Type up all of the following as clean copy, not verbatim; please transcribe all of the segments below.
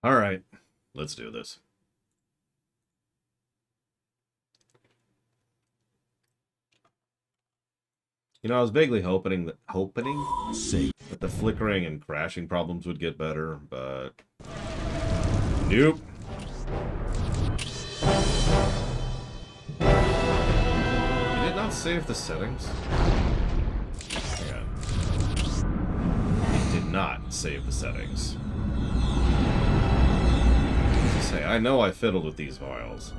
All right, let's do this. You know, I was vaguely hoping that the flickering and crashing problems would get better, but nope. You did not save the settings. Yeah. You did not save the settings. Say, I know I fiddled with these dials.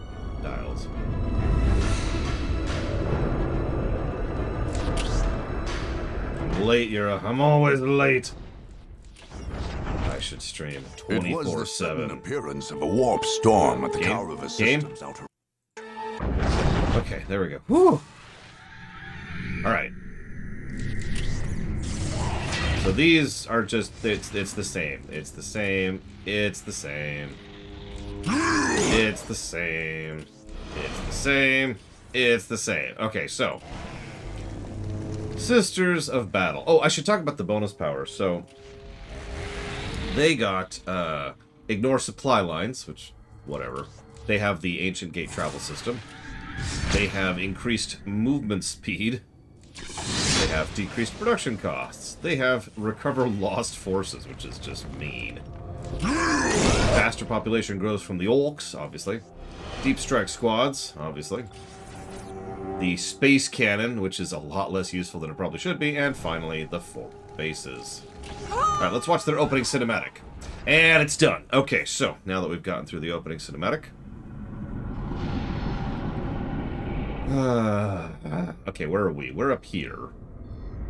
I'm late, Yura. I'm always late. I should stream 24/7. It was the sudden appearance of a warp storm at the Kaurava Systems outer. Okay, there we go. Whew. All right. So these are just it's the same. It's the same. It's the same. It's the same. It's the same. It's the same. Okay, so Sisters of Battle. Oh, I should talk about the bonus powers. So they got ignore supply lines, which whatever. They have the Ancient Gate travel system. They have increased movement speed. They have decreased production costs. They have recover lost forces, which is just mean. Faster population grows from the Orcs, obviously. Deep strike squads, obviously. The space cannon, which is a lot less useful than it probably should be. And finally, the 4 bases. Alright, let's watch their opening cinematic. And it's done. Okay, so now that we've gotten through the opening cinematic. Okay, where are we? We're up here.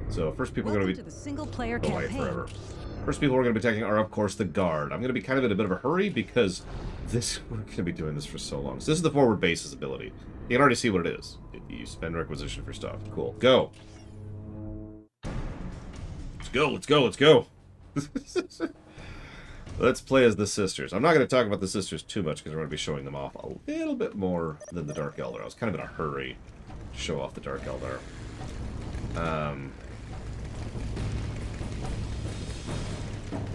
So first people are going to be... the single-player campaign. campaign. First people we're going to be taking are, of course, the Guard. I'm going to be kind of in a bit of a hurry because we're going to be doing this for so long. So this is the forward bases ability. You can already see what it is. You spend requisition for stuff. Cool. Go. Let's go, let's go, let's go. Let's play as the Sisters. I'm not going to talk about the Sisters too much because we're going to be showing them off a little bit more than the Dark Eldar. I was kind of in a hurry to show off the Dark Eldar.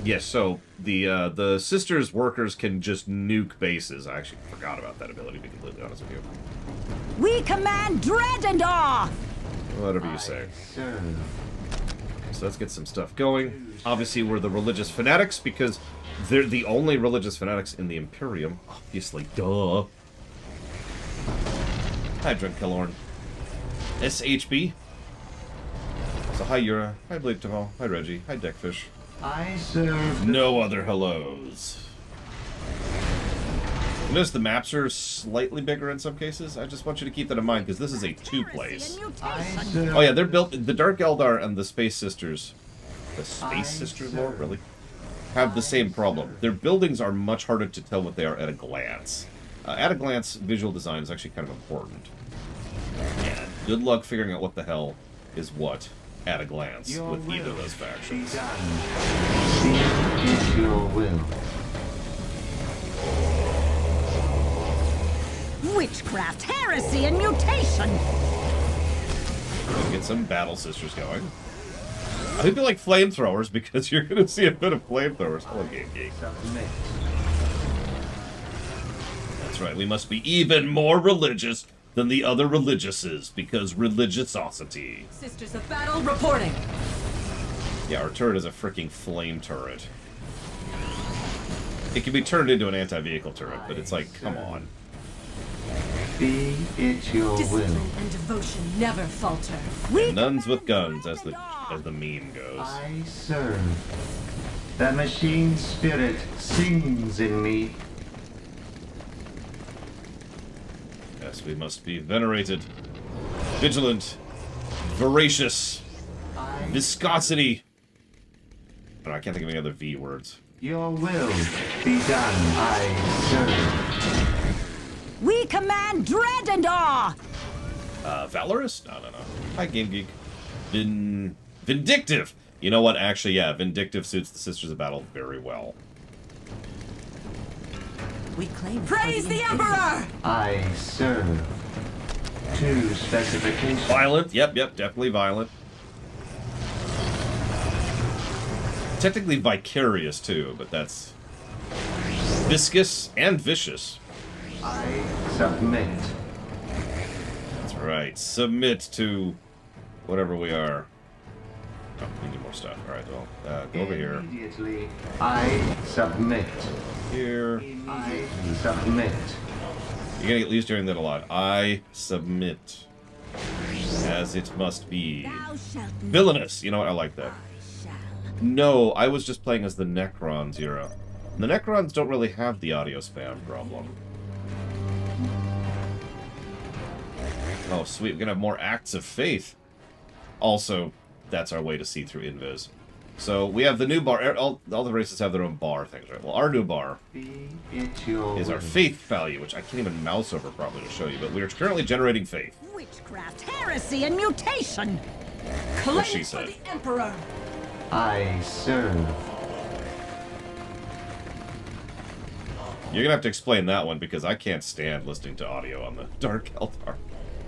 Yes, so the Sisters workers can just nuke bases. I actually forgot about that ability, to be completely honest with you. We command dread and awe! Whatever you say. Okay, so let's get some stuff going. Obviously, we're the religious fanatics because they're the only religious fanatics in the Imperium. Obviously, duh. Hi, Drunk Killorn. SHB. So hi, Yura. Hi, Bleak Tamal. Hi, Reggie. Hi, Deckfish. I serve... No other hellos. Notice the maps are slightly bigger in some cases. I just want you to keep that in mind because this is a 2-place. Oh yeah, they're built... The Dark Eldar and the Space Sisters... The Space Sisters, Lord? Really? Have the same problem. Their buildings are much harder to tell what they are at a glance. At a glance, visual design is actually kind of important. And good luck figuring out what the hell is what at a glance with either of those factions. Is your will. Witchcraft, heresy, and mutation! We'll get some Battle Sisters going. I hope you like flamethrowers because you're going to see a bit of flamethrowers. Hello, Game Geek. That's right, we must be even more religious than the other religiouses because religiosity. Sisters of Battle reporting. Yeah, our turret is a freaking flame turret. It can be turned into an anti-vehicle turret, but it's like, come on. Be it your Discipline will. and devotion never falter. And nuns with guns, as the meme goes. I serve. The machine spirit sings in me. Yes, we must be venerated, vigilant, voracious, viscosity. Oh, I can't think of any other V words. Your will be done. I serve. We command dread and awe! Valorous? No. Hi, Game Geek. Vindictive! You know what? Actually, yeah, Vindictive suits the Sisters of Battle very well. We claim Praise the Emperor! I serve. To specifications. Violent? Yep, definitely violent. Technically vicarious, too, but that's viscous and vicious. I submit. That's right. Submit to whatever we are. Oh, we need more stuff. Alright, well, go over here. Immediately, I submit. Here. I submit. You're gonna get used to hearing that a lot. I submit. As it must be. Thou shalt Villainous! You know what? I like that. I shall. No, I was just playing as the Necrons era. The Necrons don't really have the audio spam problem. Oh, sweet. We're gonna have more acts of faith. Also, that's our way to see through Invis. So, we have the new bar. All the races have their own bar things, right? Well, our new bar is our faith value, which I can't even mouse over properly to show you, but we are currently generating faith. Witchcraft, heresy, and mutation. What Claim she for said. the Emperor. I serve. You're gonna have to explain that one, because I can't stand listening to audio on the Dark Eldar.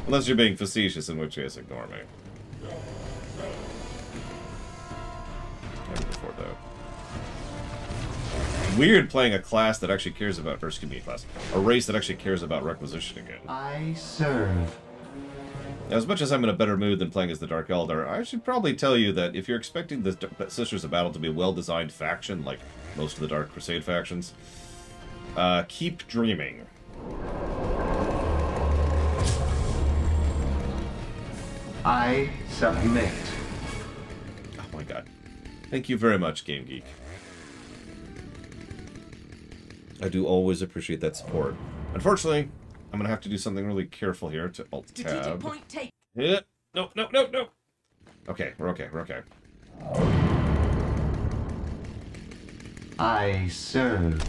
Unless you're being facetious, in which case, ignore me. Before though. Weird playing a class that actually cares about, or excuse me, a race that actually cares about requisition again. I serve. Now, as much as I'm in a better mood than playing as the Dark Eldar, I should probably tell you that if you're expecting the Sisters of Battle to be a well-designed faction, like most of the Dark Crusade factions, keep dreaming. I submit. Oh my god. Thank you very much, Game Geek. I do always appreciate that support. Unfortunately, I'm going to have to do something really careful here to Alt-Tab. Point take. Yeah. No. Okay, we're okay, I serve.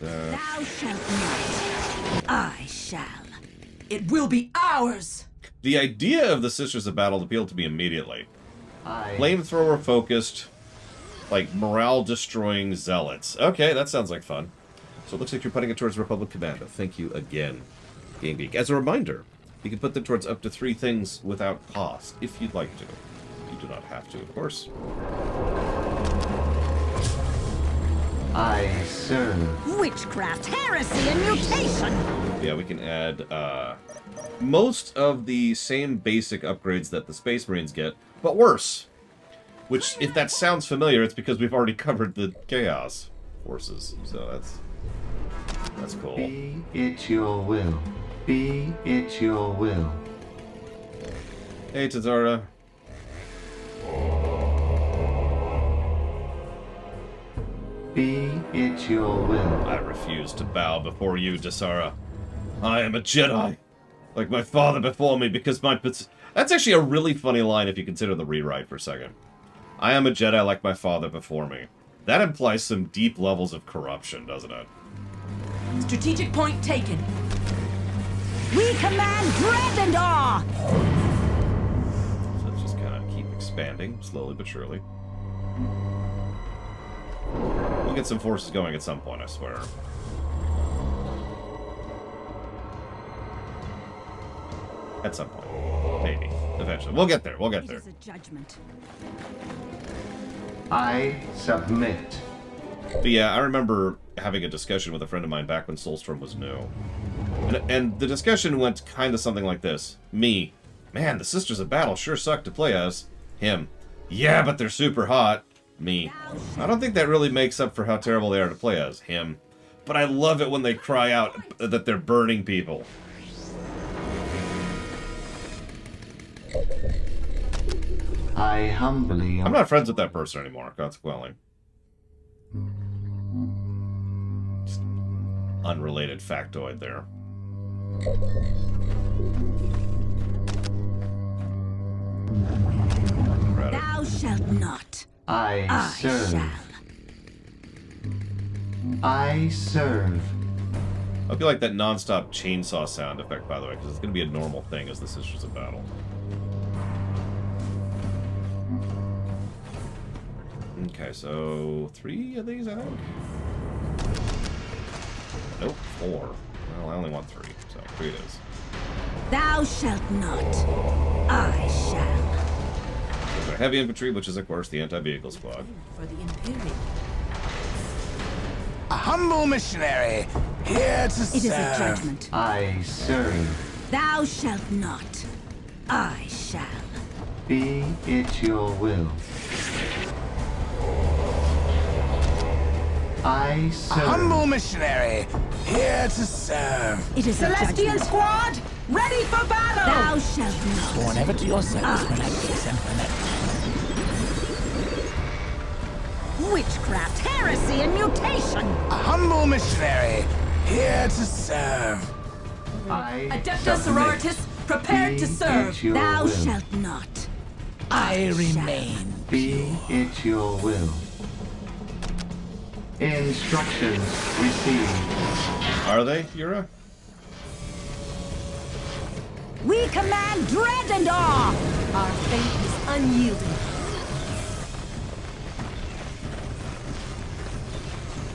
Thou shalt not. I shall. It will be ours. The idea of the Sisters of Battle appealed to me immediately. I Flamethrower-focused, like, morale-destroying zealots. Okay, that sounds like fun. So it looks like you're putting it towards Republic Commando. Thank you again, Game Geek. As a reminder, you can put them towards up to 3 things without cost, if you'd like to. You do not have to, of course. I serve. Witchcraft, heresy, and mutation. Yeah, we can add most of the same basic upgrades that the Space Marines get, but worse. Which, if that sounds familiar, it's because we've already covered the Chaos forces. So that's cool. Be it your will. Be it your will. Hey, Tazara. Be it your will. I refuse to bow before you, Dasara. I am a Jedi, like my father before me, because my... That's actually a really funny line if you consider the rewrite for a second. I am a Jedi like my father before me. That implies some deep levels of corruption, doesn't it? Strategic point taken. We command dread and awe. So let's just kind of keep expanding, slowly but surely. We'll get some forces going at some point, I swear. At some point. Maybe. Eventually. We'll get there. We'll get there. It is a judgment. I submit. But yeah, I remember having a discussion with a friend of mine back when Soulstorm was new. And the discussion went kind of something like this. Me. Man, the Sisters of Battle sure suck to play as. Him. Yeah, but they're super hot. Me. I don't think that really makes up for how terrible they are to play as. Him. But I love it when they cry out that they're burning people. I humbly... I'm not friends with that person anymore, consequently. Just unrelated factoid there. Thou shalt not. I serve. shall. I serve. I hope you like that non-stop chainsaw sound effect, by the way, because it's going to be a normal thing as the Sisters of Battle. Okay, so 3 of these, I think? Nope, 4. Well, I only want 3, so 3 it is. Thou shalt not. I shall. There's our heavy infantry, which is, of course, the anti-vehicle squad. For the Imperium. A humble missionary, here to serve. It is a judgment. I serve. Thou shalt not. I shall. Be it your will. I A serve. humble missionary, here to serve. It is Celestial a judgment. squad, ready for battle! Thou shalt not. Born ever to your service when at peace and when at Witchcraft, heresy, and mutation! A humble missionary, here to serve. I Adeptus submit. sororitas, prepared to Be serve. it your Thou will. shalt not. I shall. remain. Be it your will. Instructions received. Are they, Yura? We command dread and awe! Our faith is unyielding.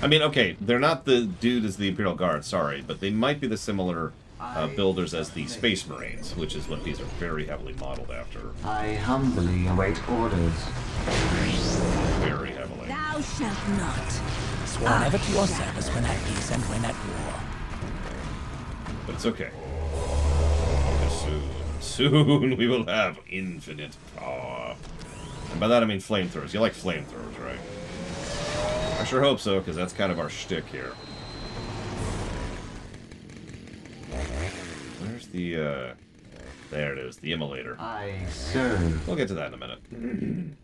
I mean, okay, they're not the dude as the Imperial Guard, sorry, but they might be the similar builders as the Space Marines, which is what these are very heavily modeled after. I humbly await orders. Very heavily. Thou shalt not. Sworn ever to your service when at peace and when at war. But it's okay. Because soon we will have infinite power. And by that I mean flamethrowers. You like flamethrowers, right? I sure hope so, because that's kind of our shtick here. Where's the, there it is, the immolator. I serve. We'll get to that in a minute. Did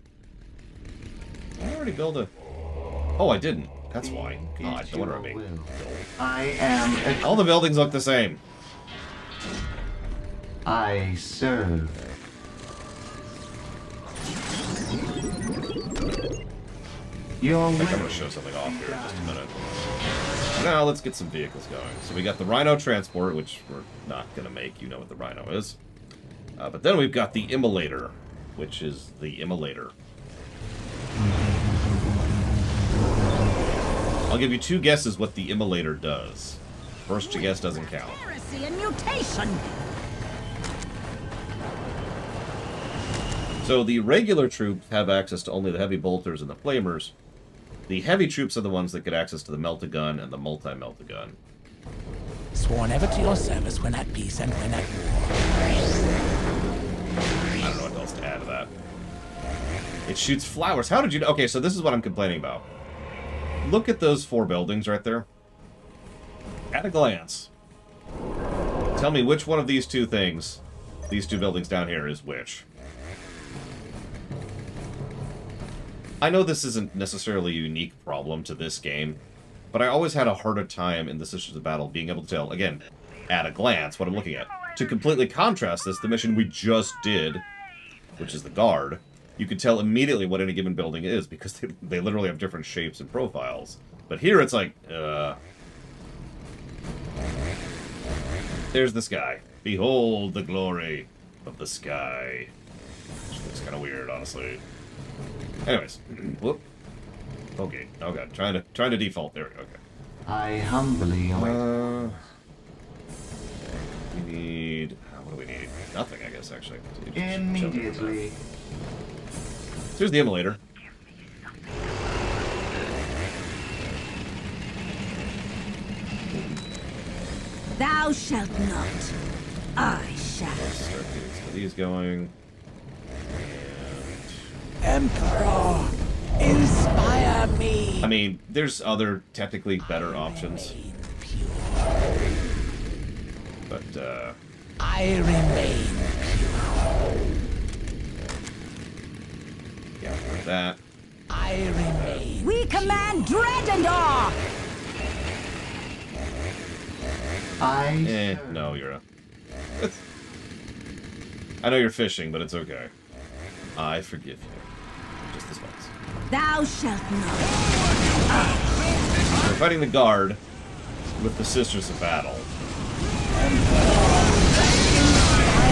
I already build a... Oh, I didn't. That's why. God, no wonder I made... I am. All the buildings look the same. I serve. Your I think I'm will. going to show something off here in just a minute. Now, let's get some vehicles going. So we got the Rhino Transport, which we're not going to make. You know what the Rhino is. But then we've got the Immolator, which is the Immolator. I'll give you two guesses what the Immolator does. First guess doesn't count. Heresy and mutation! So the regular troops have access to only the heavy bolters and the flamers. The heavy troops are the ones that get access to the melt-a-gun and the multi-melt-a-gun. Sworn ever to your service when at peace and when at war. I don't know what else to add to that. It shoots flowers. How did you know? Okay, so this is what I'm complaining about. Look at those four buildings right there. At a glance, tell me which one of these two things, these two buildings down here, is which. I know this isn't necessarily a unique problem to this game, but I always had a harder time in the Sisters of Battle being able to tell, again, at a glance, what I'm looking at. To completely contrast this, the mission we just did, which is the Guard, you can tell immediately what any given building is, because they literally have different shapes and profiles. But here it's like, there's the sky. Behold the glory of the sky. Which looks kind of weird, honestly. Anyways, whoop. Okay, oh god, trying to default. There we go. Okay. I humbly await. We need. What do we need? Nothing, I guess. Actually. Immediately. So here's the immolator. Thou shalt not. I shall. Let's start getting some of these going. Emperor, inspire me. I mean, there's other technically better options, but I remain. yeah, like that. I remain. We command dread and awe! I Eh, no, you're it's, I know you're fishing, but it's okay. I forgive you. Just this once. Thou shalt not. We're fighting the Guard with the Sisters of Battle.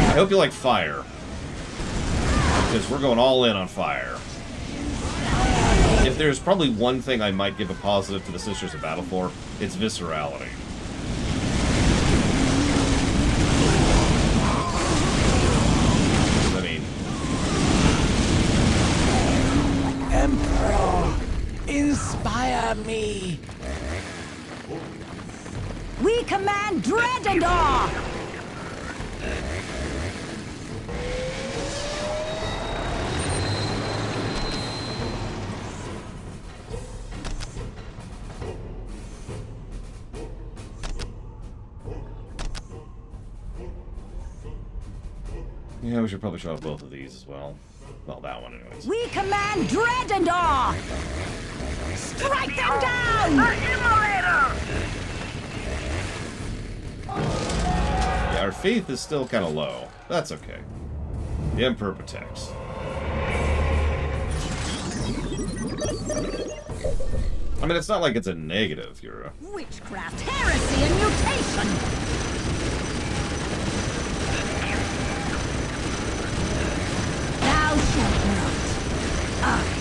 I hope you like fire, because we're going all in on fire. If there's probably one thing I might give a positive to the Sisters of Battle for, it's viscerality. I mean, Emperor, inspire me. We command dread and awe! Yeah, we should probably show off both of these as well. Well, that one anyways. We command dread and awe! Strike them down! Yeah, our faith is still kind of low. That's okay. The Emperor protects. I mean, it's not like it's a negative, Yura. Witchcraft, heresy, and mutation! Thou shalt not. I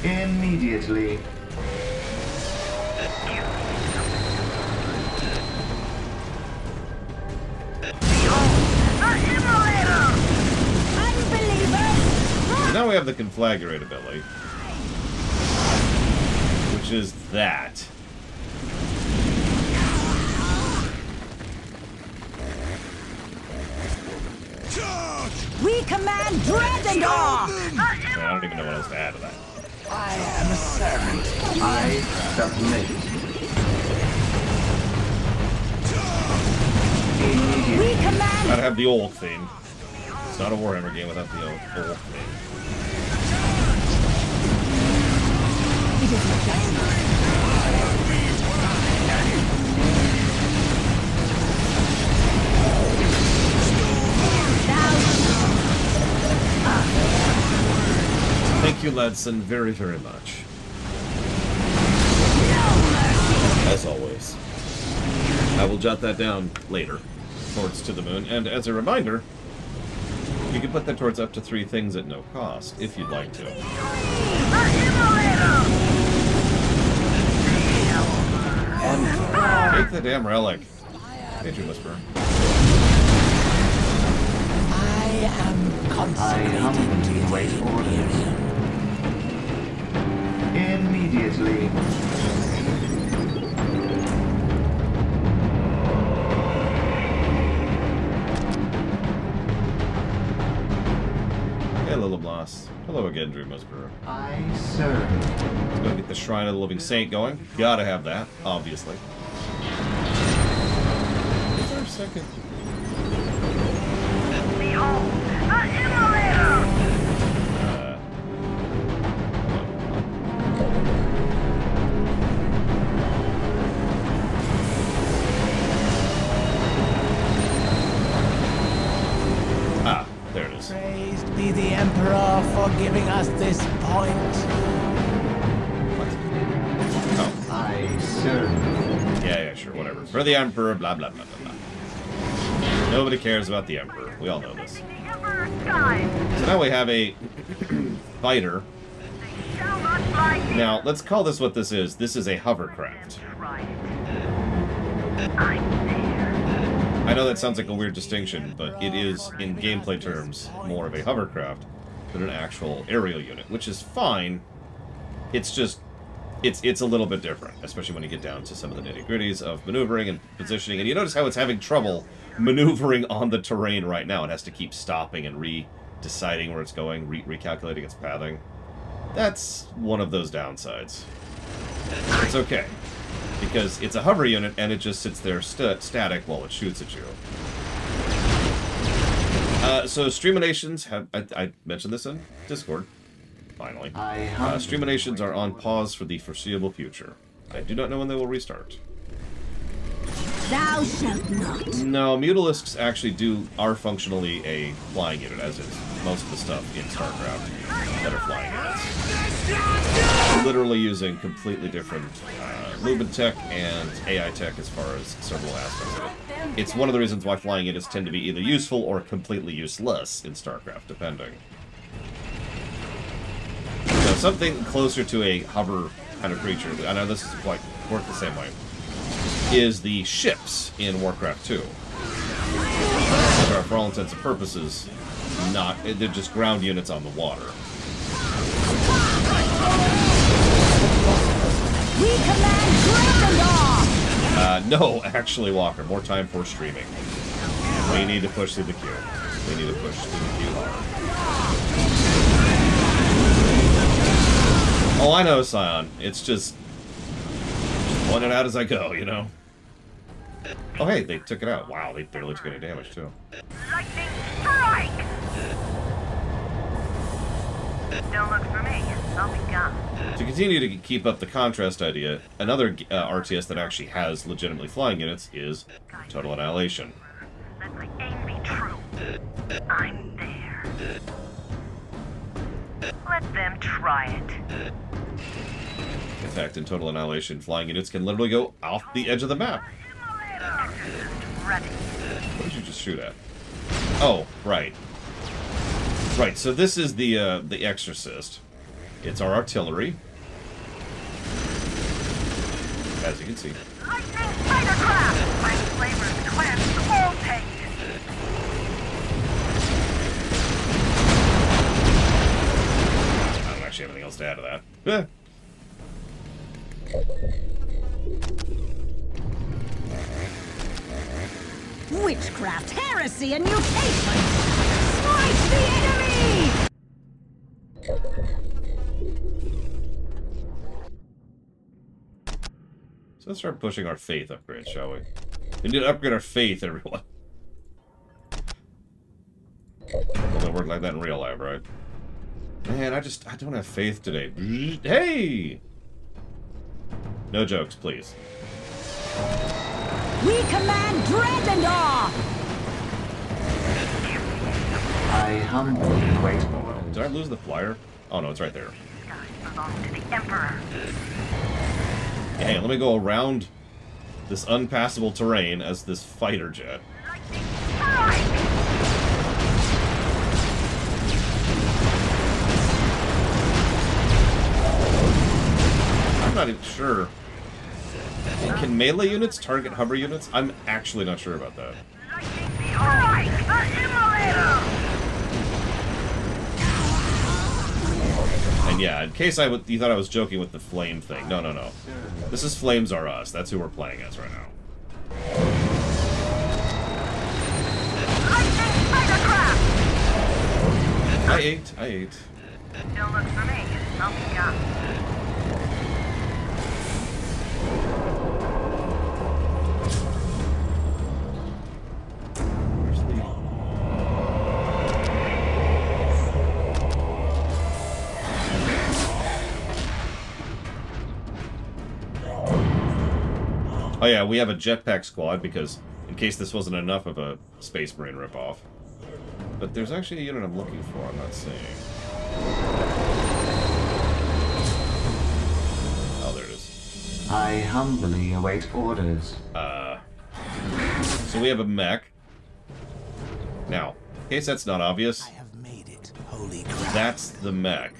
Immediately. Now we have the Conflagrate ability, which is that. We command dread and awe! I don't even know what else to add to that. I am a servant. I submit. We command... Gotta have the Olk theme. It's not a Warhammer game without the Olk theme. It is majestic. Thank you, Ladson, very, very much. As always. I will jot that down later. Towards To the Moon. And as a reminder, you can put that towards up to 3 things at no cost, if you'd like to. Take the damn relic. Nature Whisperer. I am consecrated to the wait for Imperium. Immediately. Hey, Little Bloss. Hello again, Dream Whisperer. I serve. Let's go get the Shrine of the Living Saint going. Gotta have that, obviously. For a second. Behold, the Immolator! There it is. Praised be the Emperor for giving us this point. What? Oh. I serve. Yeah, sure, whatever. For the Emperor, blah, blah, blah, blah, blah. Nobody cares about the Emperor. We all know this. The Emperor's sky. So now we have a fighter. They shall not fly near. Now, let's call this what this is. This is a hovercraft. Try it. I'm there. I know that sounds like a weird distinction, but it is, in gameplay terms, more of a hovercraft than an actual aerial unit, which is fine. It's just, it's a little bit different, especially when you get down to some of the nitty-gritties of maneuvering and positioning. And you notice how it's having trouble maneuvering on the terrain right now. It has to keep stopping and deciding where it's going, recalculating its pathing. That's one of those downsides. It's okay, because it's a hover unit and it just sits there static while it shoots at you. So Streaminations have... I mentioned this in Discord, finally. Streaminations are on pause for the foreseeable future. I do not know when they will restart. Thou shalt not. No, Mutalisks actually are functionally a flying unit, as is most of the stuff in StarCraft that are flying units. Literally using completely different movement tech and AI tech as far as several aspects of it. It's one of the reasons why flying units tend to be either useful or completely useless in StarCraft, depending. So something closer to a hover kind of creature, I know this doesn't quite work the same way, is the ships in Warcraft 2. Which are, for all intents and purposes, they're just ground units on the water. We command Gryffindor! No, actually, Walker, more time for streaming. We need to push through the queue. We need to push through the queue hard. Oh, I know, Scion. It's just point it out as I go, you know? Oh, hey, they took it out. Wow, they barely took any damage, too. Lightning strike! Don't look for me. I'll be gone. To continue to keep up the contrast idea, another RTS that actually has legitimately flying units is Total Annihilation. Let my aim be true. I'm there. Let them try it. In fact, in Total Annihilation, flying units can literally go off the edge of the map. Ready. What did you just shoot at? Oh, right. Right, so this is the Exorcist. It's our artillery. As you can see. Lightning fightercraft! My flavors cleanse all taste. I don't actually have anything else to add to that. Witchcraft, heresy, and mutation! Smite the enemy! So let's start pushing our faith upgrades, shall we? We need to upgrade our faith, everyone. It doesn't work like that in real life, right? Man, I don't have faith today. Hey! No jokes, please. We command Dredendor! I humbly await orders. Did I lose the flyer? Oh no, it's right there. Skies belong to the Emperor. Hey, let me go around this unpassable terrain as this fighter jet. Lightning strike! I'm not even sure. Can melee units target hover units? I'm actually not sure about that. Lightning strike! The Immolator! And yeah, in case you thought I was joking with the flame thing. No, no, no. This is Flames Are Us. That's who we're playing as right now. Lightning fightercraft! I ate. Don't look for me. I'll be gone. Where's the... Oh yeah, we have a jetpack squad because in case this wasn't enough of a Space Marine ripoff. But there's actually a unit I'm looking for, I'm not seeing. Oh, there it is. I humbly await orders. So we have a mech. Now, in case that's not obvious, I have made it, Holy Grail. that's the mech.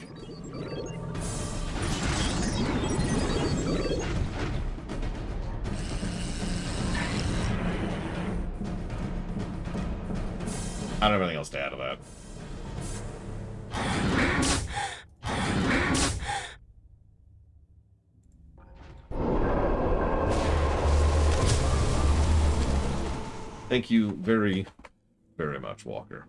I don't have anything else to add to that. Thank you very, very much, Walker.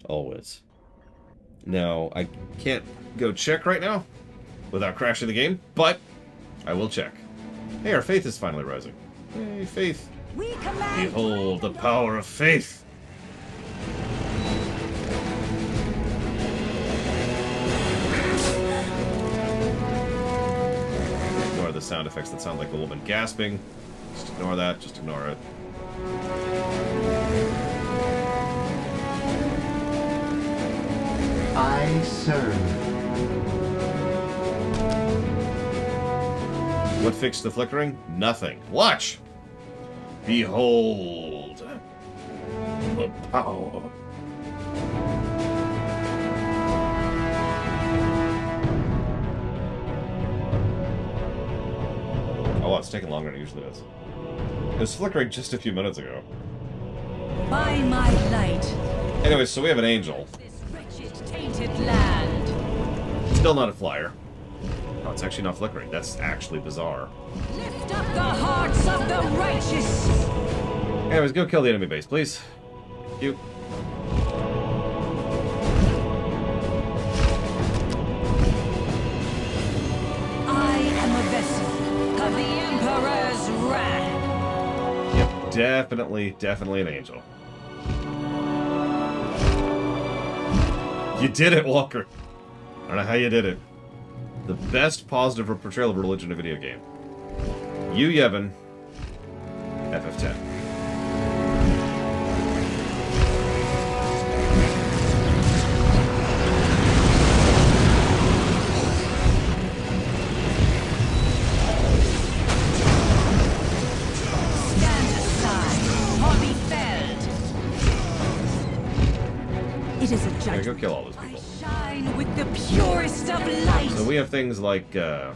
Always. Now, I can't go check right now without crashing the game, but I will check. Hey, our faith is finally rising. Hey, faith. We command Behold the power of faith. Ignore the sound effects that sound like a woman gasping. Just ignore that. Just ignore it. I serve. What fixed the flickering? Nothing. Watch! Behold the power it's taking longer than it usually is. It was flickering just a few minutes ago. By my light. Anyway, so we have an angel. This wretched, tainted land. Still not a flyer. Oh, it's actually not flickering. That's actually bizarre. Lift up the hearts of the righteous. Anyways, go kill the enemy base, please. Thank you. I am a vessel of the Emperor's wrath. Yep, definitely an angel. You did it, Walker. I don't know how you did it. The best positive portrayal of religion in a video game. You, Yevon, FF10. Stand aside, or be felled. It is a Yeah, judgment. go kill all those I people. shine with the purest of light. So we have things like, this.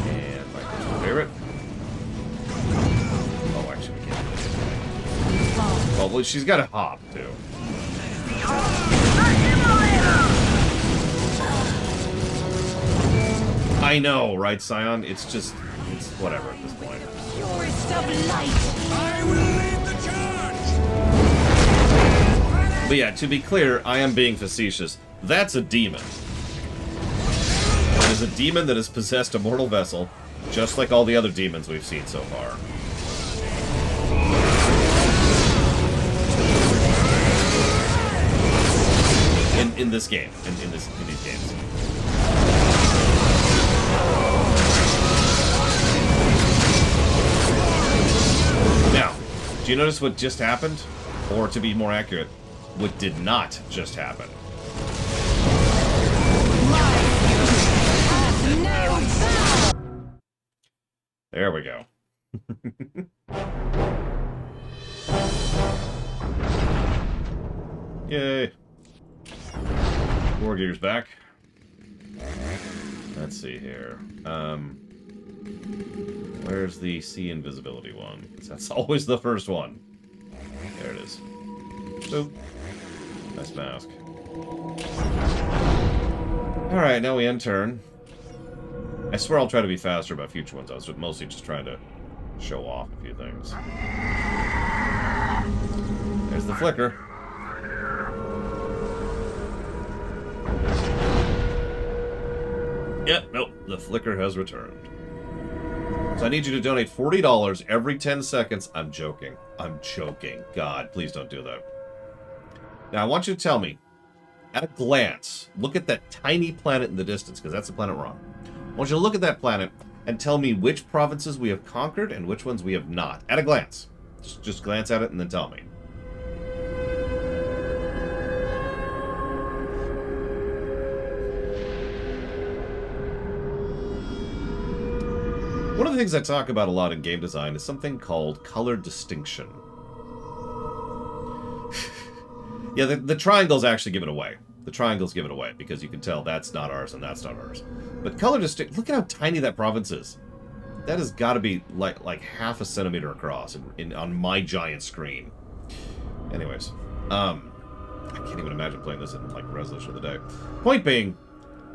And my personal favorite. Oh, actually, we can't do this. Well, she's got a hop, too. I know, right, Scion? It's just, it's whatever at this point. Purest of light. I will lead the charge! But yeah, to be clear, I am being facetious. That's a demon. It is a demon that has possessed a mortal vessel, just like all the other demons we've seen so far. In this game, in these games. Now, do you notice what just happened? Or to be more accurate, what did not just happen? There we go. Yay. War Gear's back. Let's see here. Where's the sea invisibility one? 'Cause that's always the first one. There it is. Boop. Nice mask. Alright, now we end turn. I swear I'll try to be faster about future ones. I was mostly just trying to show off a few things. There's the flicker. Yep, nope, the flicker has returned. So I need you to donate $40 every 10 seconds. I'm joking. I'm joking. God, please don't do that. Now, I want you to tell me, at a glance, look at that tiny planet in the distance, because that's the planet we're on. I want you to look at that planet and tell me which provinces we have conquered and which ones we have not. At a glance. Just glance at it and then tell me. One of the things I talk about a lot in game design is something called color distinction. Yeah, the triangles actually give it away. The triangles give it away, because you can tell that's not ours and that's not ours. But color distinction, look at how tiny that province is. That has got to be like half a centimeter across on my giant screen. Anyways, I can't even imagine playing this in like resolution of the day. Point being,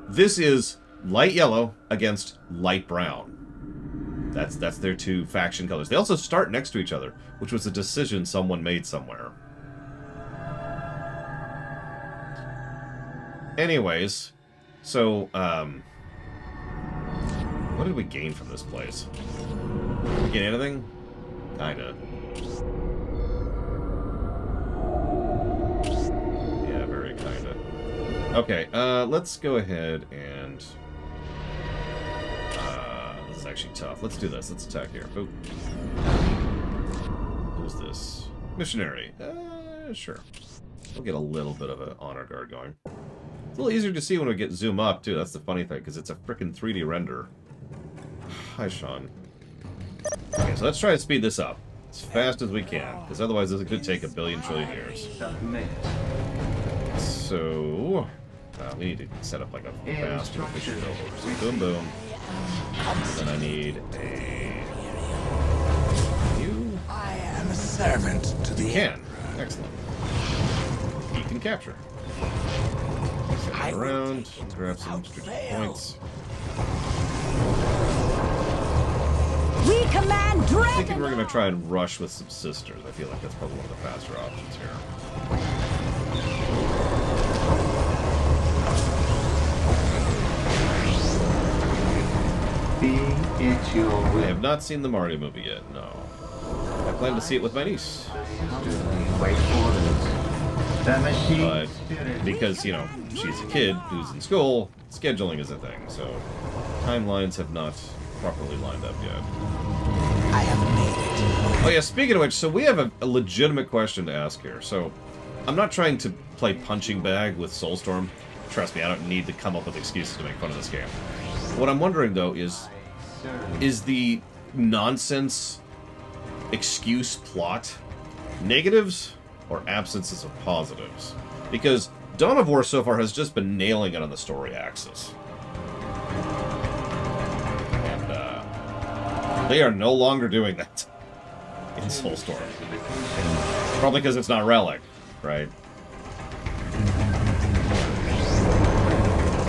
this is light yellow against light brown. That's their two faction colors. They also start next to each other, which was a decision someone made somewhere. Anyways, so, what did we gain from this place? Did we gain anything? Kinda. Yeah, very kinda. Okay, let's go ahead and... this is actually tough. Let's do this. Let's attack here. Boop. Who's this? Missionary. Sure. We'll get a little bit of an honor guard going. It's a little easier to see when we get zoom up, too. That's the funny thing, because it's a frickin' 3D render. Hi, Sean. Okay, so let's try to speed this up as fast as we can, because otherwise this could take a billion trillion years. So, We need to set up like a fast and efficient build. So boom, boom. Then I need a... You? I am a servant to the... You can. Excellent. You can capture. Set it around. Grab some strategic points. We command I'm thinking we're Dredendor! going to try and rush with some sisters. I feel like that's probably one of the faster options here. Be it your I will. have not seen the Mario movie yet, no. I plan to see it with my niece. Wait orders. The machine But spirit. because, you know, she's a kid who's in school, scheduling is a thing, so timelines have not properly lined up yet. I have made it. Oh yeah, speaking of which, so we have a legitimate question to ask here. So, I'm not trying to play punching bag with Soulstorm. Trust me, I don't need to come up with excuses to make fun of this game. What I'm wondering, though, is the nonsense excuse plot negatives or absences of positives? Because Dawn of War so far has just been nailing it on the story axis. And they are no longer doing that in Soulstorm. Probably because it's not Relic, right?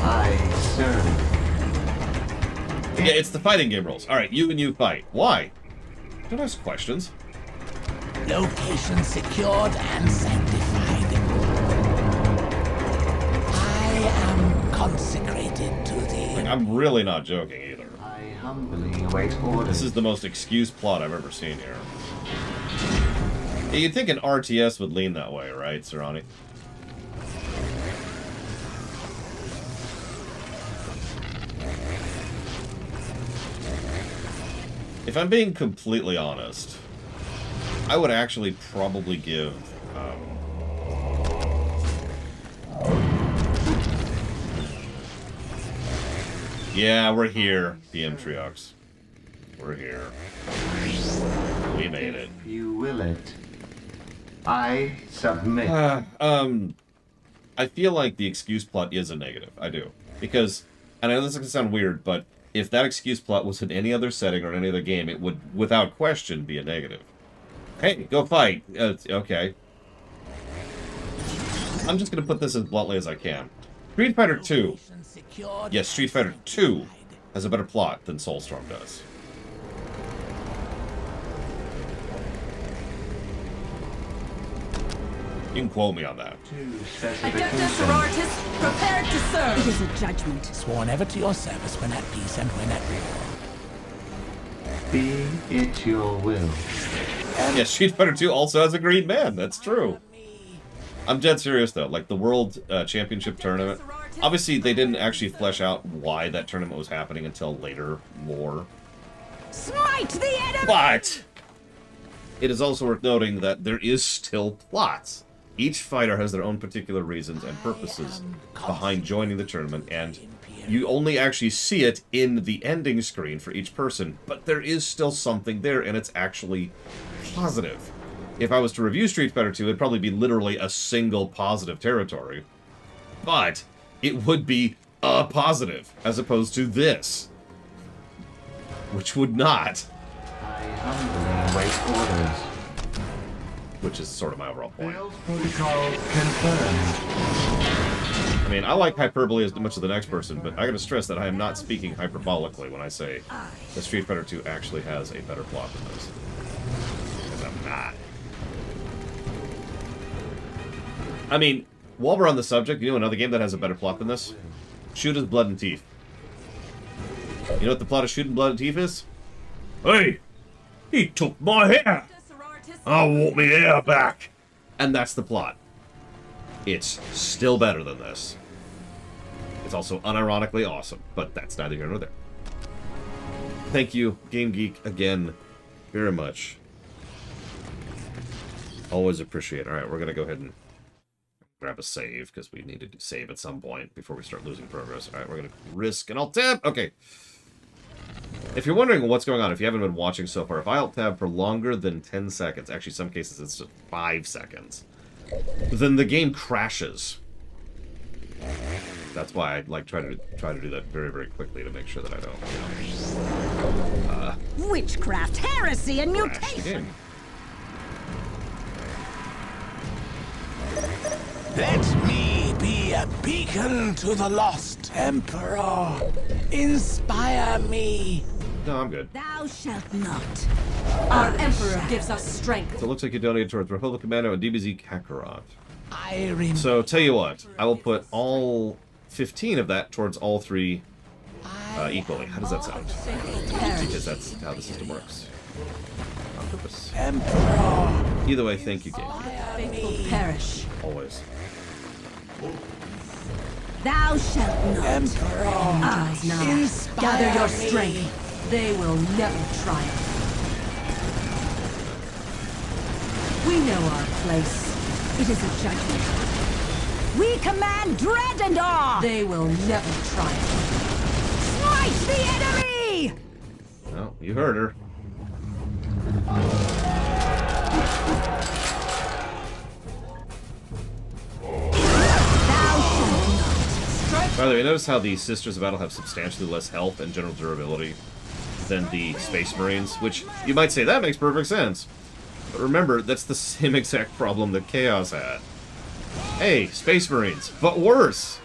I serve. Yeah, it's the fighting game rules. Alright, you and you fight. Why? Don't ask questions. Location secured and sanctified. I am consecrated to the... Like, I'm really not joking either. I humbly await orders. This is the most excuse plot I've ever seen here. Yeah, you'd think an RTS would lean that way, right, Serrani? If I'm being completely honest, I would actually probably give... Yeah, we're here, PM Triox. We're here. We made it. You will it. I submit. I feel like the excuse plot is a negative. I do. Because, and I know this is going to sound weird, but if that excuse plot was in any other setting or in any other game, it would, without question, be a negative. Hey, go fight. Okay. I'm just going to put this as bluntly as I can. Street Fighter 2. Yes, Street Fighter 2 has a better plot than Soulstorm does. You can quote me on that. Adeptus Sororitas, prepared to serve. It is a judgment. Sworn ever to your service when at peace and when at war. Be it your will. Yes, Street Fighter 2 also has a green man. That's true. I'm dead serious, though. Like, the World Championship Tournament. Obviously, they didn't actually flesh out why that tournament was happening until later lore. Smite the enemy! But it is also worth noting that there is still plots. Each fighter has their own particular reasons and purposes behind joining the tournament, and you only actually see it in the ending screen for each person, but there is still something there, and it's actually positive. If I was to review Street Fighter 2, it'd probably be literally a single positive territory. But it would be a positive, as opposed to this. Which would not. I humbly await orders. Which is sort of my overall point. Build protocol confirmed. I mean, I like hyperbole as much as the next person, but I gotta stress that I am not speaking hyperbolically when I say that Street Fighter 2 actually has a better plot than this. Because I'm not. I mean, while we're on the subject, you know another game that has a better plot than this? Shoot His Blood and Teeth. You know what the plot of Shoot His Blood and Teeth is? Hey! He took my hair! I want me hair back! And that's the plot. It's still better than this. It's also unironically awesome, but that's neither here nor there. Thank you, Game Geek, again, very much. Always appreciate it. Alright, we're gonna go ahead and grab a save, because we need to save at some point before we start losing progress. Alright, we're gonna risk an alt-tab. Okay. If you're wondering what's going on, if you haven't been watching so far, if I alt-tab for longer than 10 seconds, actually some cases it's just 5 seconds, then the game crashes. That's why I like try to do that very, very quickly to make sure that I don't, Witchcraft, heresy, and crash the mutation. game. Let me be a beacon to the lost, Emperor. Inspire me. No, I'm good. Thou shalt not. Our Emperor gives us strength. So it looks like you donated towards Republic Commando and DBZ Kakarot. I remember. So tell you what, I will put all 15 of that towards all 3 equally. How does that sound? Because that's how the system works. On purpose. Emperor. Either way, thank you, game. Faithful perish. Always. Thou shalt not. Emperor. Angels now. Inspire Gather your me. strength. They will never triumph. We know our place. It is a judgment. We command dread and awe. They will never triumph. Smite the enemy. Well, you heard her. Thou shalt not. By the way, notice how the Sisters of Battle have substantially less health and general durability than the Space Marines, which you might say that makes perfect sense. But remember, that's the same exact problem that Chaos had. Hey, Space Marines, but worse!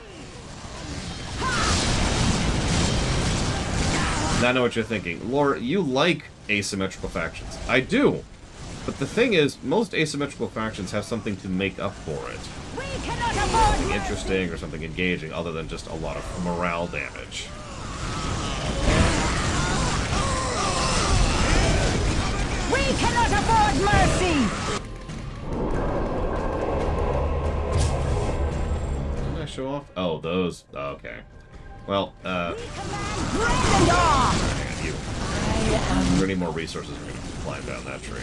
Now I know what you're thinking. Laura, you like asymmetrical factions. I do. But the thing is, most asymmetrical factions have something to make up for it. We cannot afford Something interesting or something engaging other than just a lot of morale damage. We cannot afford mercy. Didn't I show off? Oh, those. Okay. Well, We command dread and awe. hang on, you. For any more resources, we're gonna climb down that tree.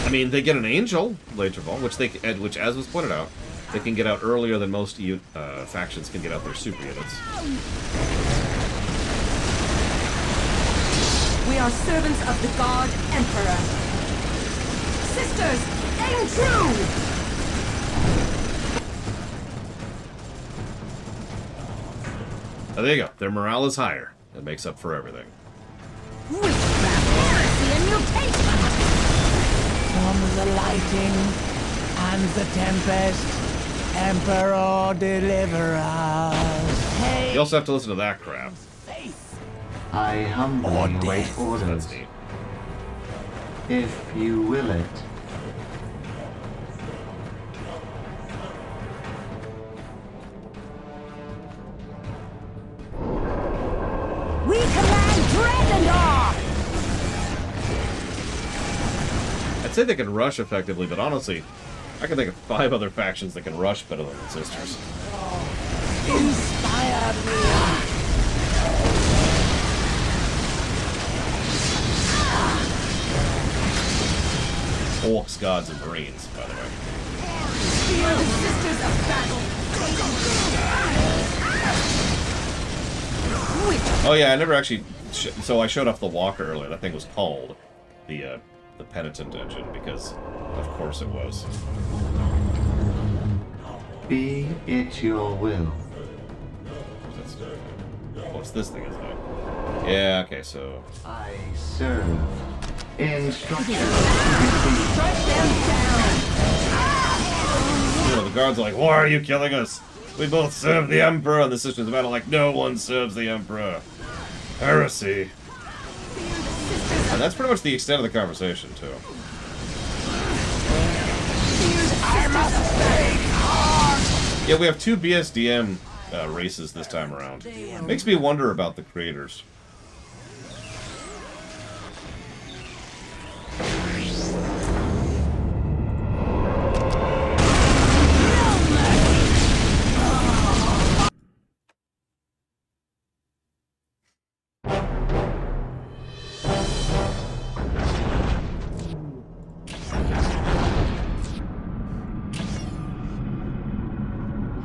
I mean, they get an angel later on, which as was pointed out, they can get out earlier than most factions can get out their super units. We are servants of the God Emperor. Sisters, aim true! Oh, there you go. Their morale is higher. It makes up for everything. Witchcraft, heresy, and mutation. From the lightning and the tempest, Emperor deliver us. Hey, You also have to listen to that crap. faith. I humbly Or await death. orders, That's neat. if you will it. We command dread and awe. I'd say they can rush effectively, but honestly, I can think of 5 other factions that can rush better than the Sisters. Inspire me. Orcs, gods, and marines, by the way. We are the Sisters of Battle. Oh yeah, I never actually. So I showed off the Walker earlier. That thing was called the Penitent engine because, of course, it was. Be it your will. What's this thing, isn't it? Yeah. Okay. So. I serve. Instructions to Strike them down! You know, the guards are like, "Why are you killing us? We both serve the Emperor." And the Sisters of Battle are like, "No one serves the Emperor. Heresy." And that's pretty much the extent of the conversation, too. Yeah, we have 2 BSDM races this time around. Makes me wonder about the creators.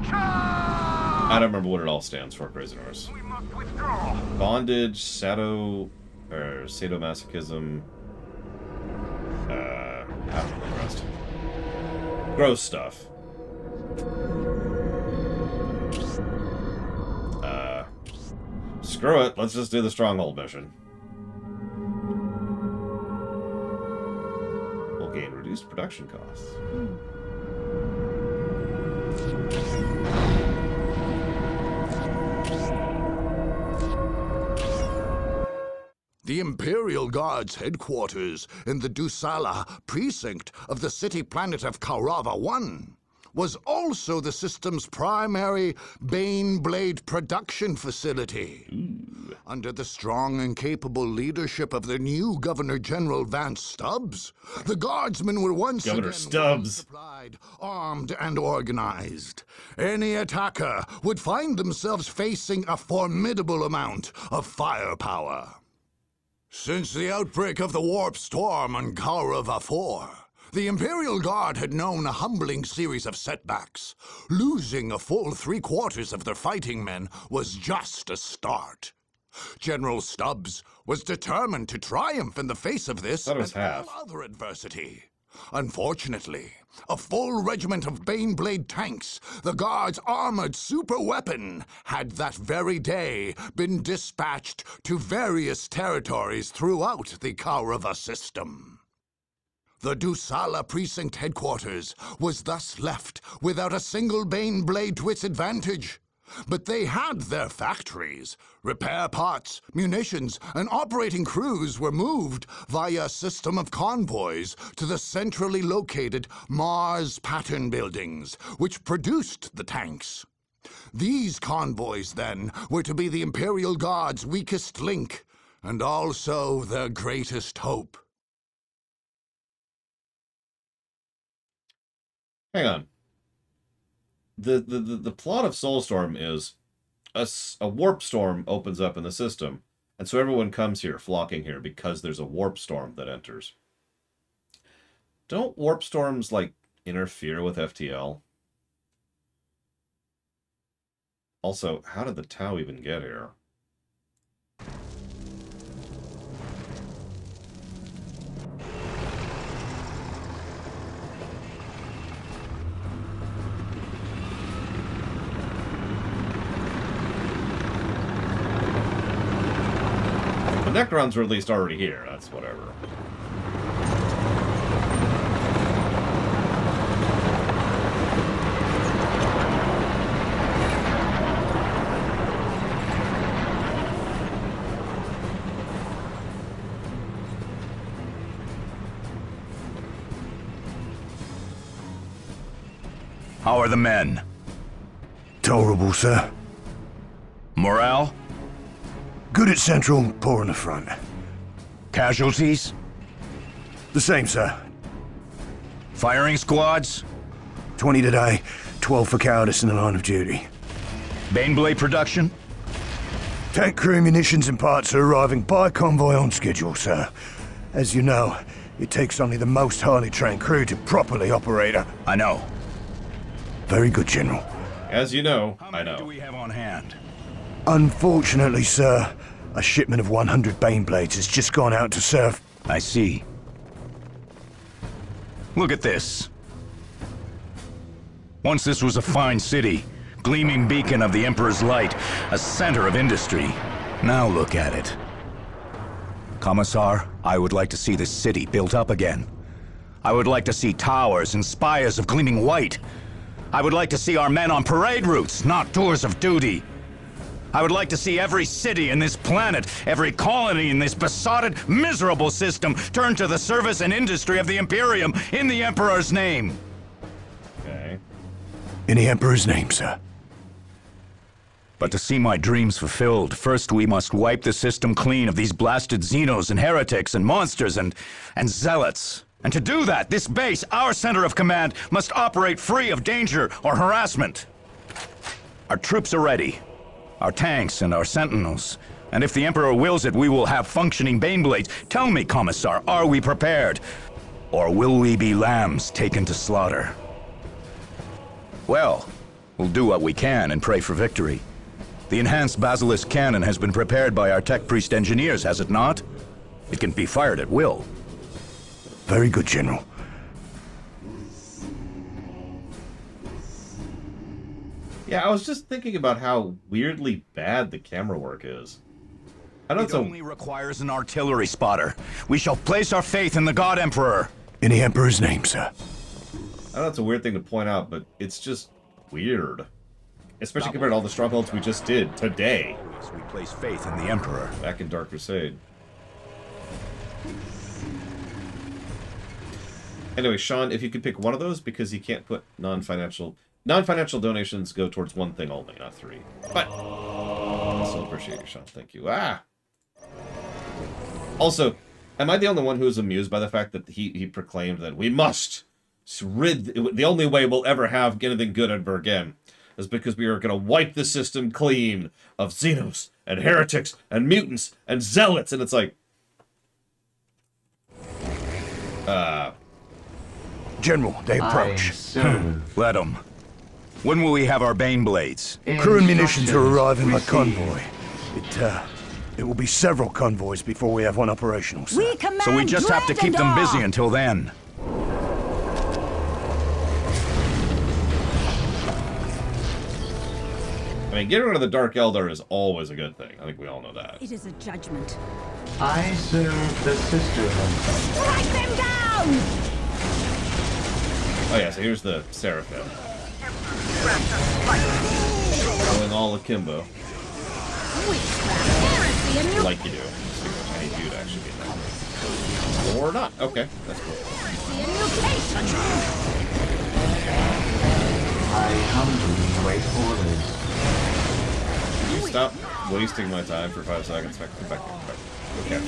Charge! 'Cause I don't remember what it all stands for, Crazy Norris. We must withdraw. Bondage, sadomasochism. I don't know the rest. Gross stuff. Screw it. Let's just do the Stronghold mission. We'll gain reduced production costs. The Imperial Guard's headquarters in the Dusala precinct of the city planet of Kaurava 1 was also the system's primary Baneblade production facility. Ooh. Under the strong and capable leadership of the new Governor General Vance Stubbs, the Guardsmen were once Governor again Stubbs. supplied, armed, and organized. Any attacker would find themselves facing a formidable amount of firepower. Since the outbreak of the Warp Storm on Kaurava 4, the Imperial Guard had known a humbling series of setbacks. Losing a full 3/4 of their fighting men was just a start. General Stubbs was determined to triumph in the face of this and all other adversity. Unfortunately, a full regiment of Baneblade tanks, the Guard's armored superweapon, had that very day been dispatched to various territories throughout the Kaurava system. The Dusala Precinct headquarters was thus left without a single Baneblade to its advantage. But they had their factories. Repair parts, munitions, and operating crews were moved via a system of convoys to the centrally located Mars Pattern buildings, which produced the tanks. These convoys, then, were to be the Imperial Guard's weakest link, and also their greatest hope. Hang on. The plot of Soulstorm is a warp storm opens up in the system, and so everyone comes here, flocking here, because there's a warp storm that enters. Don't warp storms, like, interfere with FTL? Also, how did the Tau even get here? Necrons were at least already here, that's whatever. How are the men? Tolerable, sir. Morale? Good at Central, poor on the front. Casualties? The same, sir. Firing squads? 20 today, 12 for cowardice in the line of duty. Baneblade production? Tank crew, munitions and parts are arriving by convoy on schedule, sir. As you know, it takes only the most highly trained crew to properly operate a... I know. Very good, General. As you know, How many do we have on hand? Unfortunately, sir, a shipment of 100 Baneblades has just gone out to serve. I see. Look at this. Once this was a fine city, gleaming beacon of the Emperor's light, a center of industry. Now look at it. Commissar, I would like to see this city built up again. I would like to see towers and spires of gleaming white. I would like to see our men on parade routes, not tours of duty. I would like to see every city in this planet, every colony in this besotted, miserable system turn to the service and industry of the Imperium in the Emperor's name. Okay. In the Emperor's name, sir. But to see my dreams fulfilled, first we must wipe the system clean of these blasted Xenos and heretics and monsters and zealots. And to do that, this base, our center of command, must operate free of danger or harassment. Our troops are ready. Our tanks and our sentinels. And if the Emperor wills it, we will have functioning Baneblades. Tell me, Commissar, are we prepared? Or will we be lambs taken to slaughter? Well, We'll do what we can and pray for victory. The enhanced Basilisk cannon has been prepared by our tech priest engineers, has it not? It can be fired at will. Very good, General. Yeah, I was just thinking about how weirdly bad the camera work is. I know It only requires an artillery spotter. We shall place our faith in the God Emperor. In the Emperor's name, sir. I know it's a weird thing to point out, but it's just weird. Especially compared to all the strongholds we just did today. We place faith in the Emperor. Back in Dark Crusade. Anyway, Sean, if you could pick one of those, because you can't put non-financial donations go towards one thing only, not three. But I still appreciate you, Sean. Thank you. Also, am I the only one who is amused by the fact that he proclaimed that we must the only way we'll ever have anything good at Bergen is because we are going to wipe the system clean of Xenos and heretics and mutants and zealots, and it's like, General, they approach. Let them. When will we have our Baneblades? Crew and munitions are arriving by convoy. It will be several convoys before we have one operational, sir. We command So we just have to keep them busy until then. I mean, getting rid of the Dark Eldar is always a good thing. I think we all know that. It is a judgment. I serve the Sisterhood. Strike them down! Oh yeah, so here's the Seraphim. Going all akimbo. Like you do. I need you to actually be that. Or not. Okay, that's cool. I humbly await orders. Can you stop wasting my time for 5 seconds? Come back. Okay.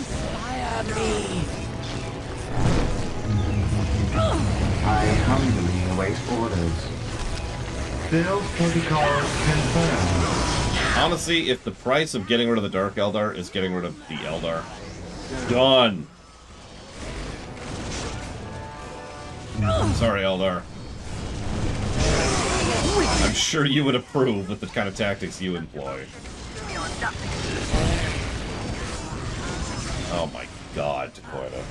I humbly await orders. Build protocol confirmed. Honestly, if the price of getting rid of the Dark Eldar is getting rid of the Eldar, done. Sorry, Eldar. I'm sure you would approve with the kind of tactics you employ. Oh my god, Dakota.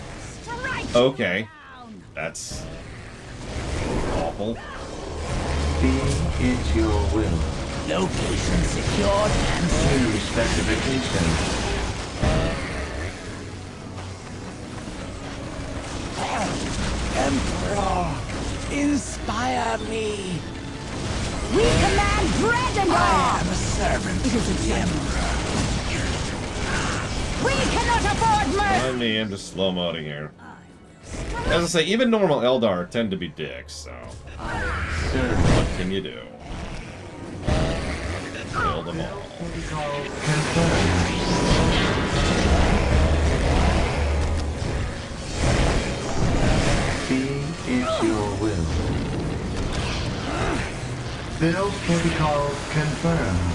Okay. That's awful. Be it your will. Location secured and New specification. Emperor, inspire me. We command dread and I awe! am a servant It is a of the Emperor. We cannot afford mercy! Let me into slow-moding here. As I say, even normal Eldar tend to be dicks, so... What can you do? Kill them all. Be it your will. Build protocol confirmed.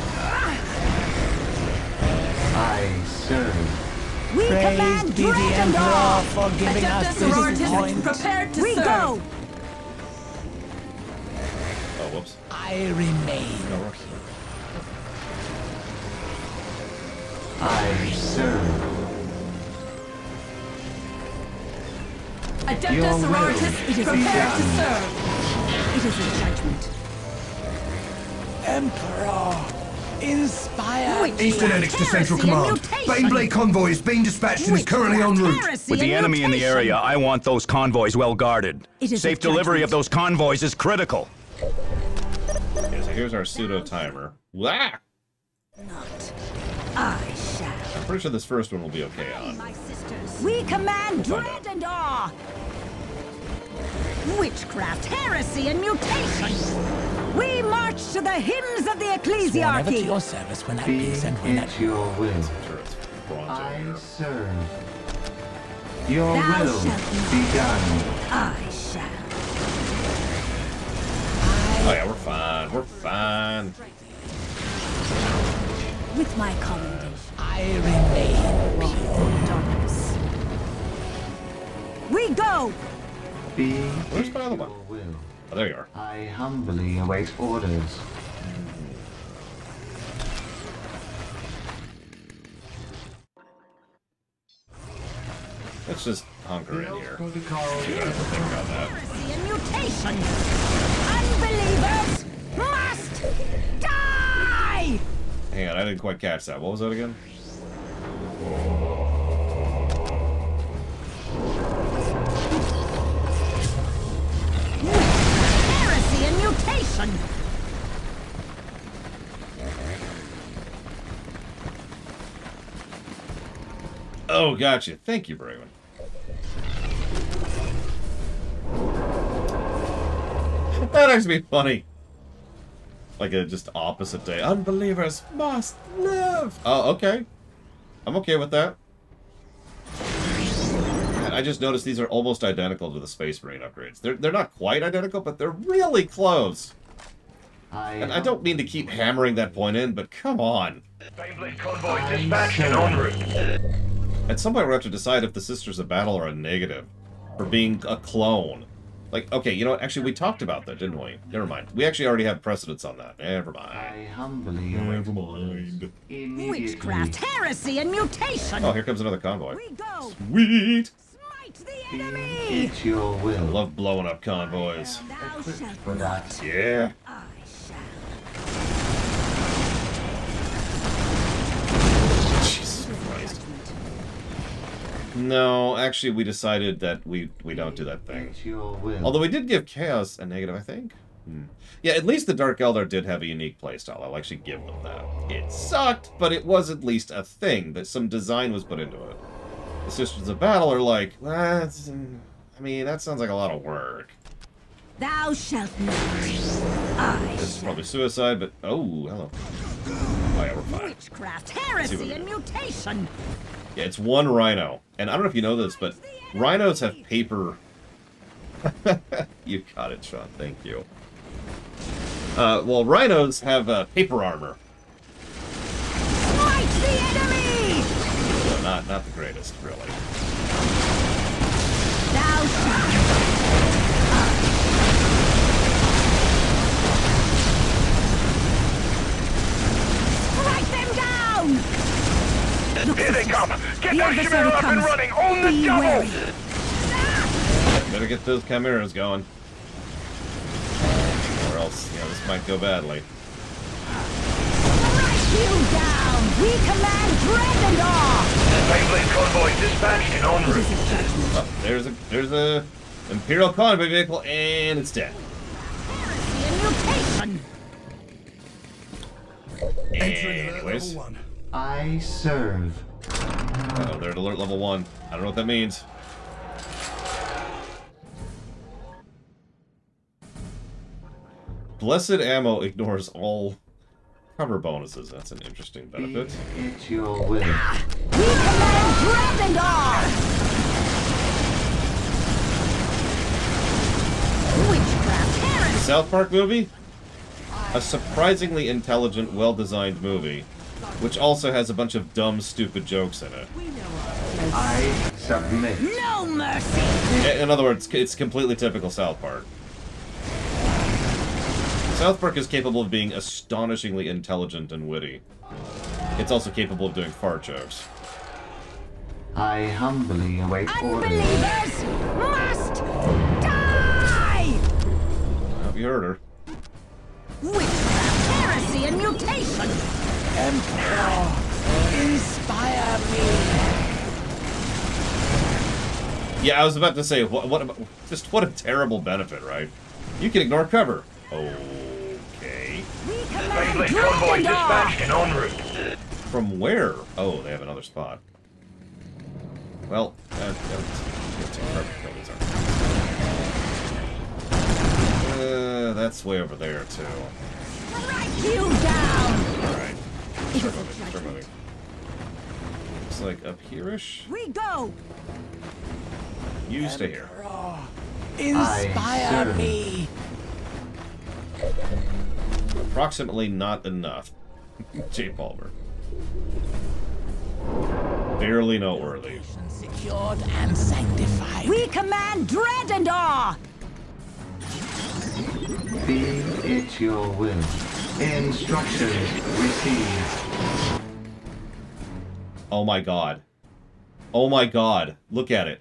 I serve. We Praise command be the dread and Emperor awe! for giving us this point. Prepared to We serve. go! Oh, whoops. I remain. I serve. Adeptus Your will Sororitas It is prepared to done. serve. It is a judgment. Emperor, inspire me. Eastern Enix to Central Heresy and Command. mutation. Baneblade convoy is being dispatched and is currently en route. Heresy With the and enemy in the mutation. area, I want those convoys well guarded. It is a Safe delivery of judgment. those convoys is critical. Okay, so here's our pseudo-timer. Wah! Not. I shall. I'm pretty sure this first one will be okay on. My sisters. We command We'll find dread out. and awe! Witchcraft, heresy, and mutation! We march to the hymns of the Sworn ever to ecclesiarchy! your service when at Be peace and when at it your will. I'm sure it's bronze over I here. serve. Your Thou will shalt not. be done. I shall. Oh yeah, we're fine. We're fine. With my commendation. I remain pure. Darkness. We go! Be Where's it my other your one? will. Oh, there you are. I humbly await orders. Let's just hunker in here. Protocol. You don't have to think about that. Heresy and mutation! Unbelievers must die! Hang on, I didn't quite catch that. What was that again? Heresy and mutation! Oh, gotcha. Thank you, Braven. That'd actually be funny. Like a just opposite day. Unbelievers must live! Oh, okay. I'm okay with that. I just noticed these are almost identical to the Space Marine upgrades. They're not quite identical, but they're really close. And I don't mean to keep hammering that point in, but come on. Baneblade convoy dispatched and en route. At some point we're going to have to decide if the Sisters of Battle are a negative for being a clone. Like, okay, you know what? Actually, we talked about that, didn't we? Never mind. We actually already have precedence on that. Never mind. I humbly Never mind. Witchcraft, heresy, and mutation! Oh, here comes another convoy. We go! Sweet! Smite the enemy! It's your I will. love blowing up convoys. Thou shalt For that. Yeah. I shall. Jesus Christ. No, actually, we decided that we don't do that thing. It's your will. Although we did give Chaos a negative, I think. Yeah, at least the Dark Eldar did have a unique playstyle. I'll actually give them that. It sucked, but it was at least a thing, that some design was put into it. The Sisters of Battle are like, well, I mean, that sounds like a lot of work. Thou shalt not. I This is probably suicide, but... Oh, hello. Oh, yeah, we're fine. Witchcraft, See what heresy, we and do. mutation! Yeah, it's one rhino. And I don't know if you know this, but rhinos have paper... You got it, Sean. Thank you. Well, rhinos have paper armor. Smite the enemy! So not the greatest, really. Thou shalt. Strike them down! Here they come! Get The that adversary Chimera up and comes. running! On the Be double! wary. Better get those chimeras going. Or else, you know, this might go badly. Strike you down! We command dread and awe! Baneblade convoy dispatched and en route. Oh, there's a Imperial convoy vehicle, and it's dead. Heresy and mutation! Anyways. I serve. Oh, they're at alert level 1. I don't know what that means. Blessed Ammo ignores all cover bonuses. That's an interesting benefit. It's your will. We command dread and awe! Witchcraft, The heresy! South Park movie? A surprisingly intelligent, well-designed movie, which also has a bunch of dumb, stupid jokes in it. I submit. No mercy! In other words, it's completely typical South Park. South Park is capable of being astonishingly intelligent and witty. It's also capable of doing fart jokes. I humbly await orders. Unbelievers must die! Oh, you heard her. Witchcraft, heresy, and mutation! Emperor, inspire me. Yeah, I was about to say, what a terrible benefit, right? You can ignore cover. Okay. We command Baneblade dread convoy and awe! dispatched and en route. From where? Oh, they have another spot. Well, that's way over there, too. Strike you down! Alright. Start moving. Looks like up here-ish. We go! You stay here. Inspire serve. me. Approximately not enough. J. Palmer. Barely noteworthy. Secured and sanctified. We command dread and awe! Be it your will. Instructions received. Oh my god. Oh my god. Look at it.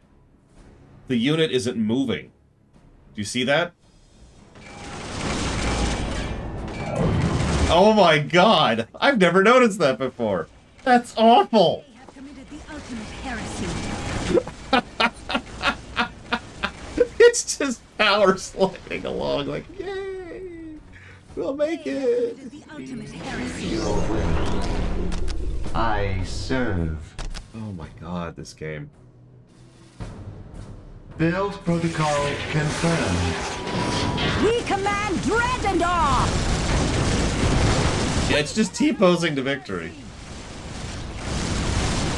The unit isn't moving. Do you see that? Oh my god! I've never noticed that before. That's awful! They have committed the ultimate heresy. It's just power sliding along like, yay! We'll make it! The ultimate heresy. Your will. I serve. Oh my god, this game. Build protocol confirmed. We command dread and awe. Yeah, it's just T-posing to victory.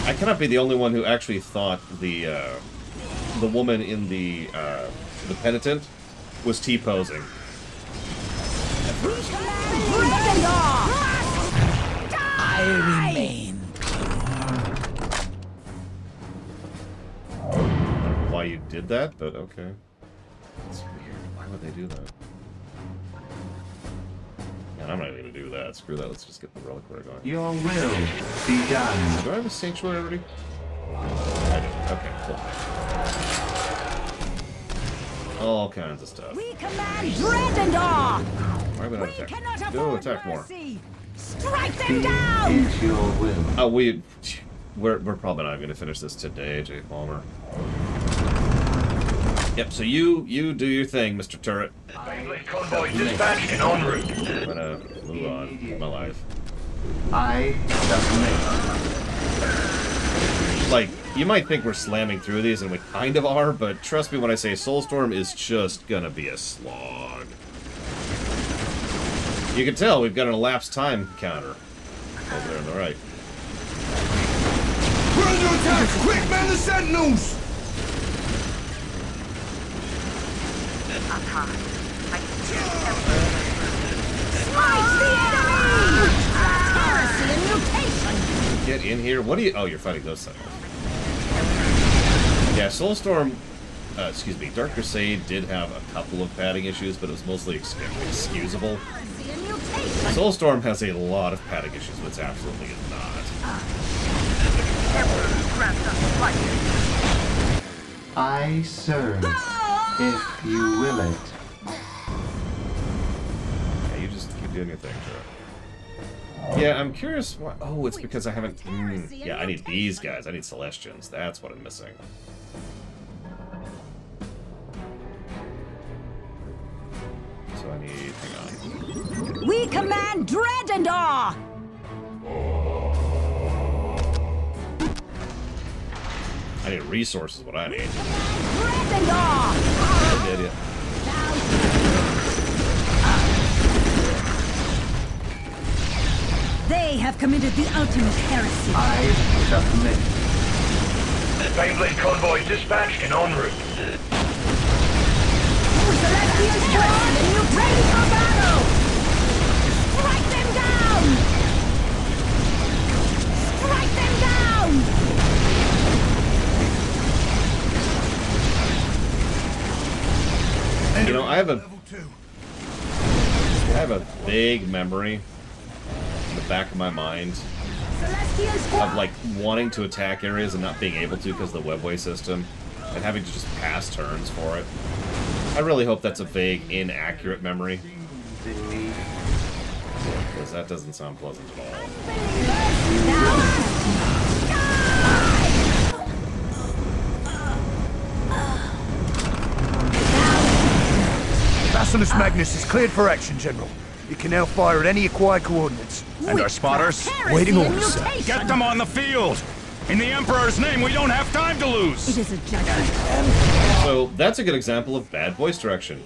I cannot be the only one who actually thought the woman in the penitent was T-posing. We command dread and awe. I remain I don't know why you did that, but okay. It's weird. Why would they do that? Man, I'm not even gonna do that. Screw that. Let's just get the reliquary going. Your will be done. Do I have a sanctuary already? I do. Okay, cool. All kinds of stuff. We command dread and awe. Why would I We attack? cannot Go afford attack more. mercy. Strike them Be down. it your will. Oh, we're probably not going to finish this today, Jay Palmer. Yep. So you do your thing, Mr. Turret. Beyblade convoy dispatched and en route. I'm gonna move on with my life. I submit. Like, you might think we're slamming through these, and we kind of are, but trust me when I say Soulstorm is just gonna be a slog. You can tell we've got an elapsed time counter over there on the right. We're under attack! Quick, man the sentinels! Slice the enemy. Heresy and mutation. Get in here. What are you? Oh, you're fighting those sentinels. Yeah, Soulstorm. Excuse me. Dark Crusade did have a couple of padding issues, but it was mostly excusable. Heresy and mutation. Soulstorm has a lot of padding issues, but it's absolutely not. I serve. If you will it. Yeah, you just keep doing your thing, Turret. Yeah, I'm curious why. Oh, it's because I haven't. Yeah, I need these guys. I need Celestians. That's what I'm missing. So I need. Hang on. We command dread and awe. I need resources. What I need. Dread and awe. Good idea. They have committed the ultimate heresy. I submit. Beyblade convoy dispatched and en route. Celestials drawn and you ready for battle. Strike them down. Strike them down. You know, I have a vague memory in the back of my mind of like wanting to attack areas and not being able to because of the webway system and having to just pass turns for it. I really hope that's a vague, inaccurate memory, because that doesn't sound pleasant at all. Basilisk Magnus is cleared for action, General. You can now fire at any acquired coordinates. And our spotters? Waiting orders, sir. Get them on the field! In the Emperor's name, we don't have time to lose! It is a judgment. So that's a good example of bad voice direction.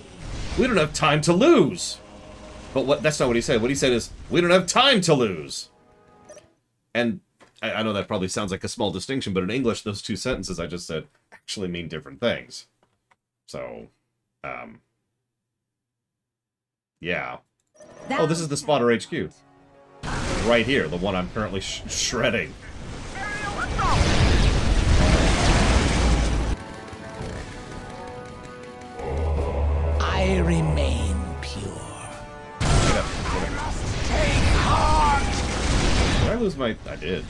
We don't have time to lose. But what? That's not what he said. What he said is, we don't have time to lose. And I know that probably sounds like a small distinction, but in English, those two sentences I just said actually mean different things. So, yeah. Oh, this is the spotter HQ. Right here, the one I'm currently shredding. I remain pure. lose my... I did.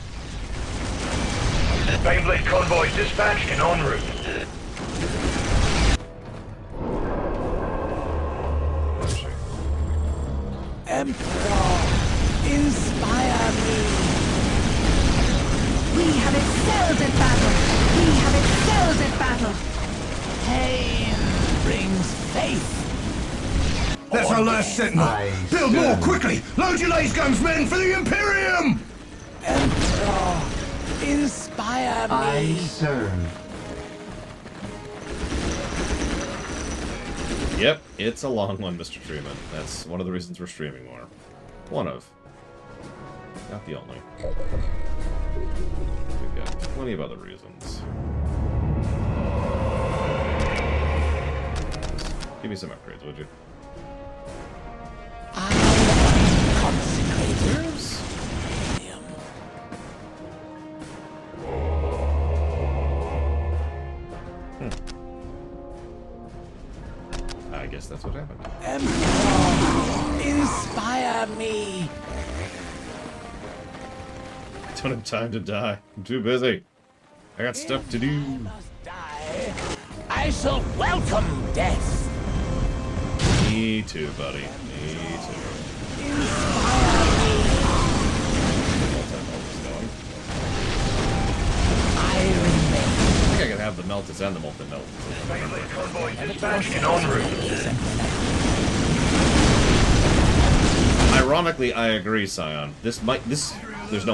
Baneblade convoy dispatched and en route. Emperor, inspire me. We have excelled at battle! We have excelled at battle! Pain brings faith. That's our last sentinel. Build more quickly. Load your laser guns, men, for the Imperium. Emperor, inspire me. I serve. Yep, it's a long one, Mr. Freeman. That's one of the reasons we're streaming more. One of. Not the only. We've got plenty of other reasons. Give me some upgrades, would you? Consecrators. I guess that's what happened. Emperor, inspire me. I don't have time to die. I'm too busy. I got stuff to do. Must die. I shall welcome death. Me too, buddy. Me too. Inspire me. I remain. I think I can have the Meltas and the Molten Meltas. Baneblade convoy dispatched and en route. Ironically, I agree, Scion. There's no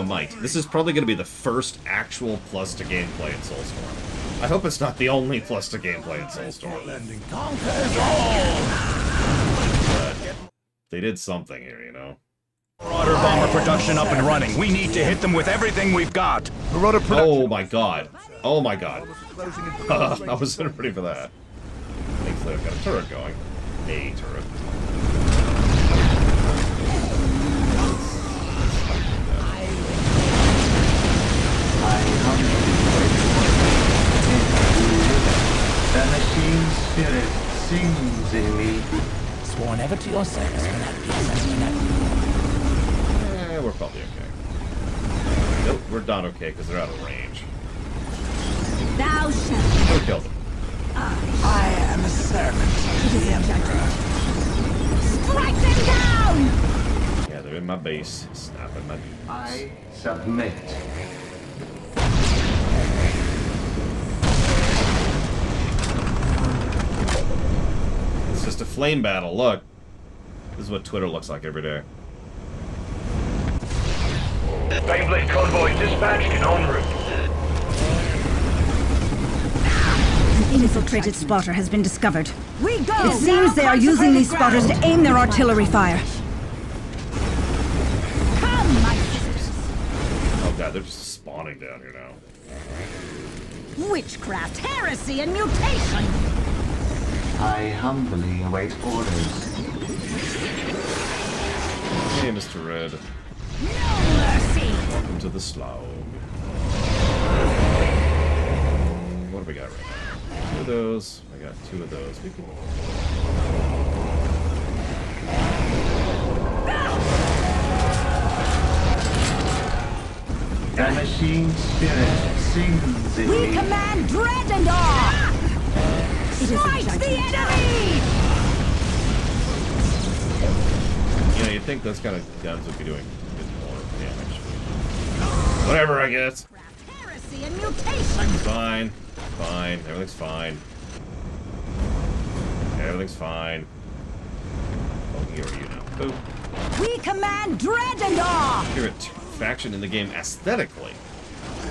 might. This is probably going to be the first actual plus to gameplay in Soulstorm. I hope it's not the only plus to gameplay in Soulstorm. Conquers all. But they did something here, you know? Marauder bomber production up and running. We need to hit them with everything we've got. Marauder production. Oh my god. Oh my god. I wasn't ready for that. Thankfully I've got a turret going. A turret. The machine spirit sings in me. Sworn ever to your service when at peace and when at war. We're probably okay. Nope, we're not okay because they're out of range. Thou shalt. Go kill them. I am a servant to the Emperor. Strike them down! Yeah, they're in my base, snapping my dudes. I submit. It's just a flame battle, look. This is what Twitter looks like every day. Baneblade convoy dispatched and en route. An infiltrated spotter has been discovered. We go! It seems they are using these spotters to aim their artillery fire. Come, my Oh god, they're just spawning down here now. witchcraft, heresy, and mutation! I humbly await orders. Hey, Mr. Red. No mercy! Welcome to the Slough. What do we got right now? 2 of those. I got 2 of those. We can... The machine spirit sings in We me. command dread and awe! Strike the enemy! You know, you'd think those kind of guns would be doing a bit more damage. Whatever, I guess. Heresy and mutation! Fine. Fine. Everything's fine. Everything's fine. Oh, here are you now. Boop. We command dread and awe! You're a faction in the game aesthetically.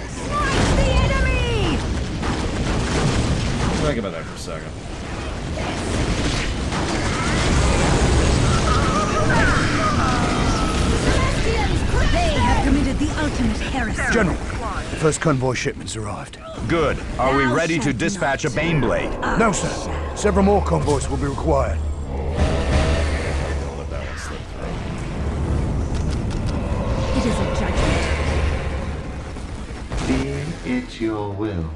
Strike the enemy! Think about that for a second. They have committed the ultimate heresy. General, the first convoy shipment's arrived. Good. Are we ready to dispatch a Baneblade? No, sir. Several more convoys will be required. Don't let that one slip through. It is a judgment. Be it your will.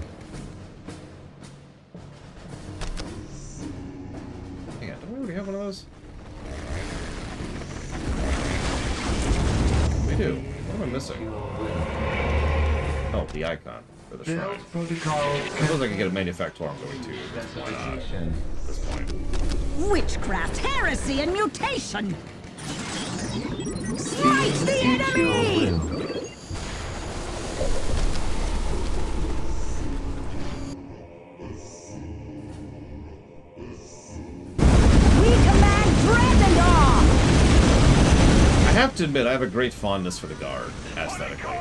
Hang on, don't we already have one of those? We do. What am I missing? Oh, the icon for the shrine. Protocol. I suppose I can get a Manufactorum going too. Why not? At this point. Witchcraft, heresy, and mutation! Smite the enemy! We command Dresendar! I have to admit, I have a great fondness for the guard, aesthetically.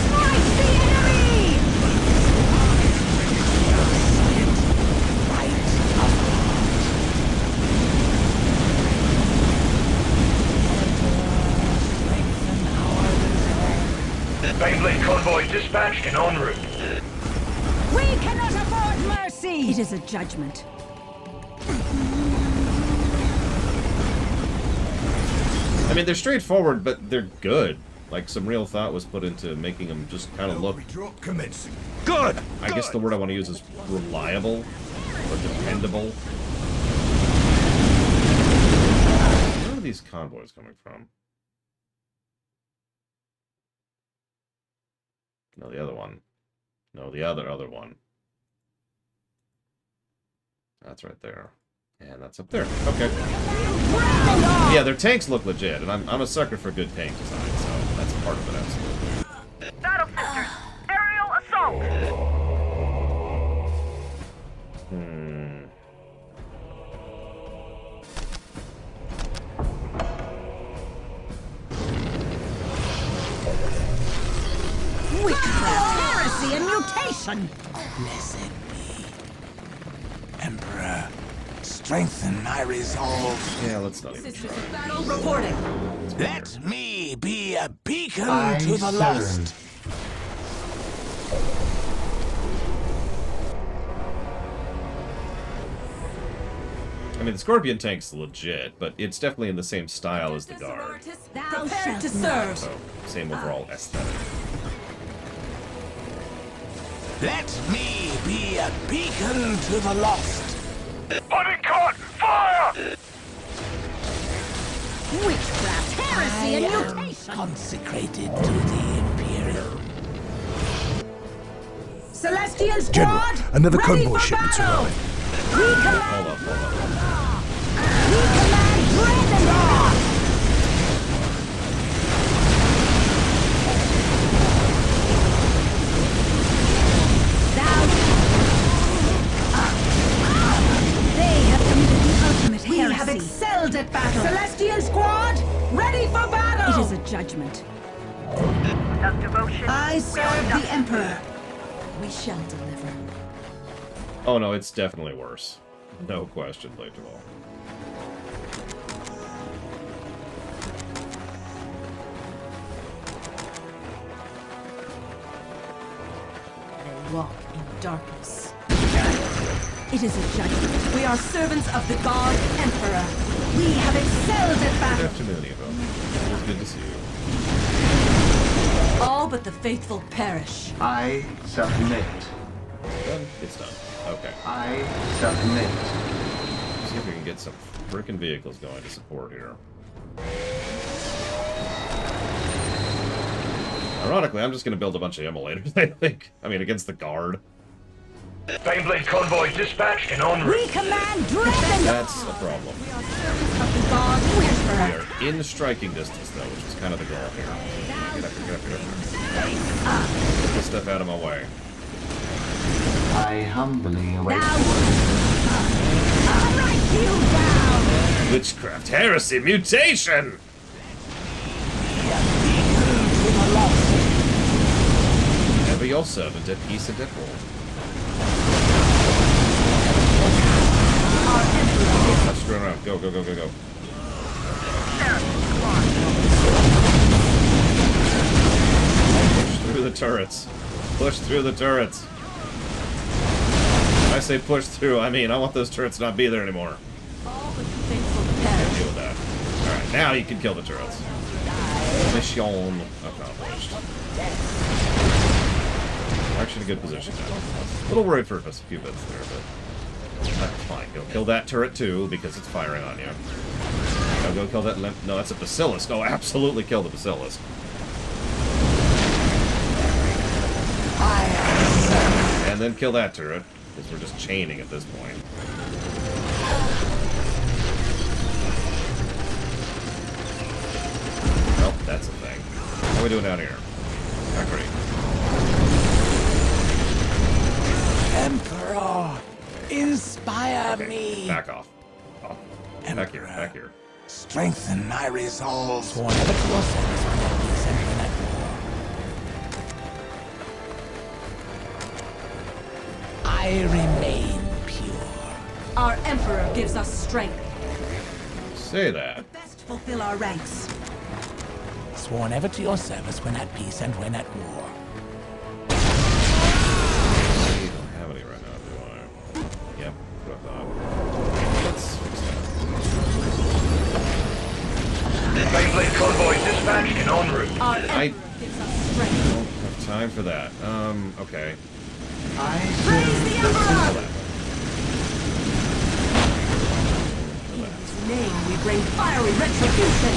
Smite the enemy! Beyblade convoy dispatched and en route. We cannot afford mercy! It is a judgment. I mean, they're straightforward, but they're good. Like, some real thought was put into making them just kind of look... Good! I guess the word I want to use is reliable, or dependable. Where are these convoys coming from? No, the other one. No, the other one. That's right there. And that's up there. Okay. Yeah, their tanks look legit, and I'm a sucker for good tank design, so that's part of it, absolutely. Battle Sisters, aerial assault! Witchcraft, heresy, and mutation! Blessed be. Emperor, strengthen my resolve. Yeah, let's not even try. Battle reporting. Let me be a beacon I to the serve. lost. I mean, the Scorpion tank's legit, but it's definitely in the same style as the guard. Thou Prepare shalt to serve. So, same overall aesthetic. Let me be a beacon to the lost. Body caught! Fire! Witchcraft, heresy, and I am mutation! consecrated to the Imperial. Celestial General, Squad! another ready convoy for shipment's battle! arrived. We command Hold up. Dresendar! They have committed the ultimate We heresy. have excelled at battle. Celestial Squad, ready for battle! It is a judgment. Without devotion, I we serve are the nothing. Emperor. We shall deliver. Oh no, it's definitely worse. No question, Blade Duel. They walk in darkness. It is a judgment. We are servants of the God Emperor. We have excelled at Good battle. afternoon, Evo. It was good to see you. All but the faithful perish. I submit. Done? It's done. Okay. I submit. See if we can get some frickin' vehicles going to support here. Ironically, I'm just gonna build a bunch of emulators, I think. I mean, against the guard. Beyblade convoy dispatched and en route. We command Dresendar! That's a problem. We are servants of the God We Emperor. are in striking distance, though, which is kind of the goal here. Get up here, get up here, get up here. Get this stuff out of my way. I humbly await. I'll write you down! Witchcraft, heresy, mutation! Ever your servant at peace and at war. Let's screw around. Go, go, go, go, go. Push through the turrets. Push through the turrets. When I say push through, I mean I want those turrets not be there anymore. All but the faithful Deal perish. with that. Alright, now you can kill the turrets. Mission accomplished. Actually in a good position now. A little worried for a few bits there, but that's fine. Go kill that turret too, because it's firing on you. No, go kill that limp. No, that's a basilisk. Oh, absolutely kill the basilisk. And then kill that turret, because we're just chaining at this point. Nope, that's a thing. What are we doing down here? Not great. Emperor, inspire me. Back off. Oh, back here, back here. Strengthen my resolve. Sworn ever to your service when at peace and when at war. I remain pure. Our Emperor gives us strength. Say that. Best fulfill our ranks. Sworn ever to your service when at peace and when at war. I don't have any right now, do I? Yep, what I thought. Let's fix that. Beyblade convoy dispatched and en route. Our Emperor gives us strength. Don't have time for that. Okay. Praise the Emperor! In his name we bring fiery retribution!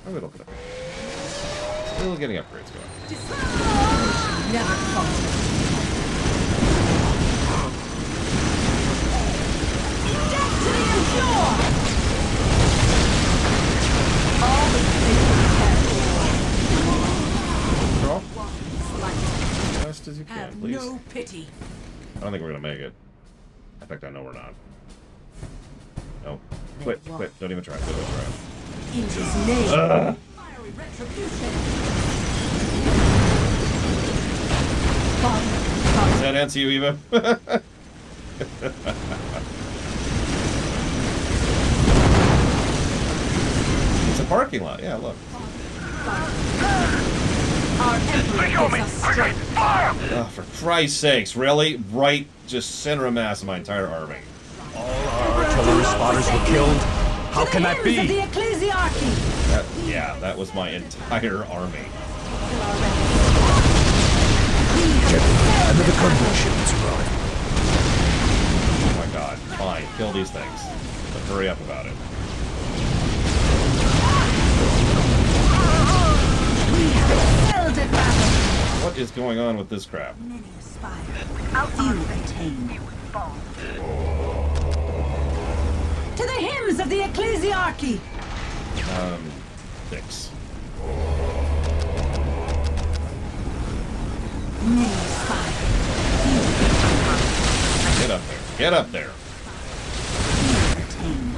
Oh, we look it up. Still getting upgrades going. Never falter. Death to the impure! All the Draw. slight. As fast as you can, Have please. no pity. I don't think we're gonna make it. In fact, I know we're not. No. Quit. Don't even try. Don't even try. In his name. Fiery retribution. Does that answer you, Eva? It's a parking lot. Yeah, look. Our Emperor gives us strength. Oh, for Christ's sakes, really? Right, just center of mass of my entire army. All our artillery spotters were killed. How can that be? The Ecclesiarchy. That was my entire army. Another convoy shipment's arrived. Oh my god, fine, kill these things. But hurry up about it. What is going on with this crap? Many aspire. Few attain. To the hymns of the Ecclesiarchy! 6. Many aspire. Get up there. Get up there. Few attain.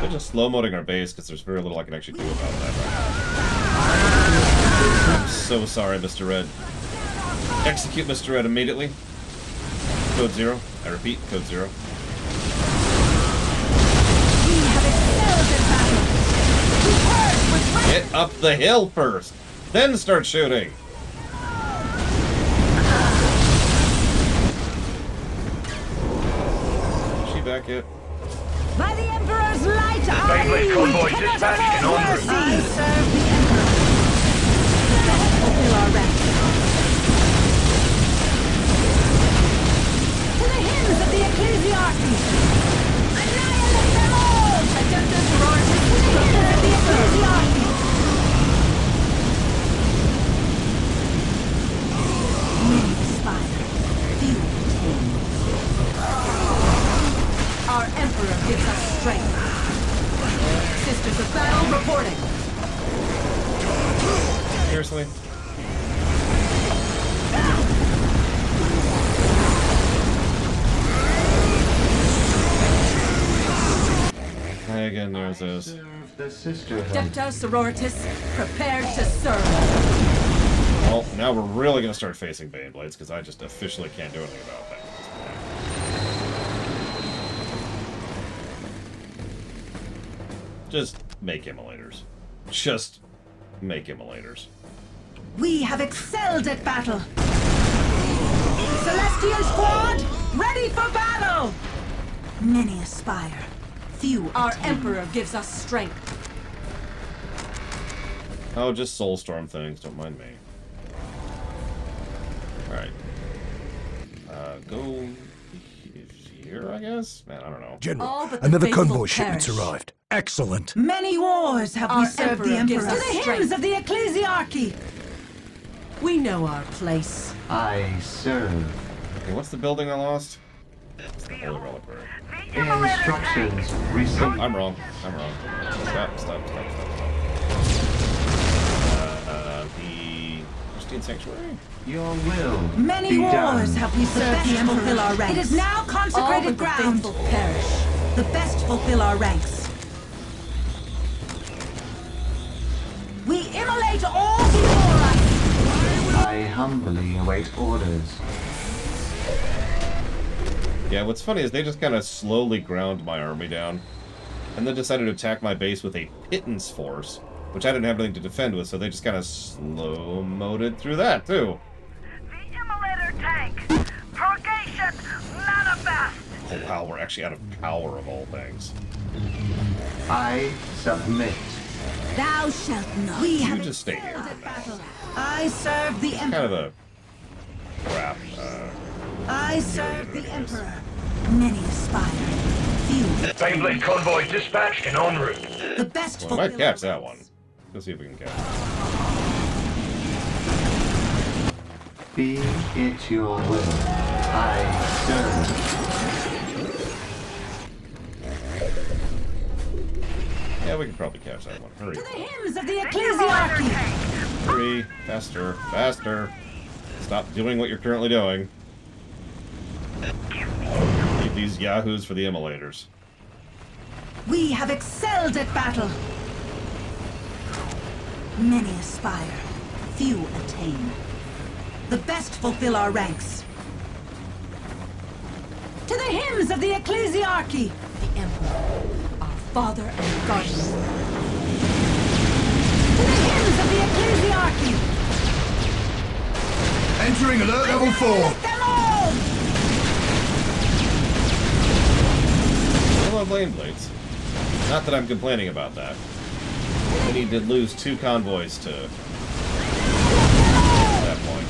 They're just slow-moding our base because there's very little I can actually do about that right now. I'm so sorry, Mr. Red. Execute Mr. Red immediately. Code 0. I repeat, code 0. We have excelled in battle. We purge with Get up the hill first, then start shooting. Is she back yet? By the Emperor's light, Beyblade convoy cannot dispatched afford and en route. mercy. I serve the Emperor. Fulfill our ranks. To the hymns of the Ecclesiarchy. Annihilate them all! Adeptus sororitas, to the hymns of the Ecclesiarchy. Many aspire, few attain. Our Emperor gives us strength. Sisters of Battle reporting. Seriously? Hi again, there's this. Serve the sisterhood. Depto Sororitas, prepared to serve. Well, now we're really going to start facing Baneblades, because I just officially can't do anything about that. Just make immolators. Just make immolators. We have excelled at battle. Celestial Squad, ready for battle! Many aspire, Few Our attain. Emperor gives us strength. Oh, just Soulstorm things. Don't mind me. Alright. Go here, I guess? Man, I don't know. General, All but the another faithful convoy shipment's perish. arrived. Excellent. Many wars have we Our served the Emperor gives Emperor. us To the strength. hymns of the Ecclesiarchy. We know our place. I serve. Okay, what's the building I lost? It's the Holy Reliquary. Instructions received. I'm wrong. I'm wrong. Stop. The Christian Sanctuary? Your will Many be wars done. have we served the Emperor. Fulfill our ranks. It is now All consecrated but the ground. faithful perish. The best fulfill our ranks. We immolate all before us. I humbly await orders. Yeah, what's funny is they just kind of slowly ground my army down, and then decided to attack my base with a pittance force, which I didn't have anything to defend with, so they just kind of slow-moded through that, too. The immolator tank. Purgation manifest. Oh wow, we're actually out of power of all things. I submit. Thou shalt not. We You have just stay here excelled for at now. battle. I serve the Kind Emperor. of a crap, I serve the Emperor. Many aspire. Few. Baneblade convoy dispatched and en route. The best well, I might fulfill catch our that one. ranks. Let's see if we can catch it. Be it your will. I serve. Yeah, we can probably catch that one. Hurry. To the hymns of the Immolator Ecclesiarchy. tank. Hurry. Faster. Faster. Stop doing what you're currently doing. Leave these yahoos for the immolators. We have excelled at battle. Many aspire. Few attain. The best fulfill our ranks. To the hymns of the Ecclesiarchy. The Emperor, our father and guardian. To the hymns of the Ecclesiarchy. Entering alert level 4. Let them all. Hello, Blade Blades. Not that I'm complaining about that. We need to lose 2 convoys to that point.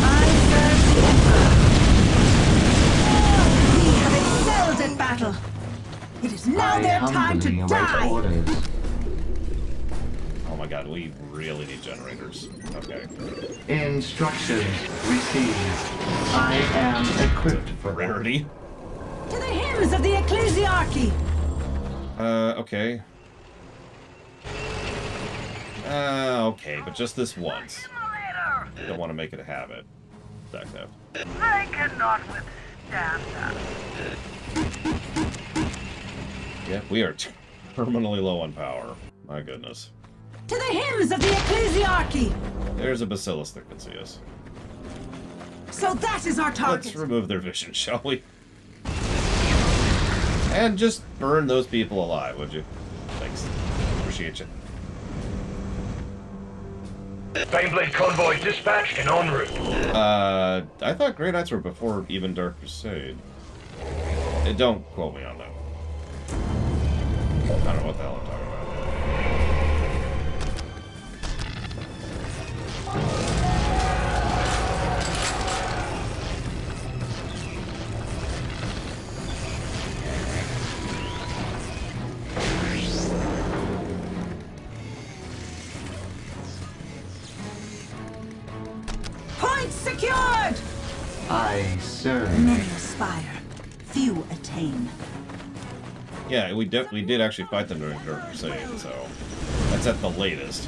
I serve the Emperor. We have excelled at battle. It is now I their time to humbly await die. orders. Oh my god, we really need generators. Okay. Instructions received. I am equipped for Rarity. To the hymns of the Ecclesiarchy. Okay. Okay, but just this once. Immolator. Don't want to make it a habit. That theft. They cannot withstand us. Yeah, we are terminally low on power. My goodness. To the hymns of the Ecclesiarchy. There's a Bacillus that can see us. So that is our target. Let's remove their vision, shall we? And just burn those people alive, would you? Thanks. Appreciate you. Baneblade convoy dispatched and en route. I thought Grey Knights were before even Dark Crusade. Don't quote me on that. I don't know what the hell I'm talking about. Point secured. I serve. Many aspire. Few attain. Yeah, we did actually fight them during Dark Crusade, so that's at the latest.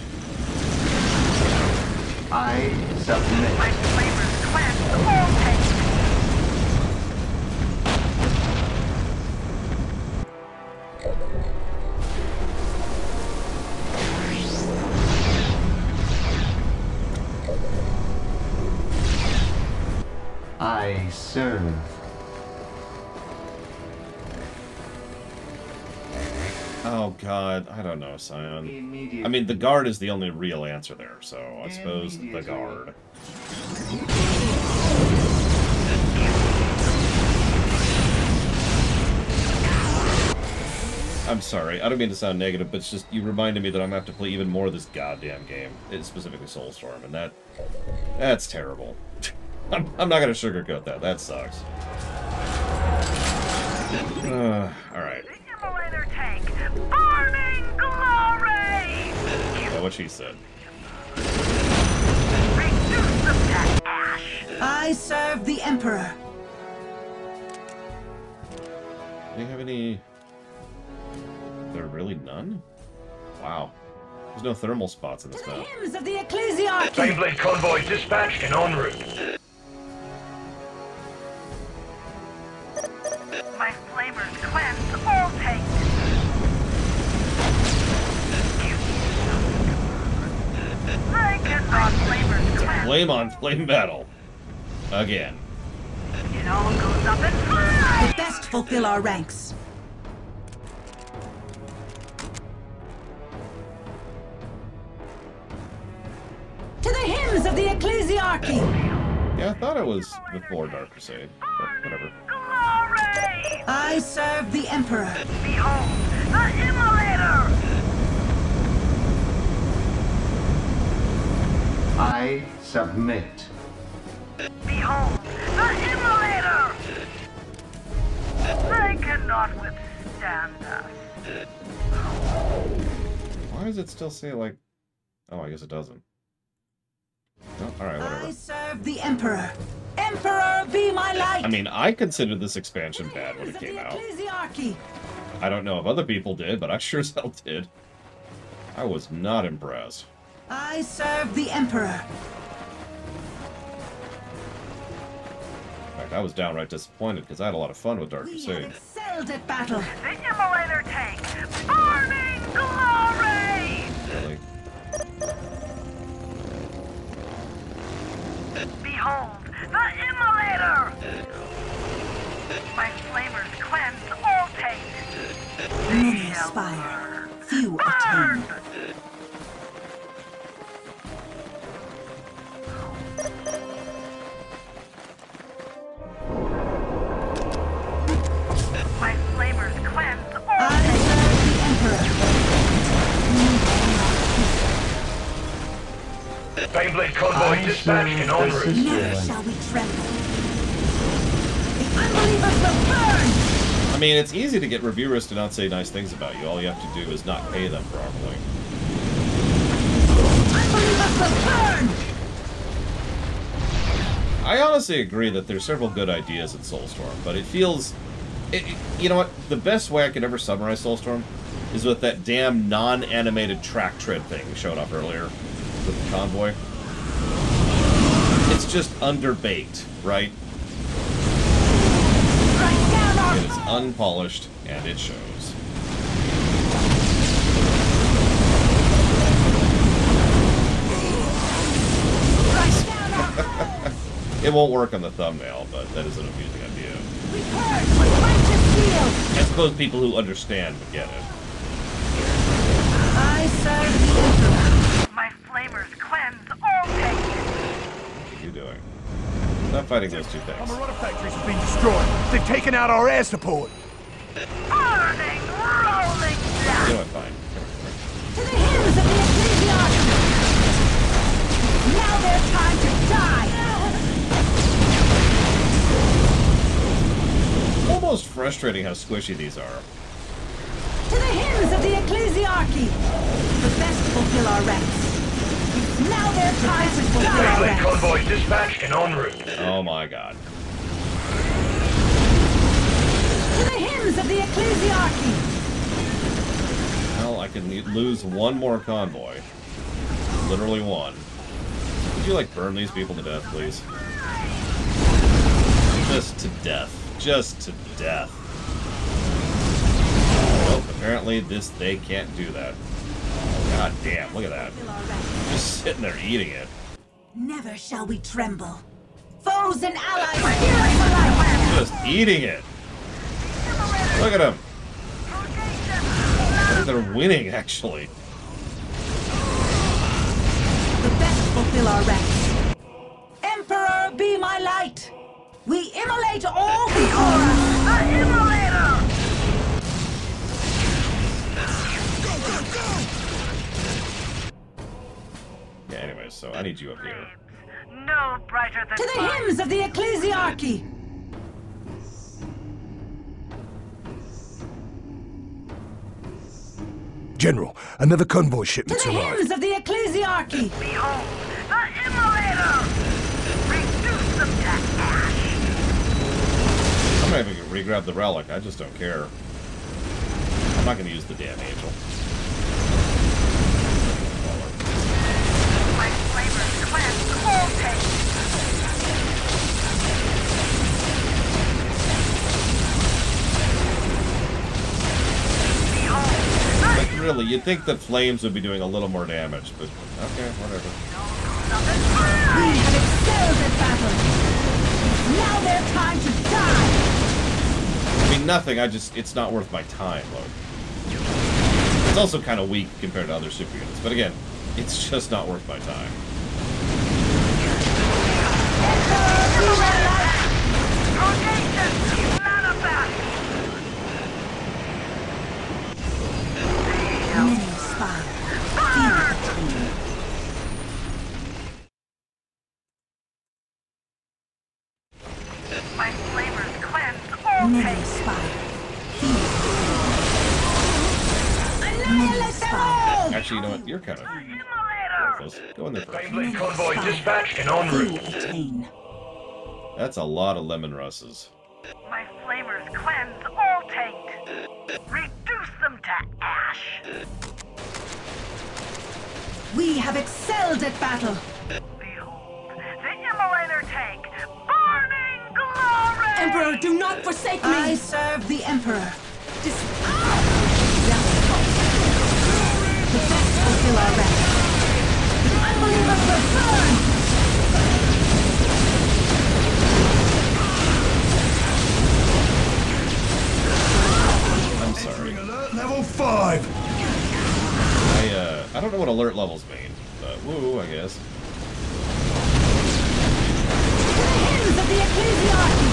I submit. My flavors cleanse the whole tank. I serve. Oh god, I don't know, Scion. Immediate. I mean, the guard is the only real answer there, so I suppose the guard. I'm sorry. I don't mean to sound negative, but it's just you reminded me that I'm gonna have to play even more of this goddamn game. It's specifically Soulstorm, and that's terrible. I'm not gonna sugarcoat that. That sucks. All right. Immolator tank, burning glory. Yeah, what she said. Reduce them to ash. I serve the Emperor. Do you have any... There are really none? Wow. There's no thermal spots in this map. Hymns of the Ecclesiarchy. Baneblade convoy dispatched and en route. My flamers cleanse all tanks. I cannot flamers cleanse. Flame on flame battle. Again. It all goes up in flames. The best fulfill our ranks. To the hymns of the Ecclesiarchy. Yeah, I thought it was before Dark Crusade, but whatever. Glory. I serve the Emperor. Behold, the Immolator. I submit. Behold, the Immolator. They cannot withstand us. Why does it still say, like... Oh, I guess it doesn't. Oh, alright, whatever. I serve the Emperor. Emperor, be my light. I mean, I considered this expansion bad when it came out. Ecclesiarchy. I don't know if other people did, but I sure as hell did. I was not impressed. I serve the Emperor. In fact, I was downright disappointed because I had a lot of fun with Dark We have Crusade. excelled at battle. The Immolator tank, burning glory. Really? Behold, the Immolator. My flamers cleanse all taint. Many aspire, few attain. Burn. My flamers cleanse all I taint. serve the Emperor. Baneblade convoy dispatched and en route. Never shall we tremble. The unbelievers will burn. I mean, it's easy to get reviewers to not say nice things about you. All you have to do is not pay them properly. Unbelievers will burn. I honestly agree that there's several good ideas in Soulstorm, but it feels... you know what? The best way I could ever summarize Soulstorm is with that damn non-animated track tread thing we showed off earlier with the convoy. It's just underbaked, right? Strike down our It is unpolished, and it shows. strike down our It won't work on the thumbnail, but that is an amusing idea. We purge with righteous zeal. I suppose people who understand would get it. I serve the Emperor. My flamers cleanse all taint. What are you doing? Stop fighting those two things. Marauder factories have been destroyed. They've taken out our air support. Burning, rolling You down. know what? Fine. To the hymns of the Ecclesiarchy. Now their time to die. Almost frustrating how squishy these are. To the hymns of the Ecclesiarchy. The best fulfill our ranks. Now their time to fulfill our Baneblade ranks. convoy dispatched and en route. Oh my god. To the hymns of the Ecclesiarchy. Well, I can lose one more convoy. Literally one. Would you, like, burn these people to death, please? Just to death. Just to death. Nope, apparently they can't do that. God damn, look at that. Fulfill our ranks. Just sitting there eating it. Never shall we tremble. Foes and allies fearing for life. Just eating it. Look at them. They're winning, actually. The best fulfill our ranks. Emperor, be my light. We immolate all before us. The Immolator. I need you up here. No brighter than To the mine. hymns of the Ecclesiarchy! General, another convoy To shipment's the arrived. hymns of the Ecclesiarchy! Behold, the immolator! Reduce them to ash! I'm not even gonna re-grab the relic. I just don't care. I'm not gonna use the damn angel. My flavors cleanse all taste! Behold, Like, really, you'd think that flames would be doing a little more damage, but okay, whatever. We have excelled at battle! Now their time to die! I mean, nothing, it's not worth my time, look. It's also kind of weak compared to other super units, but again, it's just not worth my time. Many aspire. Few attain. my flavors cleanse all Many taste! aspire. Few annihilate them all! Actually, you know what? You're kind of Immolator! worthless. Go in there first. Baneblade convoy dispatched and en route. Few attain. That's a lot of lemon russes. My flavors cleanse all taint! Reduce them to ash! We have excelled at battle! Behold, the immolator tank! Burning glory! Emperor, do not forsake me! I serve the Emperor. The best fulfill our ranks. The unbelievers will burn! I'm sorry. Alert level 5! I don't know what alert levels mean, but woo, I guess. To the hymns of the Ecclesiarchy!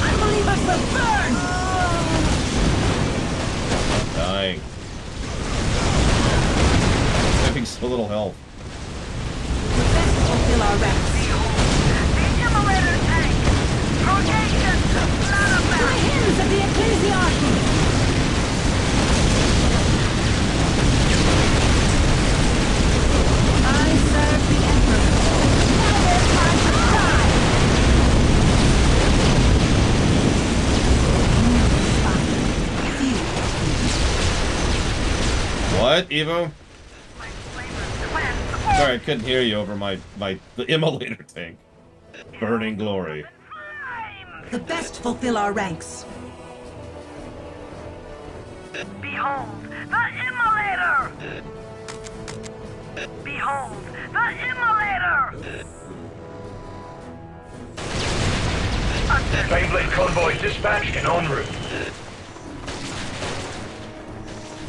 Unbelievers will burn! Dying. Having so little health. The best fulfill our ranks. The immolator tank! Progation! To the hymns of the Ecclesiarchy! I serve the Emperor. Now their time to die! Few. What, Evo? My flavors cleanse all Sorry, I couldn't hear you over the immolator tank. Burning glory. time! The best fulfill our ranks. Behold, the immolator! Behold, the immolator! Baneblade convoy dispatched and en route.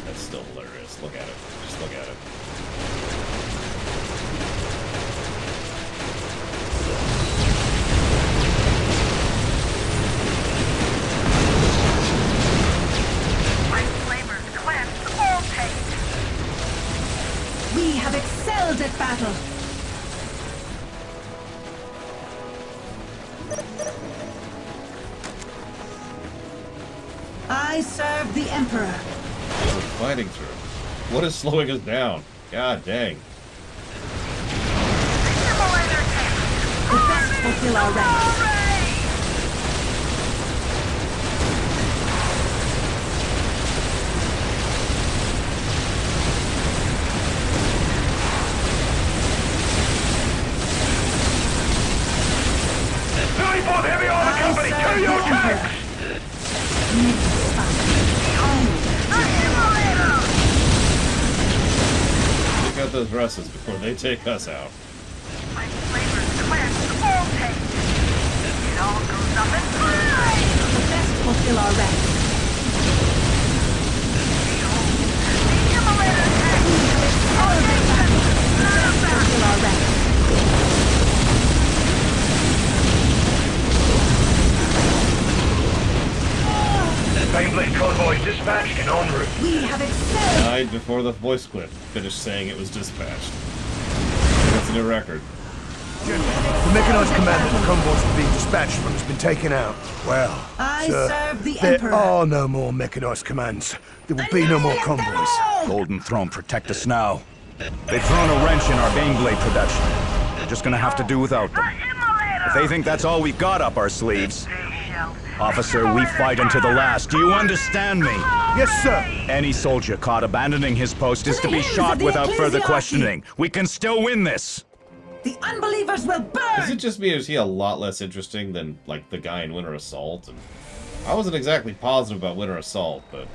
That's still hilarious. Look at it. Just look at it. My flavors cleanse all taste! We have excelled at battle. I serve the Emperor. What are we fighting through? What is slowing us down? God dang. The immolator tank! The best fulfill our ranks. Glory! Lilliput Heavy Armor I Company, serve to the your Emperor. tanks! The immolator! Look at those russes before they take us out. My flavors cleanse all taste! It all goes up in flames! The best fulfill our ranks. The immolator tank! Progation! Fulfill our ranks. Baneblade convoy dispatched and en route. We have excelled. Died before the voice clip finished saying it was dispatched. That's a new record. The mechanized commander convoys are being dispatched when it's been taken out. Well, I sir, serve the there Emperor. are no more mechanized commands. There will be no more convoys. Golden Throne, protect us now. They've thrown a wrench in our Baneblade production. We're just gonna have to do without them. If they think that's all we've got up our sleeves... Officer, we fight unto the last. Do you understand me? Yes, sir. Any soldier caught abandoning his post is to be shot without further questioning. We can still win this. The unbelievers will burn! Is it just me, or is he a lot less interesting than, like, the guy in Winter Assault? And I wasn't exactly positive about Winter Assault, but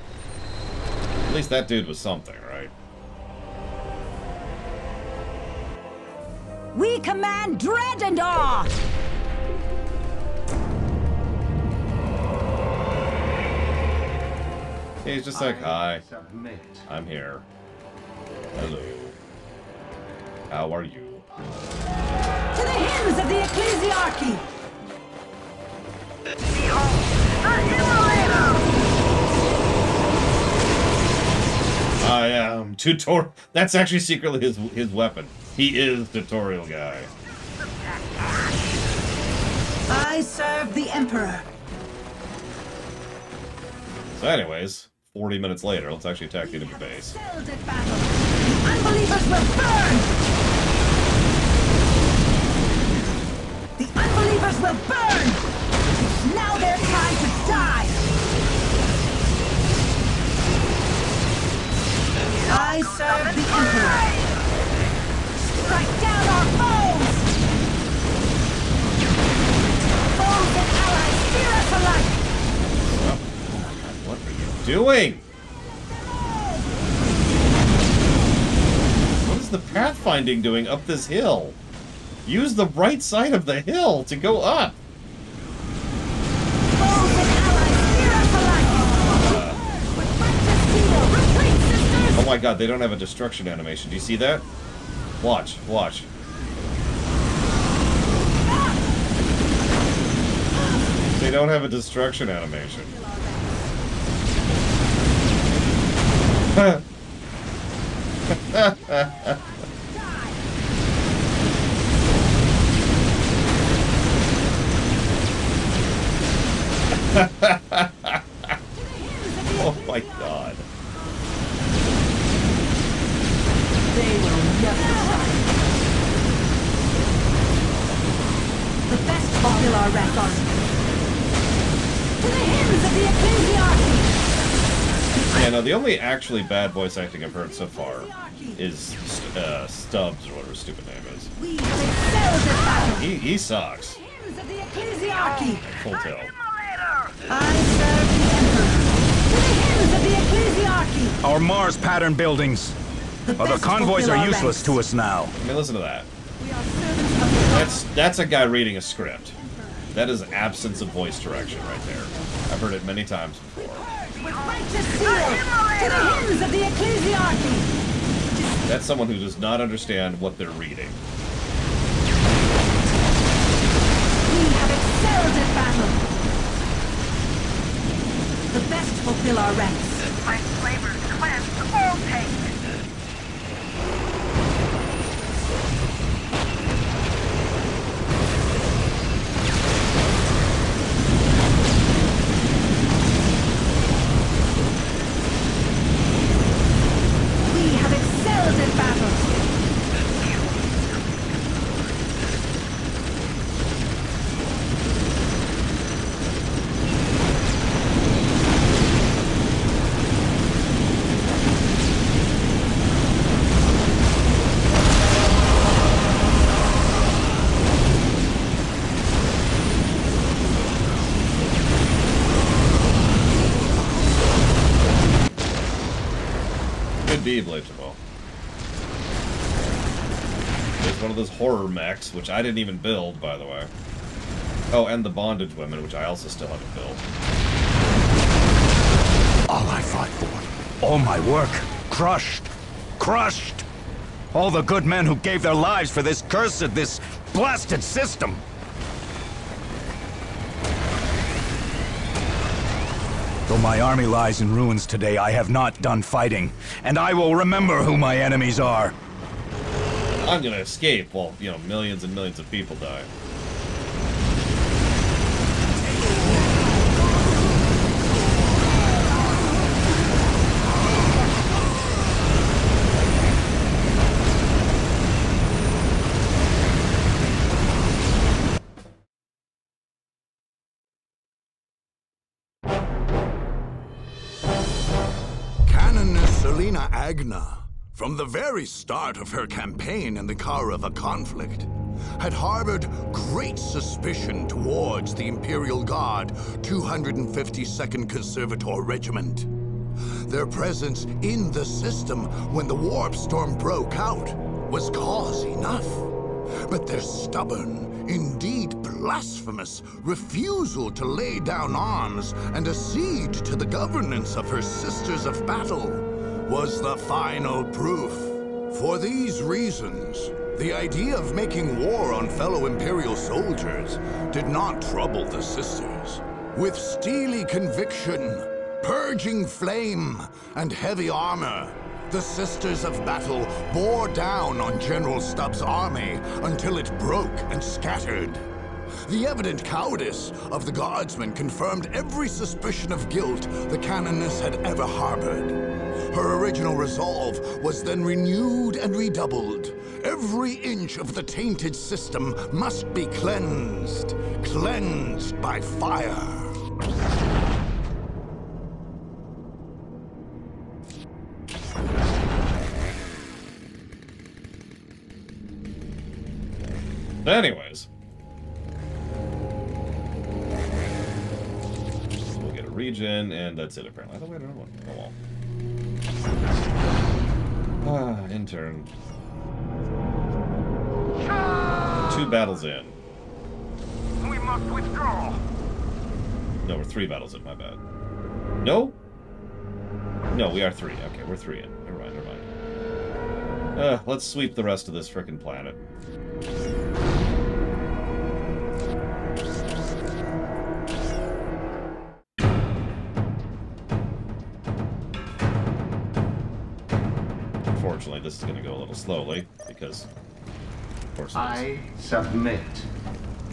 at least that dude was something, right? We command dread and awe! He's just like, hi, I'm here. Hello. How are you? To the hymns of the Ecclesiarchy! Behold, the Immolator! I am tutorial. That's actually secretly his weapon. He is tutorial guy. I serve the Emperor. So anyways, 40 minutes later, let's actually attack the enemy base. Excelled at battle. The unbelievers will burn! The unbelievers will burn! It's now their time to die! I serve the Emperor. Strike down our foes! Foes and allies fear us alike! What are you doing? What is the pathfinding doing up this hill? Use the right side of the hill to go up. Foes and allies fear us alike! Retreat, sisters! Oh my god, they don't have a destruction animation. Do you see that? Watch, watch. They don't have a destruction animation. Oh my god. They will never stop. The best popular record. To the hymns of the Ecclesiarchy! Yeah, no, the only actually bad voice acting I've heard so far is Stubbs, or whatever his stupid name is. We have excelled at battle. He sucks. Hymns of the Ecclesiarchy! Full tilt. I serve the Emperor. To the hymns of the Ecclesiarchy! Our Mars pattern buildings. The Well, the best convoys are popular useless ranks. to us now. I mean, listen to that. We are servants of the That's a guy reading a script. That is absence of voice direction right there. I've heard it many times before. with righteous zeal. To the hymns of the Ecclesiarchy! That's someone who does not understand what they're reading. We have excelled at battle. The best fulfill our ranks. My flavors cleanse all taste. We have excelled at battle. Could be Blades of Woe. There's one of those horror mechs, which I didn't even build, by the way. Oh, and the bondage women, which I also still haven't built. All I fought for, all my work, crushed, crushed. All the good men who gave their lives for this cursed, this blasted system. Though my army lies in ruins today, I have not done fighting, and I will remember who my enemies are. I'm gonna escape while, you know, millions and millions of people die. Canoness Selena Agna, from the very start of her campaign in the Karava conflict, had harbored great suspicion towards the Imperial Guard 252nd Conservator Regiment. Their presence in the system when the warp storm broke out was cause enough. But their stubborn, indeed blasphemous, refusal to lay down arms and accede to the governance of her Sisters of Battle was the final proof. For these reasons, the idea of making war on fellow Imperial soldiers did not trouble the Sisters. With steely conviction, purging flame, and heavy armor, the Sisters of Battle bore down on General Stubbs' army until it broke and scattered. The evident cowardice of the Guardsmen confirmed every suspicion of guilt the Canoness had ever harbored. Her original resolve was then renewed and redoubled. Every inch of the tainted system must be cleansed. Cleansed by fire. Anyways. So we'll get a regen, and that's it apparently. I thought we had another one. Oh well. Ah, intern. 2 battles in. We must withdraw. No, we're 3 battles in, my bad. No? No, we are 3. Okay, we're 3 in. Never mind, never mind. Let's sweep the rest of this frickin' planet. Unfortunately, this is going to go a little slowly, because, of course, I submit.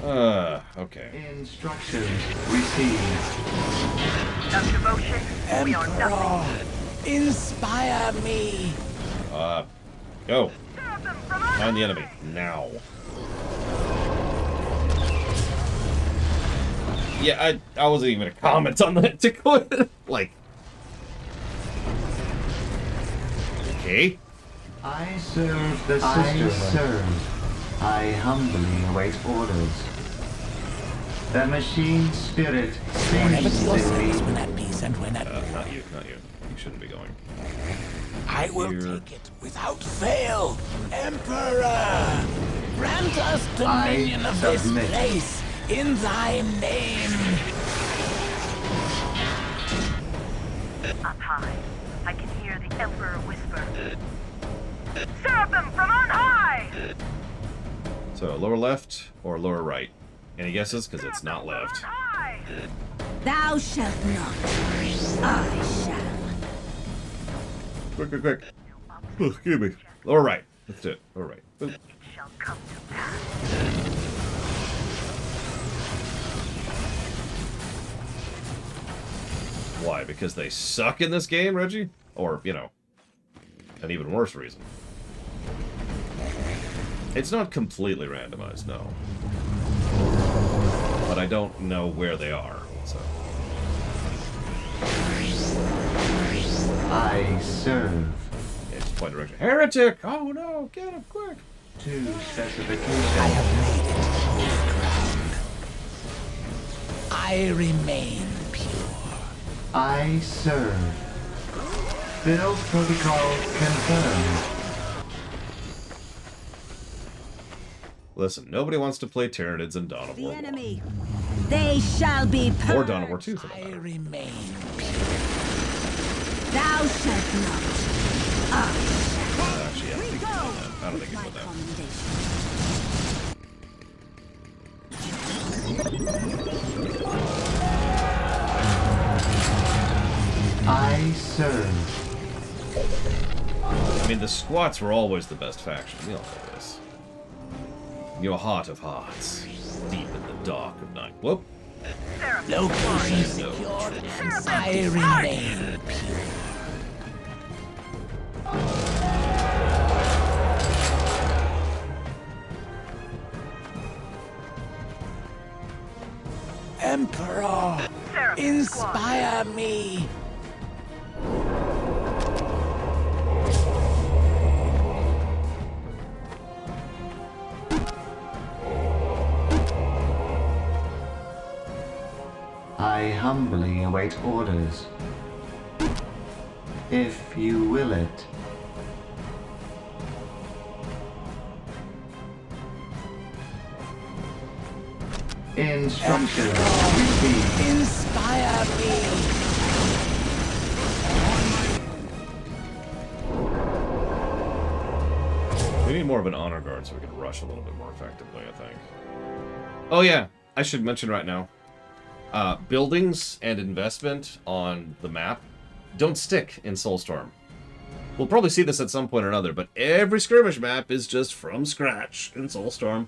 Okay. Instructions received. Of devotion, we are nothing. Inspire me. Go. Find the enemy, now. Yeah, I wasn't even gonna comment on that to go like... Okay. I serve the Sisterhood. I humbly await orders. The machine spirit Never to sings your in service me. when at peace and when at war. Not you, not you. You shouldn't be going. I will Here. take it without fail. Emperor, grant us dominion of this submit. place in thy name. Up high, I can hear the Emperor whisper. Serve them from on high! So, lower left or lower right? Any guesses? Because it's not left. High! Thou shalt not. I shall. Quick, quick, quick. Oh, excuse me. Lower right. That's it. Lower right. Boop. It shall come to pass. Why? Because they suck in this game, Reggie? Or, you know, an even worse reason. It's not completely randomized, no. But I don't know where they are, so... I serve. Yeah, just point direction. Heretic! Oh no! Get him, quick! To specifications. I have made it over ground. I remain pure. I serve. Build protocol confirmed. Listen, nobody wants to play Tyranids in Dawn of The War 1. enemy. They shall be purged. Or Dawn of War 2, for that I matter. remain Thou shalt not. I shall. Actually, I don't think it's done that. I don't think it's My done that. commendation. I serve. I mean, the squats were always the best faction. We all know this. Your heart of hearts, deep in the dark of night. Whoop. Location secured, and I remain pure. Emperor, inspire me. I humbly await orders. If you will it. Instructions received. Inspire me. We need more of an honor guard so we can rush a little bit more effectively, I think. Oh yeah, I should mention right now. Buildings and investment on the map don't stick in Soulstorm. We'll probably see this at some point or another, but every skirmish map is just from scratch in Soulstorm.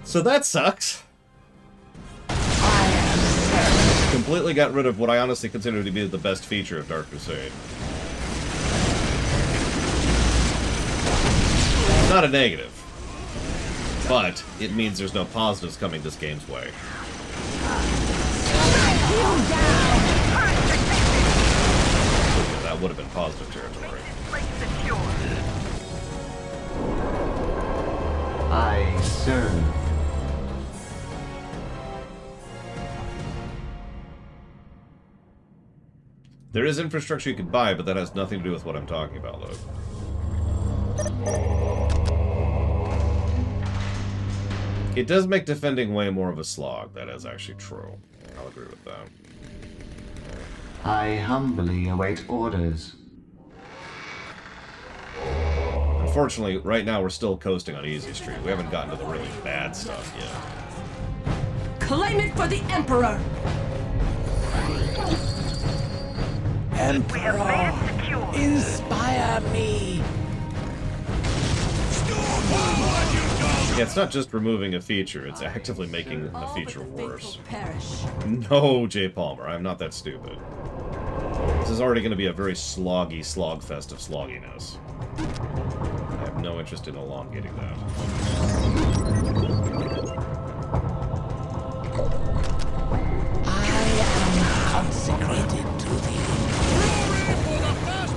So that sucks. Completely got rid of what I honestly consider to be the best feature of Dark Crusade. It's not a negative, but it means there's no positives coming this game's way. That would have been positive territory. I serve. There is infrastructure you could buy, but that has nothing to do with what I'm talking about, though. It does make defending way more of a slog. That is actually true. I'll agree with that. I humbly await orders. Unfortunately, right now we're still coasting on Easy Street. We haven't gotten to the really bad stuff yet. Claim it for the Emperor! Emperor, inspire me. Yeah, it's not just removing a feature, it's actively making a feature worse. No, Jay Palmer, I'm not that stupid. This is already going to be a very sloggy slogfest of slogginess. I have no interest in elongating that. I am consecrated to thee.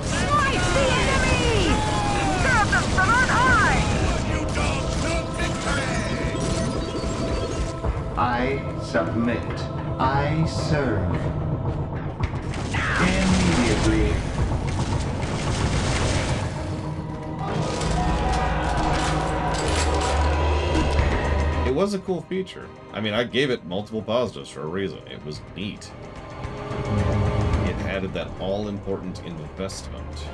Slice the enemy! Serve them from on high! I submit. I serve. Immediately. It was a cool feature. I mean, I gave it multiple positives for a reason. It was neat. It added that all-important investment.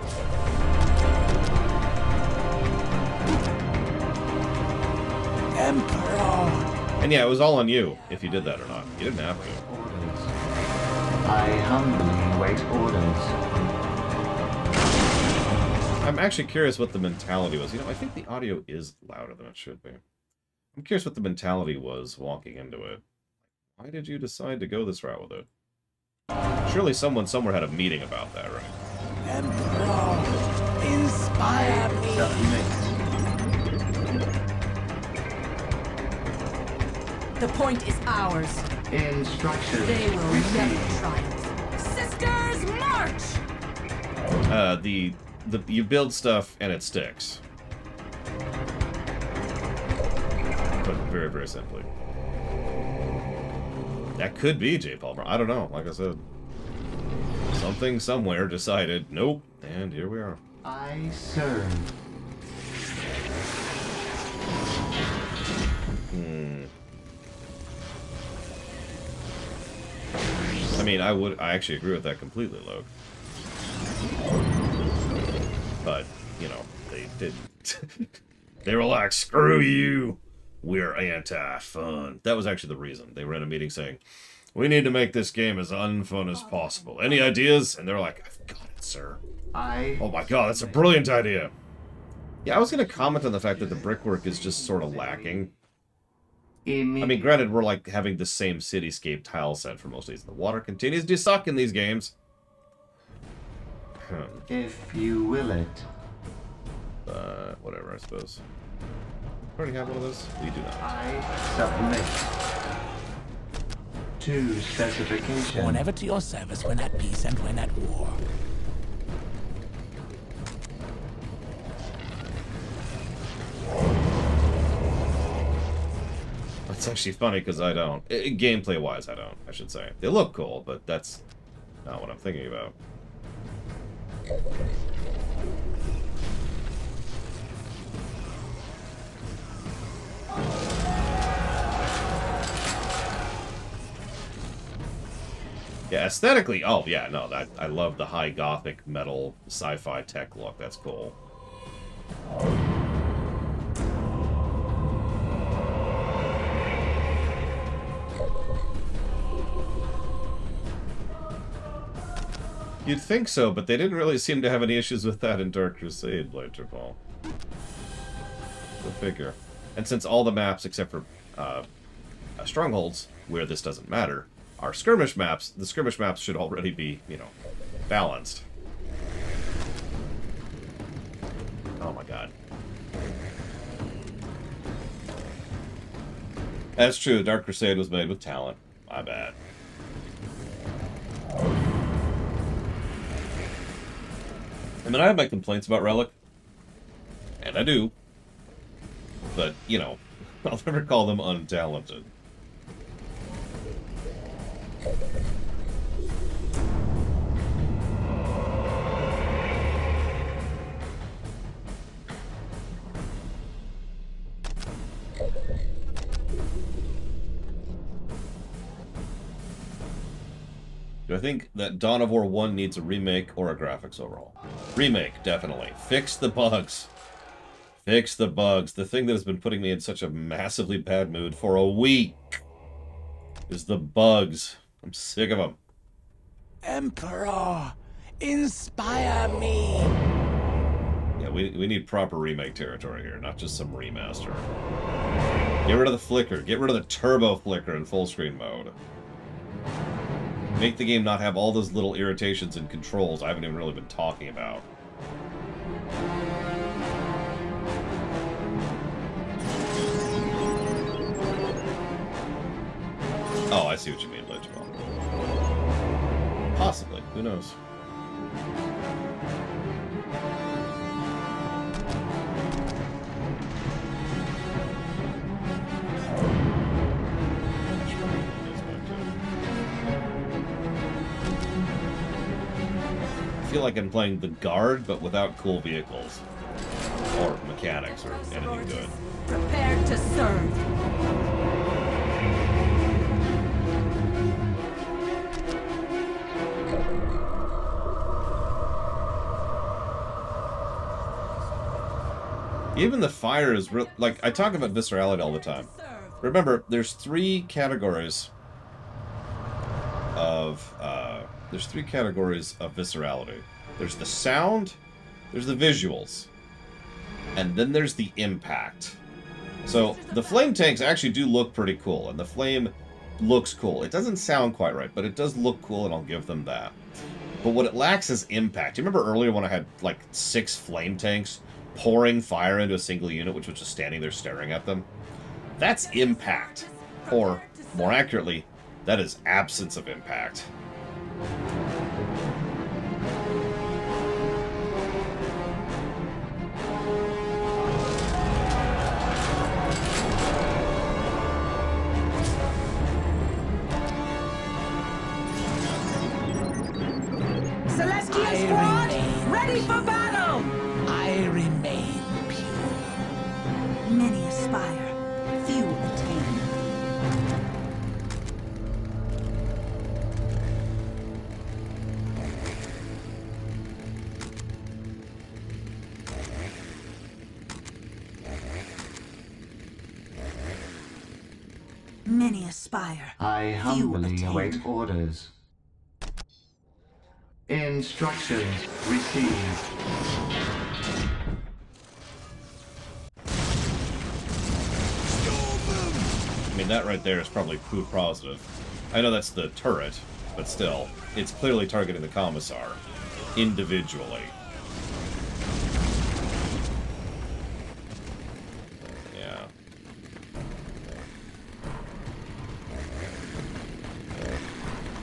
Emperor. And yeah, it was all on you, if you did that or not. You didn't have to. I humbly await orders. I'm actually curious what the mentality was. You know, I think the audio is louder than it should be. I'm curious what the mentality was walking into it. Why did you decide to go this route with it? Surely someone somewhere had a meeting about that, right? Emperor, inspire me. The point is ours. Instructions They will received. never triumph. Sisters, march! You build stuff and it sticks. Put it very, very simply. That could be Jay Palmer. I don't know. Like I said, something somewhere decided, nope, and here we are. I serve. I mean, I actually agree with that completely, Loke. But, you know, they didn't. They were like, screw you, we're anti-fun. That was actually the reason. They were in a meeting saying, We need to make this game as unfun as possible. Any ideas? And they're like, I've got it, sir. Oh my god, that's a brilliant idea. Yeah, I was going to comment on the fact that the brickwork is just sort of lacking. I mean, granted, we're like having the same cityscape tile set for most of these. The water continues to suck in these games. If you will it. Whatever, I suppose. Already have one of those? We do not. I submit to specification. Born ever to your service when at peace and when at war. That's actually funny because I don't. Gameplay-wise, I don't, I should say. They look cool, but that's not what I'm thinking about. Yeah, aesthetically, oh yeah, no, I love the high gothic metal sci-fi tech look. That's cool. You'd think so, but they didn't really seem to have any issues with that in Dark Crusade, Blanterfall. Go figure. And since all the maps, except for strongholds, where this doesn't matter, are skirmish maps, the skirmish maps should already be, you know, balanced. Oh my god. That's true, Dark Crusade was made with talent. My bad. I mean, I have my complaints about Relic, and I do, but, you know, I'll never call them untalented. Do I think that Dawn of War 1 needs a remake or a graphics overhaul? Remake, definitely. Fix the bugs. Fix the bugs. The thing that has been putting me in such a massively bad mood for a week is the bugs. I'm sick of them. Emperor, inspire me. Yeah, we need proper remake territory here, not just some remaster. Get rid of the flicker. Get rid of the turbo flicker in full screen mode. Make the game not have all those little irritations and controls I haven't even really been talking about. Oh, I see what you mean, Ledgeball. Possibly. Who knows? I feel like I'm playing The Guard, but without cool vehicles. Or mechanics, or anything good. Prepared to serve. Even the fire is real. Like, I talk about viscerality all the time. Remember, there's three categories of viscerality. There's the sound, there's the visuals, and then there's the impact. So the flame tanks actually do look pretty cool, and the flame looks cool. It doesn't sound quite right, but it does look cool, and I'll give them that. But what it lacks is impact. You remember earlier when I had like 6 flame tanks pouring fire into a single unit, which was just standing there staring at them? That's impact. Or, more accurately, that is absence of impact. Celestial Squad, ready for battle! I remain pure. Many aspire, few attain. Many aspire. I Few humbly attain. await orders. Instructions received. I mean, that right there is probably proof positive. I know that's the turret, but still, it's clearly targeting the Commissar individually. Yeah.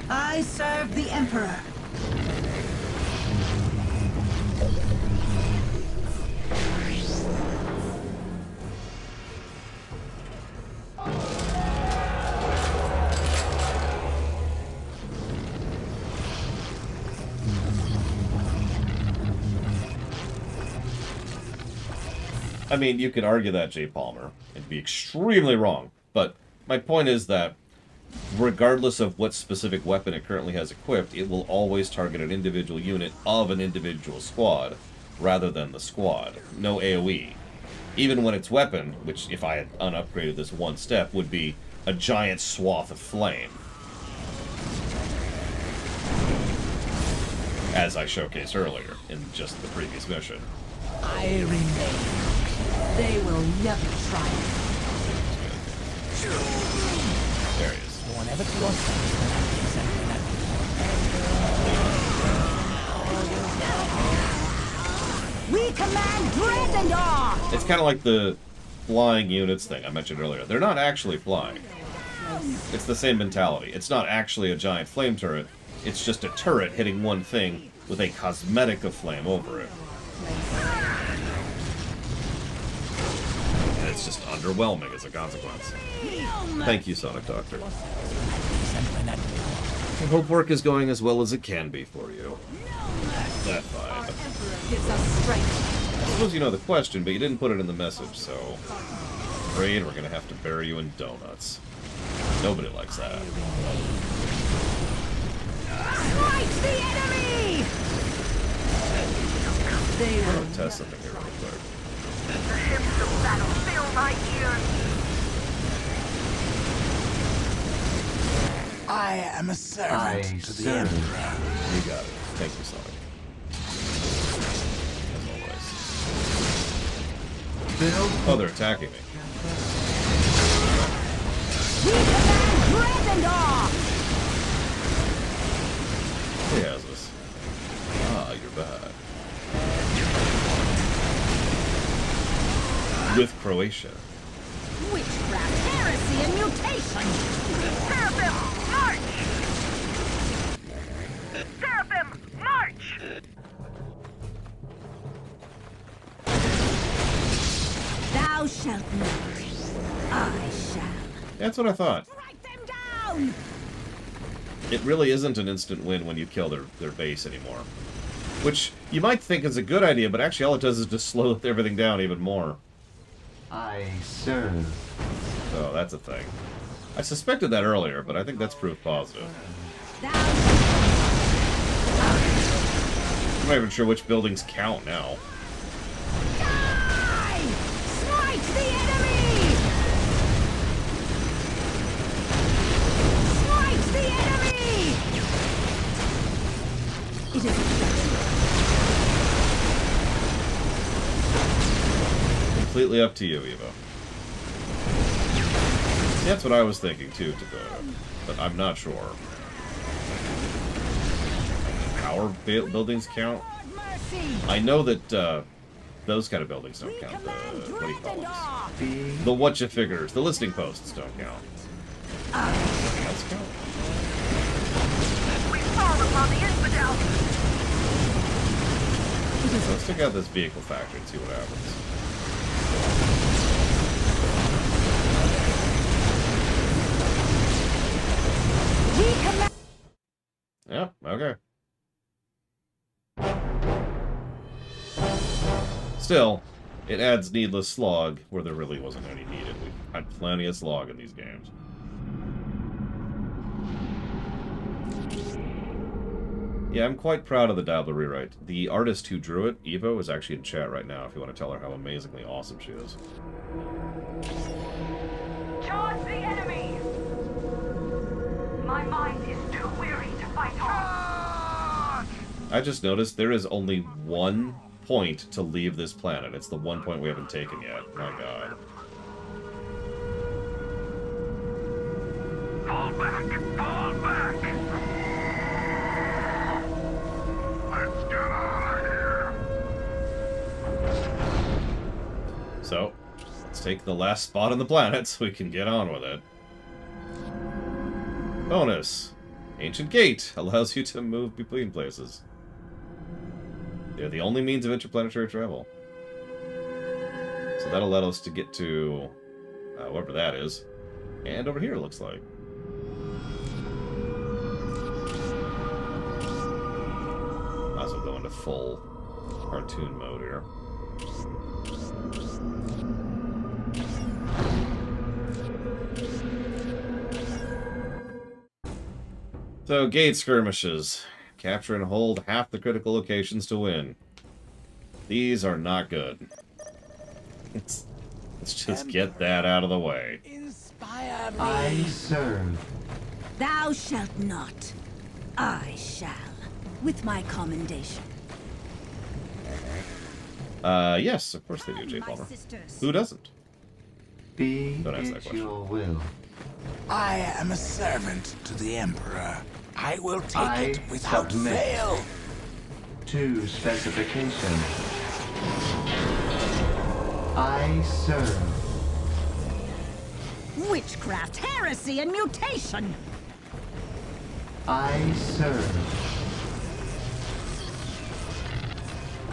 I serve the Emperor. I mean, you could argue that, Jay Palmer, and be extremely wrong, but my point is that regardless of what specific weapon it currently has equipped, it will always target an individual unit of an individual squad, rather than the squad. No AoE. Even when its weapon, which if I had unupgraded this one step, would be a giant swath of flame. As I showcased earlier, in just the previous mission. I remain. They will never triumph. There he is. Whenever to yourself. We command dread and awe! It's kind of like the flying units thing I mentioned earlier. They're not actually flying. It's the same mentality. It's not actually a giant flame turret. It's just a turret hitting one thing with a cosmetic of flame over it. And it's just underwhelming as a consequence. Thank you, Sonic Doctor. I hope work is going as well as it can be for you. That vibe. Gives us strength. I suppose you know the question, but you didn't put it in the message, so... afraid we're gonna have to bury you in donuts. Nobody likes that. Smite the enemy! They I'm will gonna test something here real quick. The hymns of battle fill my ears. I am a I servant to the serve. Emperor. You got it. Thank you, Sonic. As always. Build Oh, they're attacking me. We command dread and awe! He has us. Ah, you're back. With Croatia. Witchcraft, heresy, and mutation! Seraphim, march! Seraphim, march! Thou shalt not. I shall. That's what I thought. Strike them down! It really isn't an instant win when you kill their base anymore. Which you might think is a good idea, but actually all it does is just slow everything down even more. I serve. So that's a thing. I suspected that earlier, but I think that's proof positive. Thou I'm not even sure which buildings count now. die! Smite the enemy! Smite the enemy! It is Completely up to you, Evo. See, that's what I was thinking too, Dakota. But I'm not sure. Power buildings count? mercy! I know that those kind of buildings don't count. The, what do you call them? The whatcha figures. The listing posts don't count. Something else count? We fall upon the infidel. So let's check out this vehicle factory and see what happens. We command. Yeah, okay. Still, it adds needless slog where there really wasn't any needed. We've had plenty of slog in these games. Yeah, I'm quite proud of the Dabbler rewrite. The artist who drew it, Evo, is actually in chat right now if you want to tell her how amazingly awesome she is. Charge the enemy! My mind is too weary to fight on. I just noticed there is only one point to leave this planet. It's the one point we haven't taken yet. My god. Fall back! Fall back! Let's get out of here! So, let's take the last spot on the planet so we can get on with it. Bonus. Ancient Gate allows you to move between places. They're the only means of interplanetary travel. So that'll let us to get to wherever that is. And over here, it looks like. Might as well go into full cartoon mode here. So, gate skirmishes. Capture and hold half the critical locations to win. These are not good. Let's just get that out of the way. Inspire me. I serve. Thou shalt not. I shall. With my commendation. Yes, of course they do, J. Palmer. Who doesn't? Be Don't ask that it question. your will. I am a servant to the Emperor. I will take I it without submit. fail. To specification. I serve. Witchcraft, heresy, and mutation! I serve.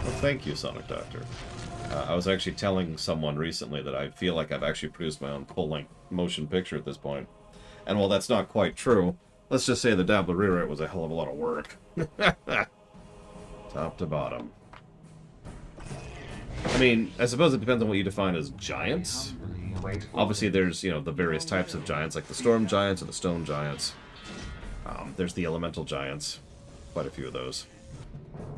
Well, thank you, Sonic Doctor. I was actually telling someone recently that I feel like I've actually produced my own full-length motion picture at this point. And while that's not quite true, let's just say the Dabbler rewrite was a hell of a lot of work. Top to bottom. I mean, I suppose it depends on what you define as giants. Obviously, there's, you know, the various types of giants, like the storm giants or the stone giants. There's the elemental giants. Quite a few of those.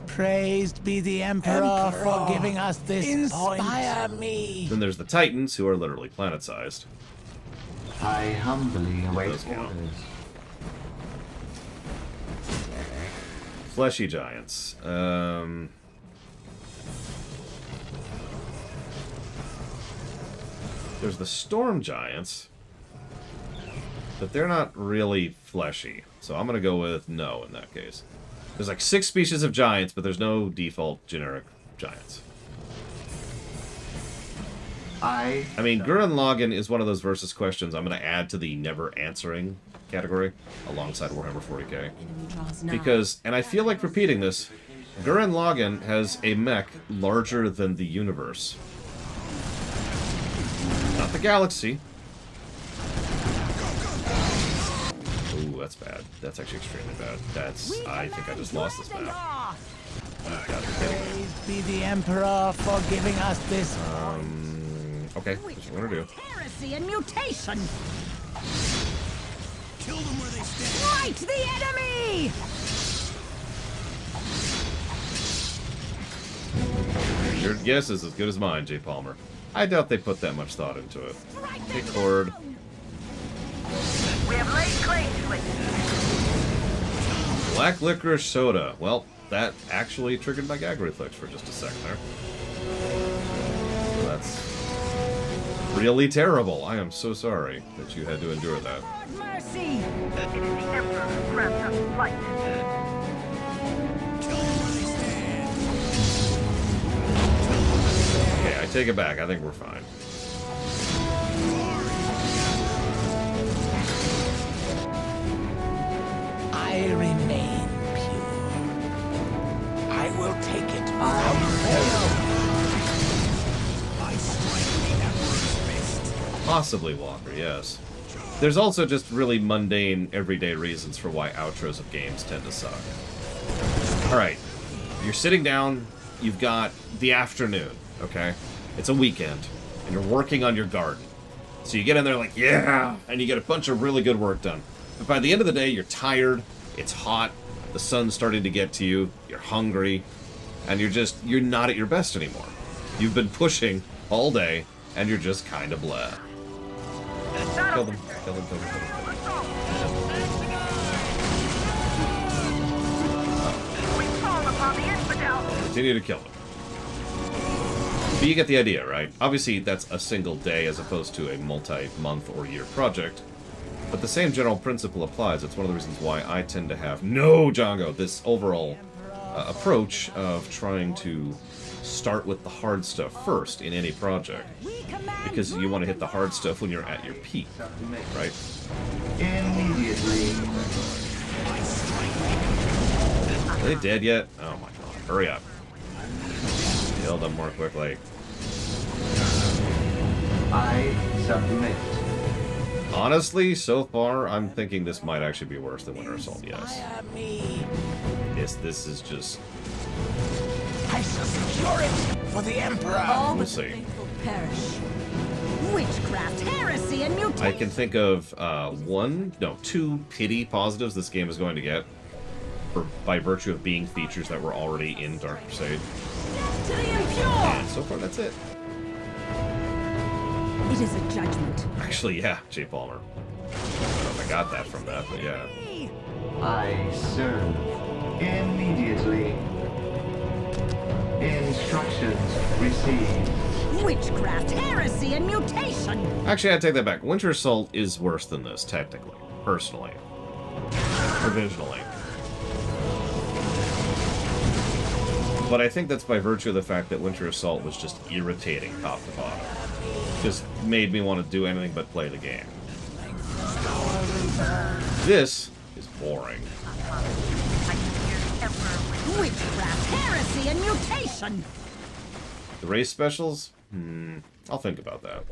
Praised be the Emperor for giving us this Inspire me. Then there's the titans, who are literally planet-sized. I humbly await those count. orders. Fleshy giants. There's the storm giants, but they're not really fleshy. So I'm going to go with no in that case. There's like 6 species of giants, but there's no default generic giants. I mean, Gurren Lagann is one of those versus questions I'm going to add to the never answering category alongside Warhammer 40k. Because, and I feel like repeating this, Gurren Lagann has a mech larger than the universe. Not the galaxy. Ooh, that's bad. That's actually extremely bad. That's... I think I just lost this map. You've got to be kidding me. Praised be the Emperor for giving us this. Okay, that's what we're gonna do. Heresy and mutation! Kill them where they stand. Fight the enemy! Your guess is as good as mine, J. Palmer. I doubt they put that much thought into it. Hey, Cord. We have laid claim to it. Black licorice soda. Well, that actually triggered my gag reflex for just a second there. So that's really terrible. I am so sorry that you had to endure that. Mercy! It is the Emperor who grants us light. Okay, I take it back. I think we're fine. I remain pure. I will take it without fail. I strike the Emperor's fist. Possibly Walker, yes. There's also just really mundane, everyday reasons for why outros of games tend to suck. Alright, you're sitting down, you've got the afternoon, okay? It's a weekend, and you're working on your garden. So you get in there like, yeah! And you get a bunch of really good work done. But by the end of the day, you're tired, it's hot, the sun's starting to get to you, you're hungry, and you're not at your best anymore. You've been pushing all day, and you're just kind of blah. Kill them, kill them, kill them, kill them. continue to kill them. But you get the idea, right? Obviously, that's a single day as opposed to a multi-month or year project. But the same general principle applies. It's one of the reasons why I tend to have, no, Django, this overall approach of trying to start with the hard stuff first in any project. Because you want to hit the hard stuff when you're at your peak, right? Immediately. Are they dead yet? Oh my god, hurry up. Kill them more quickly. I submit. Honestly, so far, I'm thinking this might actually be worse than Winter Assault, yes. Yes, this is just... I shall secure it for the Emperor. All We'll but the see. faithful perish. Witchcraft, heresy, and mutation. I can think of two pity positives this game is going to get by virtue of being features that were already in Dark Crusade. To the impure. And so far, that's it. It is a judgment. Actually, yeah, J. Palmer. I don't know if I got that from that, but yeah. I serve. Immediately. Instructions received. Witchcraft, heresy, and mutation. Actually, I take that back. Winter Assault is worse than this, technically. Personally. Provisionally. But I think that's by virtue of the fact that Winter Assault was just irritating top to bottom. Just made me want to do anything but play the game. This is boring. Witchcraft, heresy, and mutation. The race specials? I'll think about that.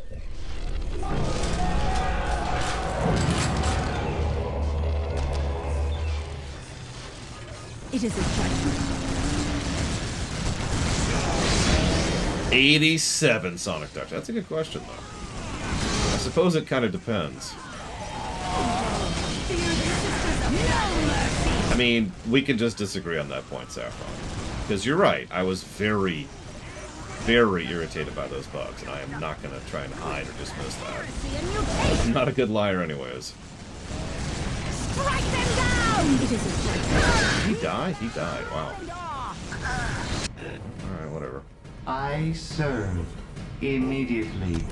It is a judgment. 87 Sonic Touch. That's a good question, though. I suppose it kind of depends. I mean, we can just disagree on that point, Saffron. Because you're right. I was very, very irritated by those bugs, and I am not going to try and hide or dismiss that. I'm not a good liar anyways. Strike them down! It is a judgment. Did he die? He died. Wow. Alright, whatever. I serve. Immediately.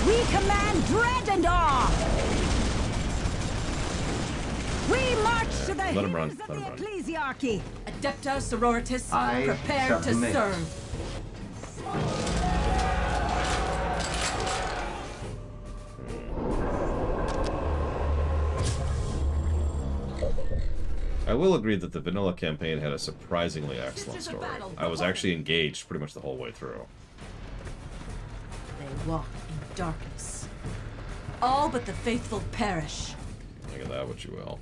We command dread and awe. We march to the Let him run. hills of Let him the run. Ecclesiarchy. Adepta sororitas, I prepare to submit. serve. I will agree that the vanilla campaign had a surprisingly excellent story. I was actually engaged pretty much the whole way through. They walk in darkness. All but the faithful perish. Think of that what you will.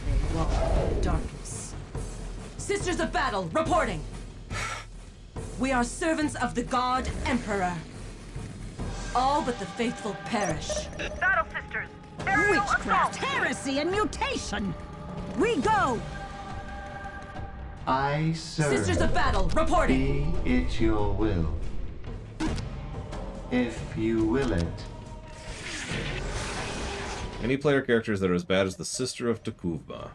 They walk in darkness. Sisters of Battle, reporting! We are servants of the God Emperor. All but the faithful perish. Battle Sisters, aerial Witchcraft, assault. heresy, and mutation. We go. I serve. Sisters of Battle, reporting! Be it your will. If you will it. Any player characters that are as bad as the Sister of Takuvma?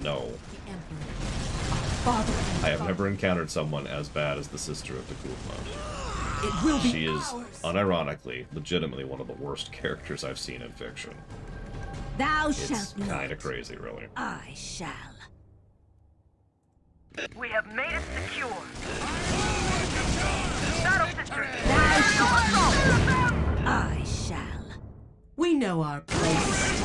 No. The Emperor, our father and I have God. never encountered someone as bad as the Sister of Takuvma. It will be She is, ours. unironically, legitimately one of the worst characters I've seen in fiction. Thou It's shalt not. kind of crazy, really. I shall. We have made it secure. Battle Sisters, Thou shalt assault. I shall. We know our place.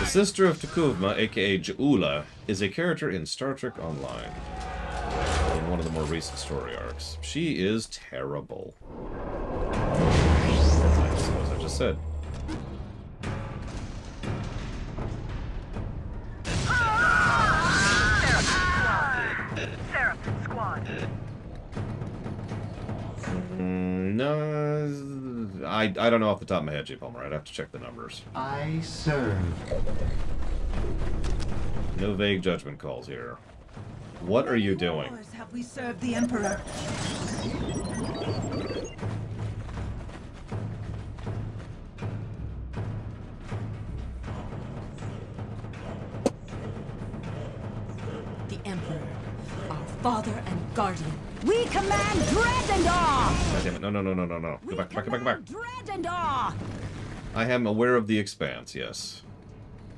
The Sister of Takuvma, aka Jaula, is a character in Star Trek Online. In one of the more recent story arcs. She is terrible. As I just said. Seraphim Squad. No, I don't know off the top of my head, J. Palmer. I'd have to check the numbers. I serve. No vague judgment calls here. What are you doing? Wars have we served the Emperor? The Emperor, our father and guardian. We command dread and awe! God damn it. No, no, no, no, no, no. Go back, back, back, back. Dread and awe! I am aware of the Expanse, yes.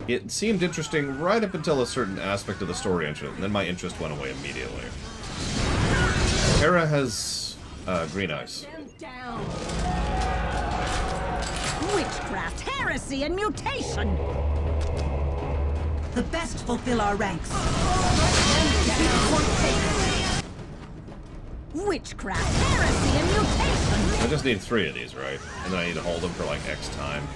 It seemed interesting right up until a certain aspect of the story entered, and then my interest went away immediately. Hera has green eyes. Down. Witchcraft, heresy, and mutation! The best fulfill our ranks. Witchcraft, heresy, and mutation! I just need 3 of these, right? And then I need to hold them for like X time.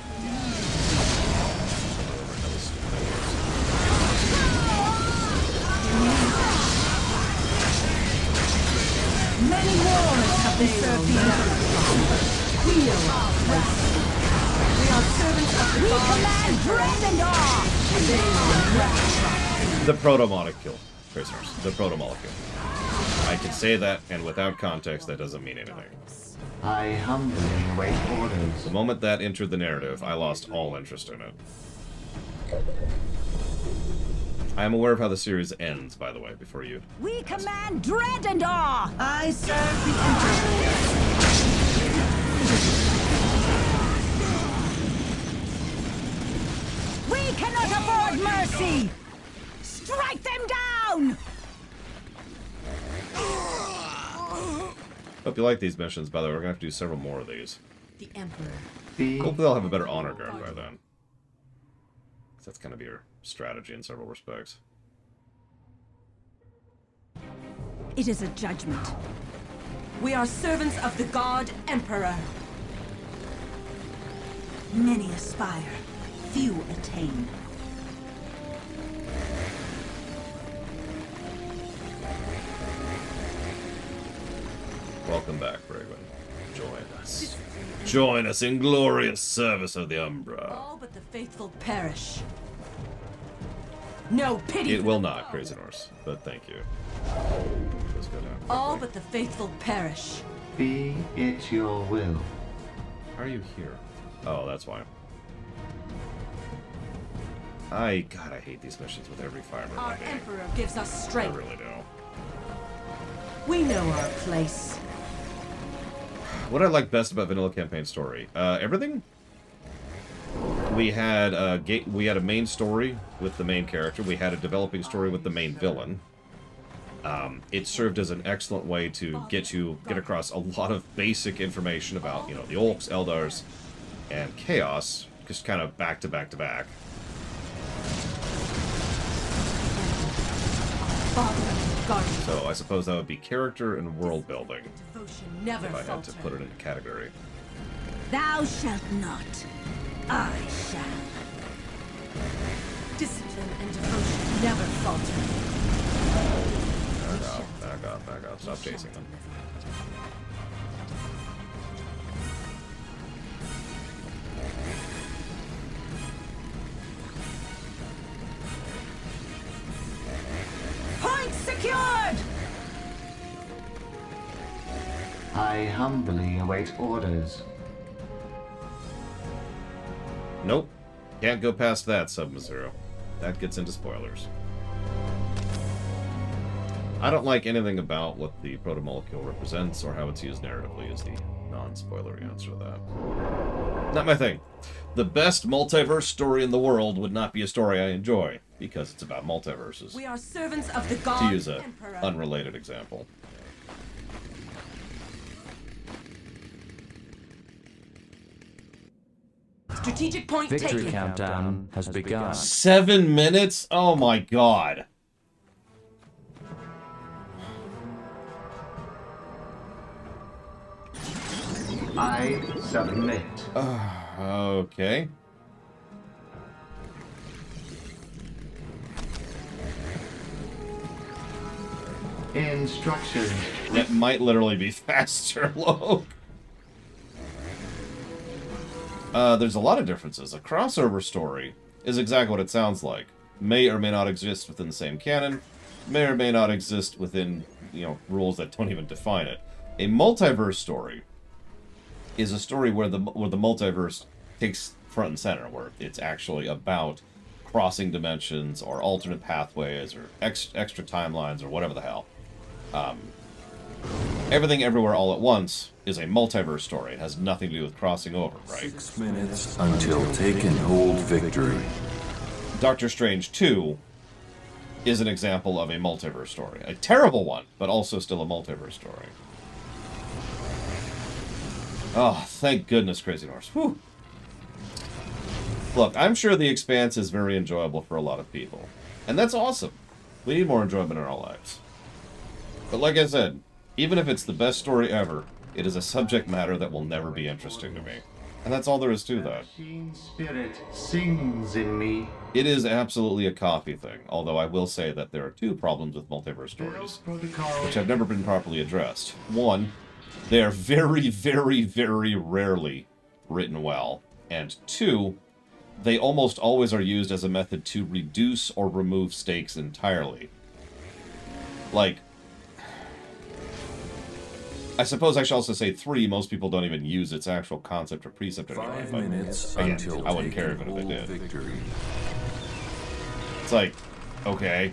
Many wars have they served the Emperor. We are servants of the We gods. command dread and awe! The proto-molecule, prisoners. The proto-molecule. I can say that, and without context, that doesn't mean anything. I humbly await orders. The moment that entered the narrative, I lost all interest in it. I am aware of how the series ends, by the way, before you... We command dread and awe! I serve the Emperor. We cannot afford mercy! Strike them down! Hope you like these missions, by the way. We're going to have to do several more of these. The Emperor. Hopefully they'll have a better honor guard by then. That's going to be your strategy in several respects. It is a judgment. We are servants of the God Emperor. Many aspire, few attain. Welcome back, Brigwin. Join us. Join us in glorious service of the Umbra. All but the faithful perish. No pity. It will not, Crazy Norse, but thank you. Let's go down. All but the faithful perish. Be it your will. How are you here? Oh, that's why. God, I hate these missions with every fiber of Our my being. Emperor gives us I strength. really do. We know our place. What I like best about Vanilla Campaign story, everything. We had a main story with the main character. We had a developing story with the main villain. It served as an excellent way to get across a lot of basic information about, you know, the Orcs, Eldars, and Chaos, just kind of back to back to back. Father and guardian. So I suppose that would be character and world building Devotion never if I had to falter. put it in a category. Thou shalt not. I shall. Discipline and devotion never falter. Back off, back off, back off. Stop chasing them. Point secured! I humbly await orders. Nope. Can't go past that, Sub-Zero. That gets into spoilers. I don't like anything about what the proto-molecule represents or how it's used narratively is the non-spoilery answer to that. Not my thing. The best multiverse story in the world would not be a story I enjoy, because it's about multiverses. We are servants of the God To use an Emperor. unrelated example. Strategic point Victory taken. countdown has begun. 7 minutes? Oh my god. I submit. Okay. Instructions. That might literally be faster, Loke. There's a lot of differences. A crossover story is exactly what it sounds like. may or may not exist within the same canon, may or may not exist within, you know, rules that don't even define it. A multiverse story is a story where the multiverse takes front and center, where it's actually about crossing dimensions or alternate pathways or extra timelines or whatever the hell. Everything Everywhere All at Once is a multiverse story. It has nothing to do with crossing over, right? 6 minutes until take and hold victory. Doctor Strange 2 is an example of a multiverse story. A terrible one, but also still a multiverse story. Oh, thank goodness, Crazy Norse. Whew. Look, I'm sure The Expanse is very enjoyable for a lot of people. And that's awesome. We need more enjoyment in our lives. But like I said, even if it's the best story ever, it is a subject matter that will never be interesting to me. And that's all there is to that. Machine spirit sings in me. It is absolutely a copy thing, although I will say that there are two problems with multiverse stories, which have never been properly addressed. One, they are very, very, very rarely written well. And two, they almost always are used as a method to reduce or remove stakes entirely. Like, I suppose I should also say 3, most people don't even use its actual concept or precept anymore. 5 minutes again, until I wouldn't care take even if they and did. hold victory. It's like, okay,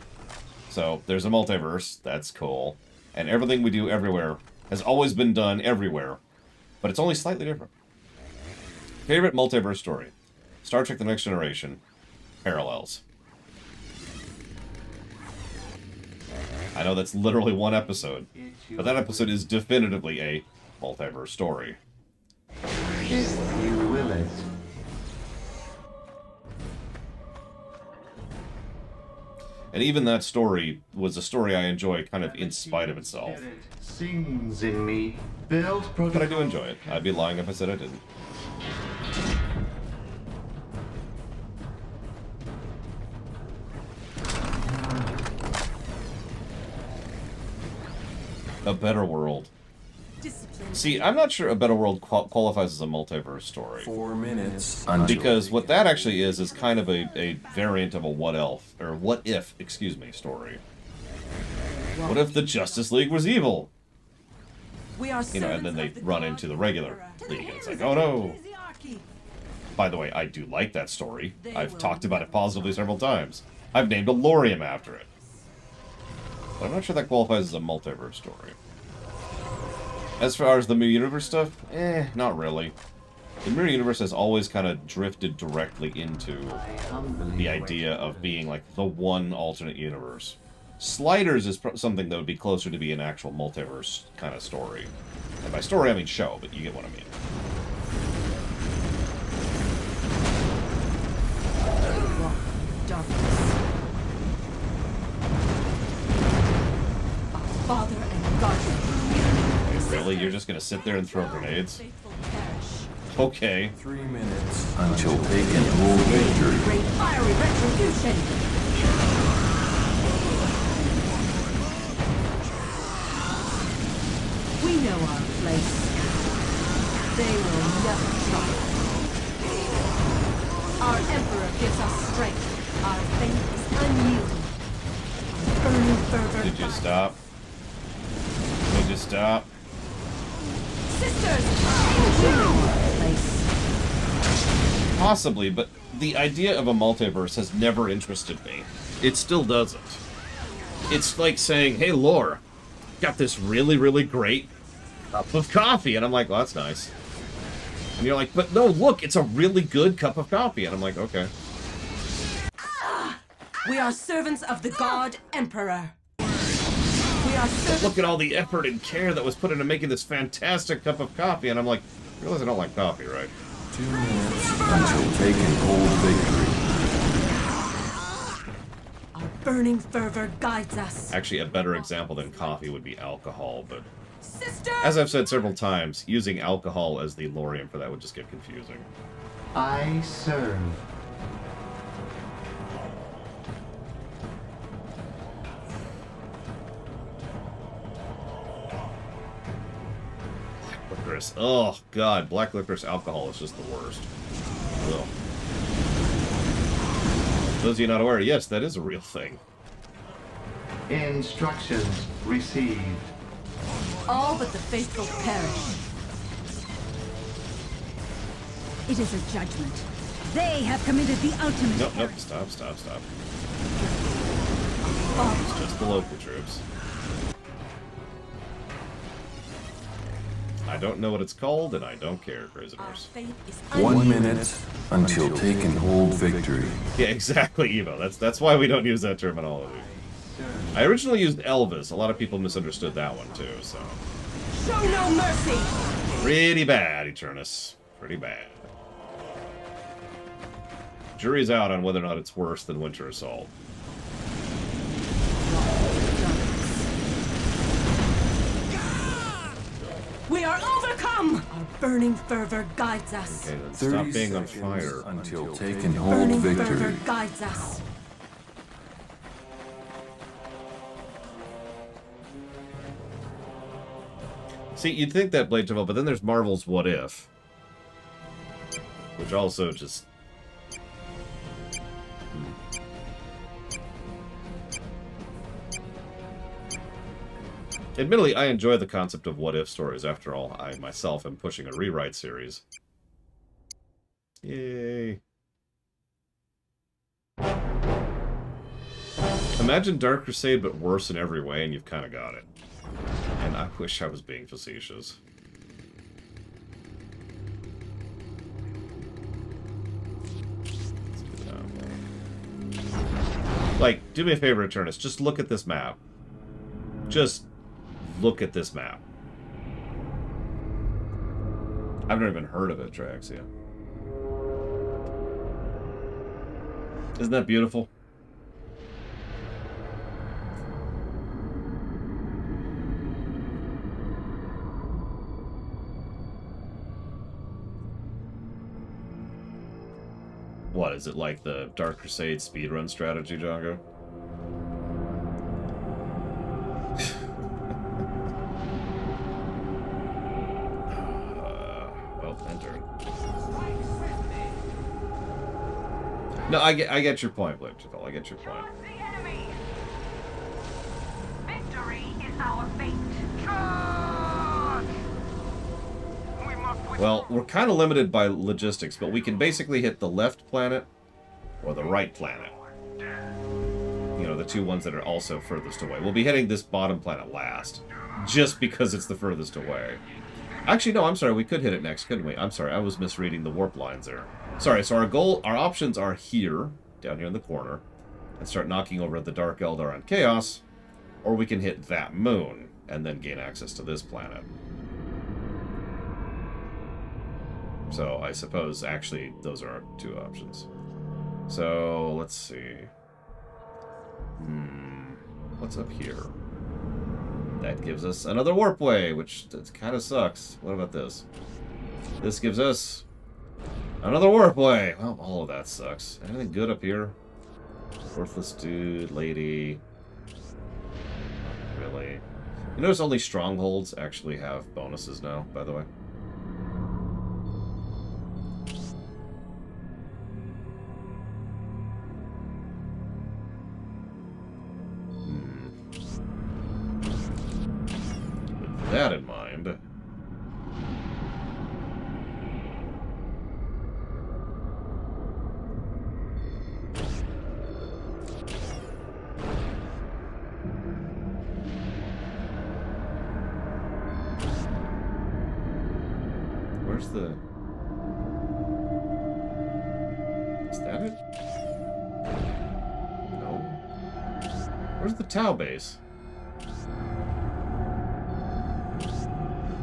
so there's a multiverse, that's cool, and everything we do everywhere has always been done everywhere, but it's only slightly different. Favorite multiverse story? Star Trek The Next Generation. Parallels. I know that's literally one episode, but that episode is definitively a multiverse story. If you will it. And even that story was a story I enjoy kind of in spite of itself. Spirit sings in me. Build protocol. But I do enjoy it. I'd be lying if I said I didn't. A Better World. See, I'm not sure A Better World qualifies as a multiverse story. 4 minutes. Because what that actually is kind of a variant of a what if, excuse me, story. What if the Justice League was evil? We are You know, and then they run into the regular league, and it's like, oh no. By the way, I do like that story. I've talked about it positively several times. I've named a Lorium after it. But I'm not sure that qualifies as a multiverse story. As far as the Mirror Universe stuff, not really. The Mirror Universe has always kind of drifted directly into the idea of being like the one alternate universe. Sliders is something that would be closer to be an actual multiverse kind of story. And by story, I mean show, but you get what I mean. Father and guardian. Wait, really? You're just gonna sit there and throw grenades? Okay. 3 minutes until take and hold victory. Great fiery retribution. We know our place. They will never try. Our Emperor gives us strength. Our faith is unyielding. Our burning fervor. Did you stop? Did you stop? Sisters! We know our place. Possibly, but the idea of a multiverse has never interested me. It still doesn't. It's like saying, hey, Lore, got this really, really great cup of coffee. And I'm like, well, that's nice. And you're like, but no, look, it's a really good cup of coffee. And I'm like, okay. We are servants of the God Emperor. We are servants. Look at all the effort and care that was put into making this fantastic cup of coffee. And I'm like, you realize I don't like coffee, right? 2 minutes until take and hold victory. Our burning fervor guides us. Actually, a better example than coffee would be alcohol, but Sister! as I've said several times, using alcohol as the Lorium for that would just get confusing. I serve. Licorice. Oh, God. Black licorice alcohol is just the worst. Ugh. Those of you not aware, yes, that is a real thing. Instructions received. All but the faithful perish. It is a judgment. They have committed the ultimate. Nope, nope, stop. It's just the local troops. I don't know what it's called, and I don't care, prisoners. 1 minute until taken hold victory. Yeah, exactly, Evo. That's why we don't use that terminology. I originally used Elvis. A lot of people misunderstood that one, too, so... Show no mercy! Pretty bad, Eternus. Pretty bad. Jury's out on whether or not it's worse than Winter Assault. We are overcome! Our burning fervor guides us. Okay, then stop being on fire. Until taken hold Burning victory. fervor guides us. See, you'd think that Blade Devil, but then there's Marvel's What If. Which also just... Admittedly, I enjoy the concept of what-if stories. After all, I myself am pushing a rewrite series. Yay. Imagine Dark Crusade, but worse in every way, and you've kind of got it. And I wish I was being facetious. Like, do me a favor, Eternus. Just look at this map. Just look at this map. I've never even heard of it, Traxia. Isn't that beautiful? What, is it like the Dark Crusade speedrun strategy, Django? Enter. No, I get your point, Blake. I get your point. Victory is our fate. Well, we're kind of limited by logistics, but we can basically hit the left planet or the right planet. You know, the two ones that are also furthest away. We'll be hitting this bottom planet last, just because it's the furthest away. Actually, no, I'm sorry, we could hit it next, couldn't we? I'm sorry, I was misreading the warp lines there. Sorry, so our options are here, down here in the corner, and start knocking over the Dark Eldar and Chaos, or we can hit that moon, and then gain access to this planet. So, I suppose, actually, those are our two options. So, let's see. What's up here? That gives us another warp way, which kind of sucks. What about this? This gives us another warp way. Well, all of that sucks. Anything good up here? Worthless dude, lady. Not really. You notice only strongholds actually have bonuses now, by the way. That in mind. Where's the... Is that it? No. Where's the Tau base?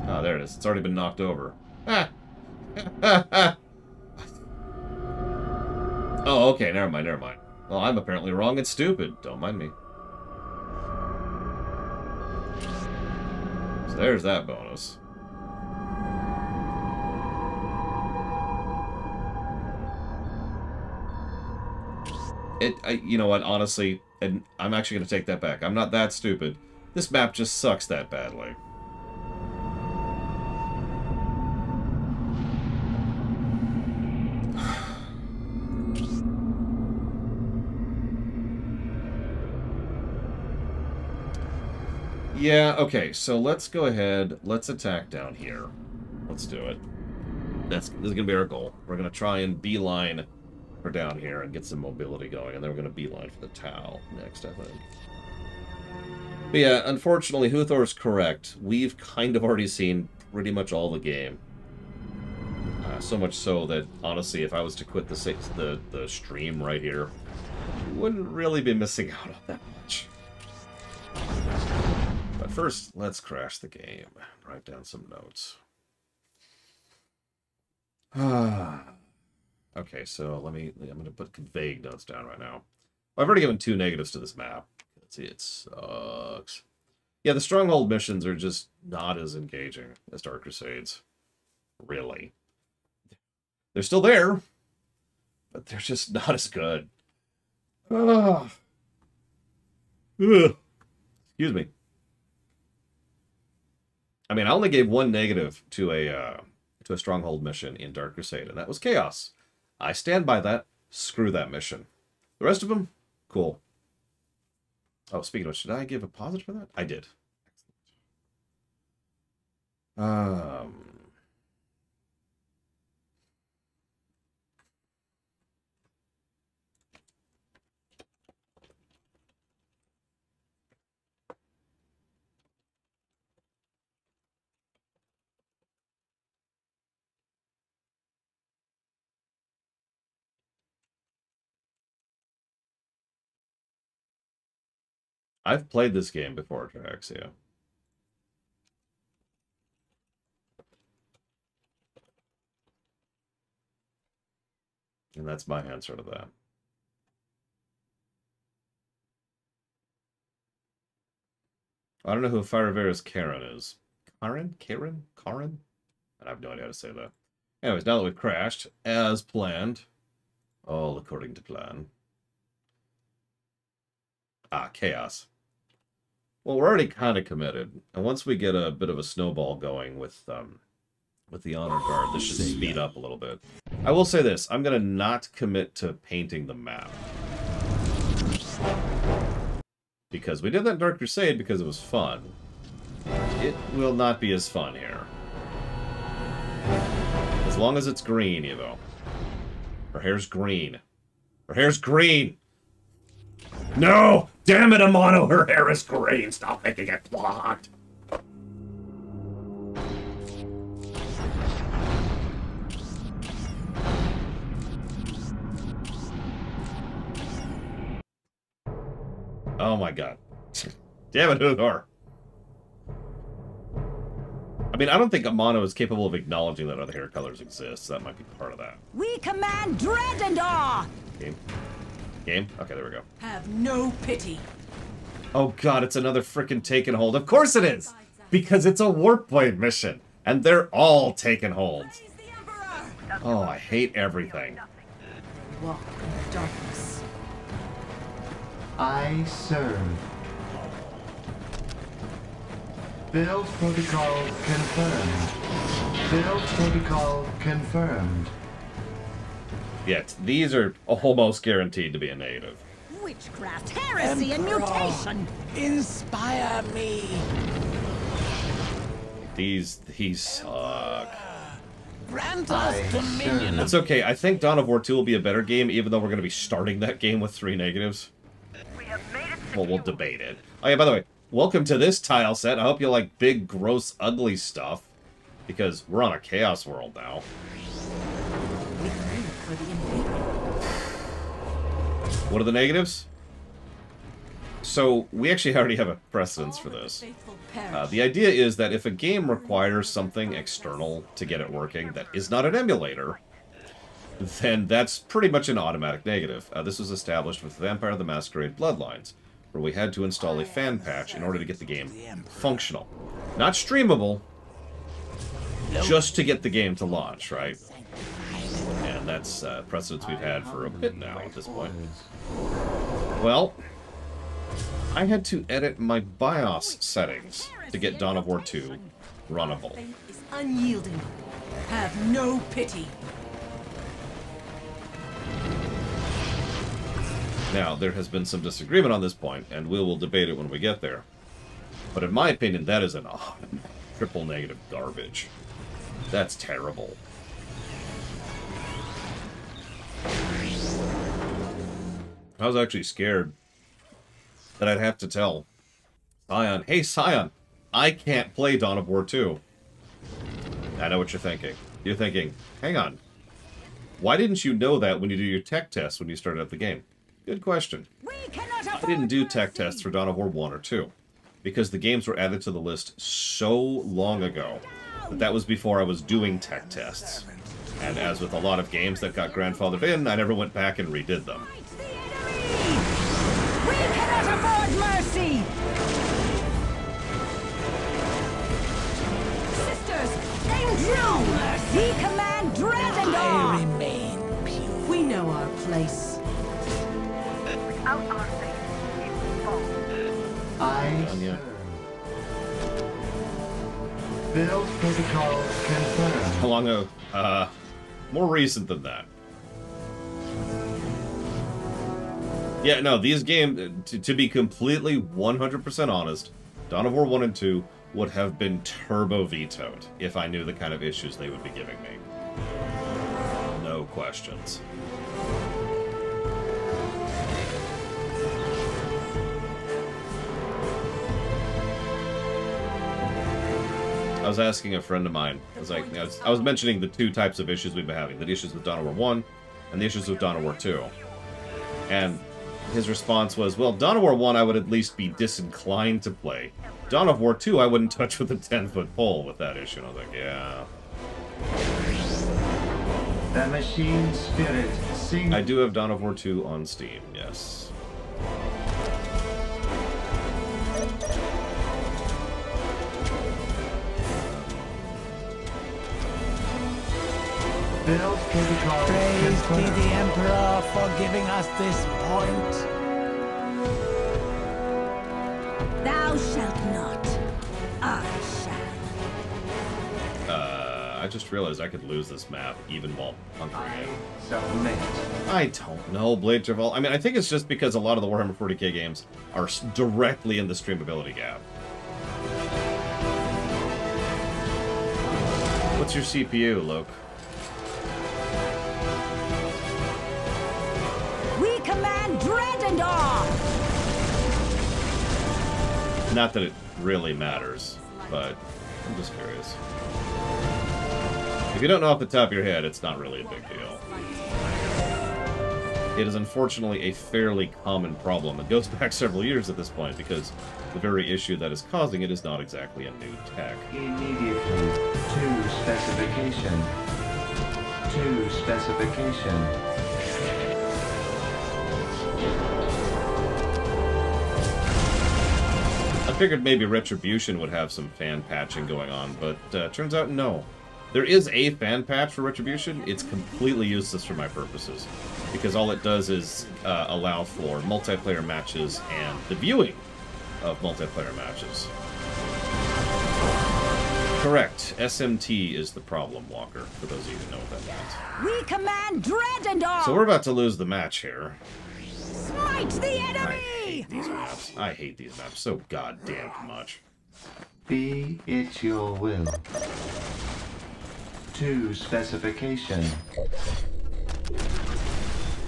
Oh, there it is. It's already been knocked over. Ah! Oh, okay. Never mind, never mind. Well, I'm apparently wrong and stupid. Don't mind me. So there's that bonus. You know what, honestly, and I'm actually going to take that back. I'm not that stupid. This map just sucks that badly. Yeah, okay, so let's go ahead. Let's attack down here. Let's do it. This is going to be our goal. We're going to try and beeline for down here and get some mobility going, and then we're going to beeline for the Tau next, I think. But yeah, unfortunately, Huthor's correct. We've kind of already seen pretty much all the game. So much so that, honestly, if I was to quit the stream right here, wouldn't really be missing out on that much. But first, let's crash the game. Write down some notes. Okay, so I'm going to put vague notes down right now. I've already given 2 negatives to this map. It sucks. Yeah, the Stronghold missions are just not as engaging as Dark Crusades. Really. They're still there, but they're just not as good. Ugh. Excuse me. I mean, I only gave 1 negative to a Stronghold mission in Dark Crusade, and that was Chaos. I stand by that. Screw that mission. The rest of them, cool. Oh, speaking of which, did I give a positive for that? I did. I've played this game before, Drax, yeah. And that's my answer to that. I don't know who Firavera's Karen is. Karen? I have no idea how to say that. Anyways, now that we've crashed, as planned, all according to plan. Chaos. Well, we're already kind of committed, and once we get a bit of a snowball going with the Honor Guard, this should speed up a little bit. I will say this, I'm going to not commit to painting the map. Because we did that in Dark Crusade because it was fun. It will not be as fun here. As long as it's green, you know. Her hair's green. Her hair's green! No! Damn it, Amano! Her hair is green! Stop making it blonde! Oh my god. Damn it, Huthor! I mean, I don't think Amano is capable of acknowledging that other hair colors exist, so that might be part of that. We command dread and awe! Game? Game? Okay, there we go. Have no pity. Oh god, it's another frickin' Taken Hold. Of course it is! Because it's a Warp Blade mission, and they're all Taken Holds. Oh, I hate everything. Walk in the darkness. I serve. Build protocol confirmed. Build protocol confirmed. Yet, these are almost guaranteed to be a negative. Witchcraft, heresy, and mutation! Inspire me! These suck. Grant us dominion! It's okay, I think Dawn of War 2 will be a better game, even though we're going to be starting that game with 3 negatives. Well, we'll debate it. Oh yeah, by the way, welcome to this tile set. I hope you like big, gross, ugly stuff. Because we're on a Chaos world now. What are the negatives? So, we actually already have a precedence for this. The idea is that if a game requires something external to get it working that is not an emulator, then that's pretty much an automatic negative. This was established with Vampire the Masquerade Bloodlines, where we had to install a fan patch in order to get the game functional. Not streamable, just to get the game to launch, right? And that's precedence we've had for a bit now at this point. Well, I had to edit my BIOS settings to get Dawn of War 2 runnable. Is unyielding. Have no pity. Now, there has been some disagreement on this point, and we will debate it when we get there. But in my opinion, that is triple negative garbage. That's terrible. I was actually scared that I'd have to tell Scion, hey Scion, I can't play Dawn of War 2. I know what you're thinking. You're thinking, hang on, why didn't you know that when you do your tech tests when you started up the game? Good question. I didn't do tech tests for Dawn of War 1 or 2, because the games were added to the list so long ago that was before I was doing tech tests. And as with a lot of games that got grandfathered in, I never went back and redid them. We cannot afford mercy! Sisters, aim true! We command dread and awe! I remain pure. We know our place. Without our faith, we will fall. I Yeah. build protocol confirmed. How long ago? More recent than that. Yeah, no, these games, to be completely 100% honest, Dawn of War 1 and 2 would have been turbo vetoed if I knew the kind of issues they would be giving me. No questions. I was asking a friend of mine, I was mentioning the two types of issues we've been having, the issues with Dawn of War 1 and the issues with Dawn of War 2. And his response was, well, Dawn of War 1 I would at least be disinclined to play. Dawn of War 2 I wouldn't touch with a 10-foot pole with that issue. And I was like, yeah. The machine spirit sings. I do have Dawn of War 2 on Steam, yes. Build protocol Praise be confirmed. the Emperor for giving us this point. Thou shalt not. I shall. I just realized I could lose this map even while hunkering in. Submit. I don't know, Blade Travel. I mean, I think it's just because a lot of the Warhammer 40k games are directly in the streamability gap. What's your CPU, Loke? We command dread and awe! Not that it really matters, but I'm just curious. If you don't know off the top of your head, it's not really a big deal. It is unfortunately a fairly common problem. It goes back several years at this point, because the very issue that is causing it is not exactly a new tech. Immediately to specification. To specification. I figured maybe Retribution would have some fan patching going on, but turns out no. There is a fan patch for Retribution. It's completely useless for my purposes, because all it does is allow for multiplayer matches and the viewing of multiplayer matches. Correct. SMT is the problem, Walker, for those of you who know what that means. We command dread and awe! So we're about to lose the match here. Smite the enemy! I hate these maps. I hate these maps so goddamn much. Be it your will. To specification.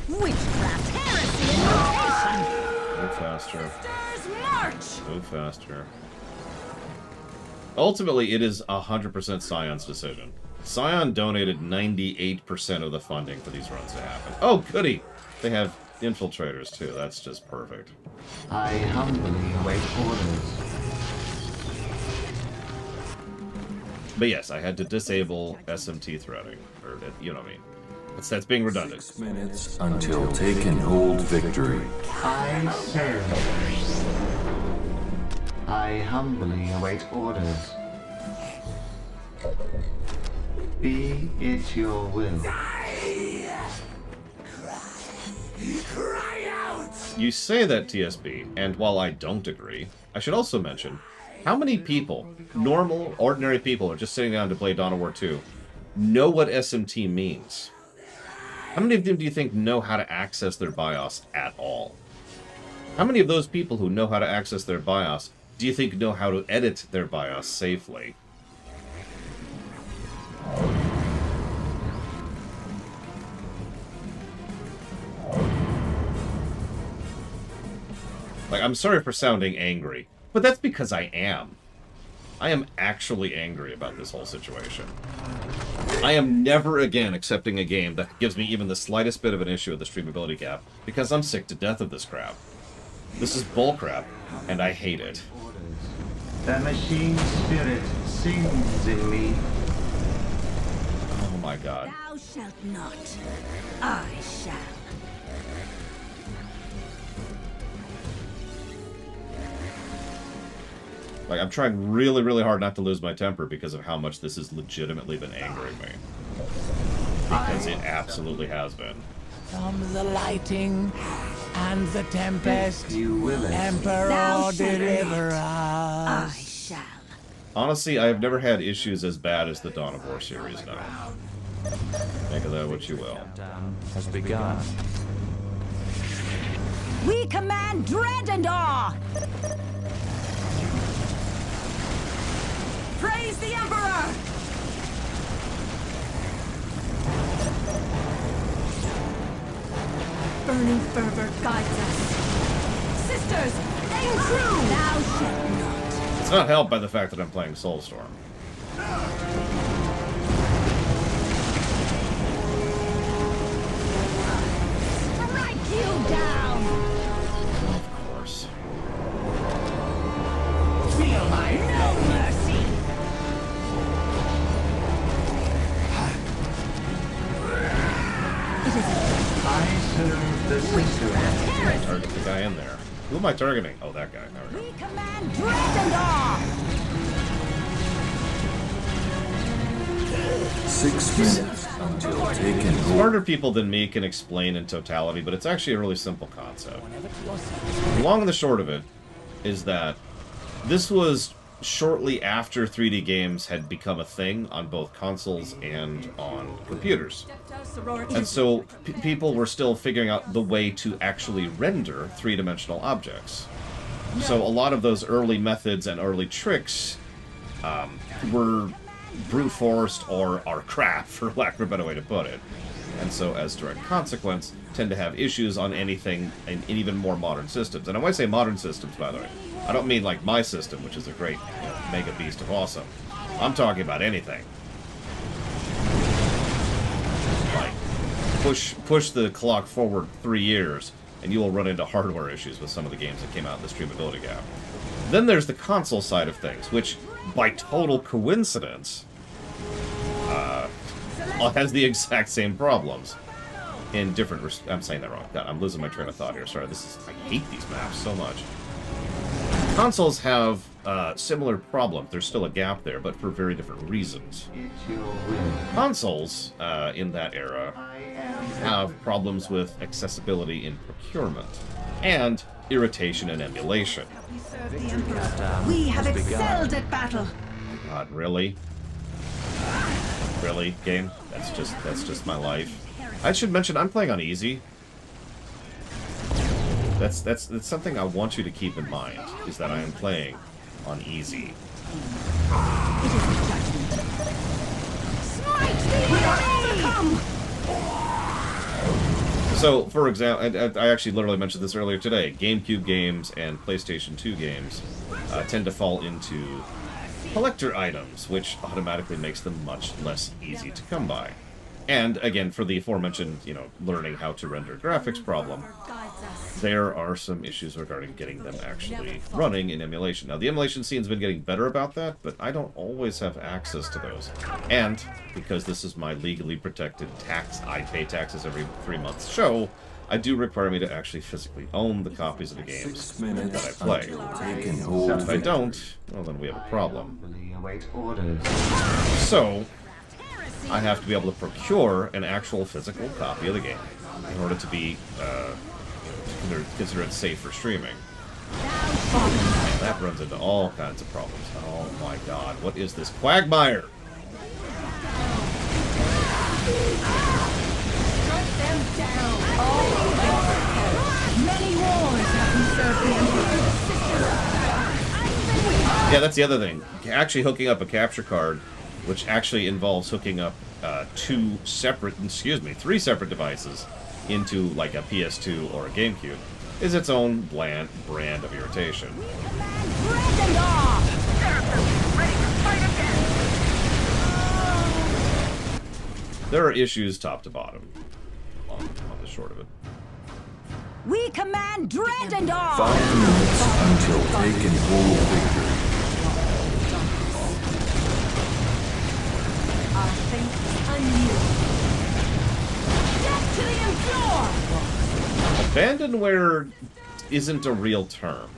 Witchcraft, heresy, and mutation! Move faster. Sisters, march! Move faster. Ultimately, it is 100% Scion's decision. Scion donated 98% of the funding for these runs to happen. Oh, goody! They have infiltrators, too. That's just perfect. I humbly await orders. But yes, I had to disable SMT threading. Or, you know what I mean. That's being redundant. 6 minutes until take and hold victory. I serve. I humbly await orders. Be it your will. Cry out! You say that, TSB, and while I don't agree, I should also mention how many people, normal, ordinary people, are just sitting down to play Dawn of War 2, know what SMT means. How many of them do you think know how to access their BIOS at all? How many of those people who know how to access their BIOS do you think know how to edit their BIOS safely? Like, I'm sorry for sounding angry, but that's because I am. I am actually angry about this whole situation. I am never again accepting a game that gives me even the slightest bit of an issue with the streamability gap, because I'm sick to death of this crap. This is bullcrap, and I hate it. The machine spirit sings in me. Oh my god. Thou shalt not. I shall. Like, I'm trying really, really hard not to lose my temper because of how much this has legitimately been angering me. Because it absolutely has been. From the lighting and the tempest, You will Emperor, Thou shalt deliver I us. shall. Honestly, I have never had issues as bad as the Dawn of War series now. Make of that what you will. Has begun. We command dread and awe. Praise the Emperor! Burning fervor guides us. Sisters, aim true! Thou shalt not. It's not helped by the fact that I'm playing Soulstorm. Strike you down. Of course. Feel my No mercy. It is I serve the sister. Target the guy in there. Who am I targeting? Oh, that guy. There we go. we command dread and awe. 6 minutes until taken hold. Smarter people than me can explain in totality, but it's actually a really simple concept. The long and the short of it is that this was shortly after 3D games had become a thing on both consoles and on computers. And so people were still figuring out the way to actually render three-dimensional objects. So a lot of those early methods and early tricks were brute forced or are crap, for lack of a better way to put it. And so, as direct consequence, tend to have issues on anything in even more modern systems. And when I say modern systems, by the way, I don't mean like my system, which is a great mega beast of awesome. I'm talking about anything. Like, push the clock forward 3 years, and you will run into hardware issues with some of the games that came out in the streamability gap. Then there's the console side of things, which, by total coincidence, has the exact same problems in different. I'm saying that wrong. God, I'm losing my train of thought here. Sorry. I hate these maps so much. Consoles have similar problems. There's still a gap there, but for very different reasons. Consoles in that era have problems with accessibility in procurement and irritation in emulation. We serve the Emperor. We have excelled at battle. God, really? Really, game? That's just my life. I should mention I'm playing on easy. That's something I want you to keep in mind, is that I am playing on easy. It is the judgment. Smite the enemy! So, for example, I actually literally mentioned this earlier today, GameCube games and PlayStation 2 games tend to fall into collector items, which automatically makes them much less easy to come by. And, again, for the aforementioned, learning how to render graphics problem, there are some issues regarding getting them actually running in emulation. Now, the emulation scene's been getting better about that, but I don't always have access to those. And, because this is my legally protected I pay taxes every 3 months show, I do require me to actually physically own the copies of the games that I play. So if I don't, well, then we have a problem. So, I have to be able to procure an actual physical copy of the game in order to be consider it safe for streaming. And that runs into all kinds of problems. Oh my god, what is this quagmire? Strike them down! Many wars have we served the Emperor. Yeah, that's the other thing. Actually hooking up a capture card, which actually involves hooking up three separate devices into like a PS2 or a GameCube, is its own brand of irritation. There are issues top to bottom on the short of it. We command Dredendar! 5 minutes until taking full victory. Our faith is unyielding. Death to the impure! Abandonware isn't a real term,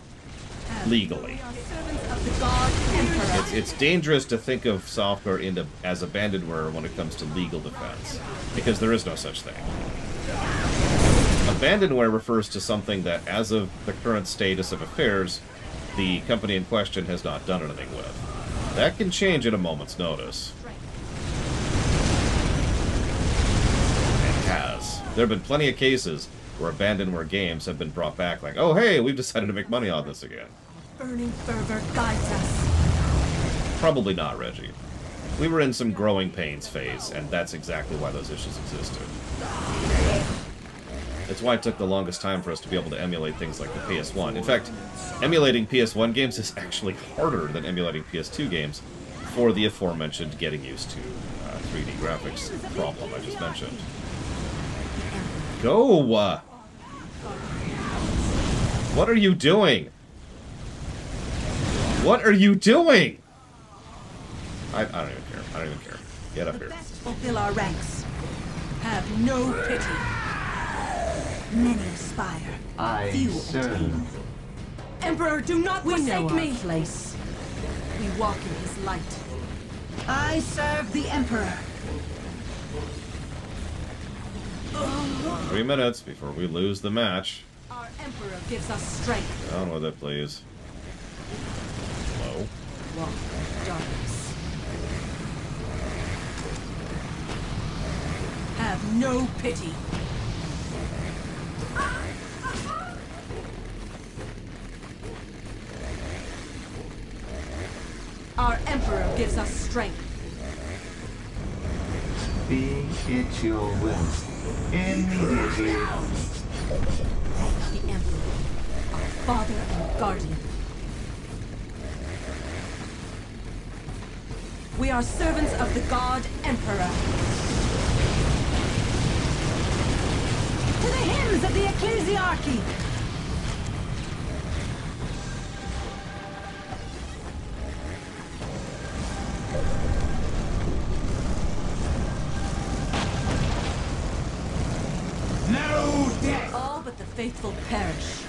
legally. It's dangerous to think of software as abandonware when it comes to legal defense, because there is no such thing. Abandonware refers to something that, as of the current status of affairs, the company in question has not done anything with. That can change at a moment's notice. It has. There have been plenty of cases where abandonware games have been brought back like, oh hey, we've decided to make money on this again. Burning fervor guides us. Probably not, Reggie. We were in some growing pains phase, and that's exactly why those issues existed. It's why it took the longest time for us to be able to emulate things like the PS1. In fact, emulating PS1 games is actually harder than emulating PS2 games for the aforementioned getting used to 3D graphics problem I just mentioned. Go! What are you doing? What are you doing? I don't even care. I don't even care. Get up here. Fulfill our ranks. Have no pity. Many aspire. Few obtain. Emperor, do not forsake me! Place. We walk in his light. I serve the Emperor. 3 minutes before we lose the match. Our Emperor gives us strength. Down with it, please. Low. Walk in darkness. Have no pity. Our Emperor gives us strength. Be it your will. Immediately. The Emperor, our father and guardian. We are servants of the God Emperor. To the hymns of the Ecclesiarchy! No death! All but the faithful perish.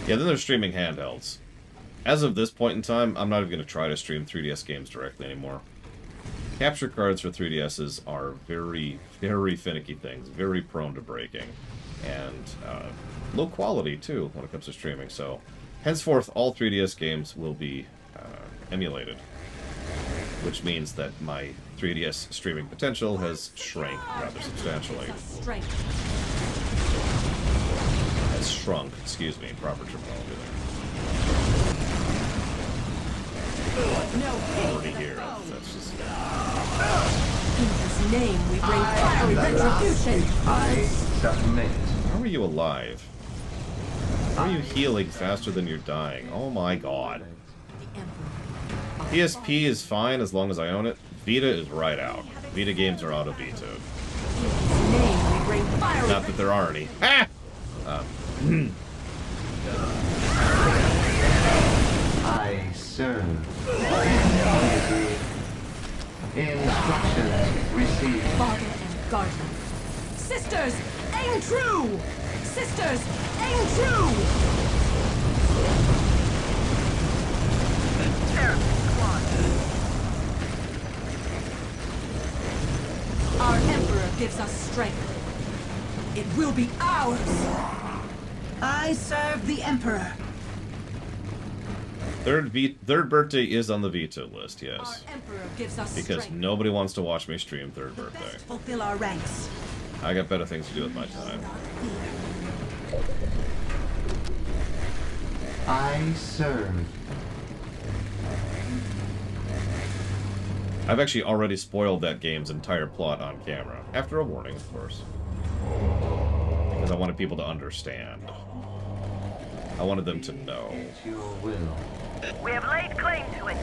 Yeah, then they're streaming handhelds. As of this point in time, I'm not even going to try to stream 3DS games directly anymore. Capture cards for 3DSs are very, very finicky things, very prone to breaking, and low quality, too, when it comes to streaming. So, henceforth, all 3DS games will be emulated, which means that my 3DS streaming potential has shrank rather substantially. Has shrunk, excuse me, proper terminology there. Already here. That's just... In his name we bring fiery retribution. I submit. How are you alive? How are you healing faster than you're dying? Oh my god. PSP is fine as long as I own it. Vita is right out. Vita games are out of Vita. Not that there are any. Ah! I serve. Instructions received. Father and guardian. Sisters, aim true! Sisters, aim true! Our Emperor gives us strength. It will be ours! I serve the Emperor. Third birthday is on the Vita list, yes. Our Emperor gives us because strength. nobody wants to watch me stream third birthday. Fulfill our ranks. I got better things to do with my time. I serve. I've actually already spoiled that game's entire plot on camera. After a warning, of course. Because I wanted people to understand. I wanted them to know. It's your will. We have laid claim to it.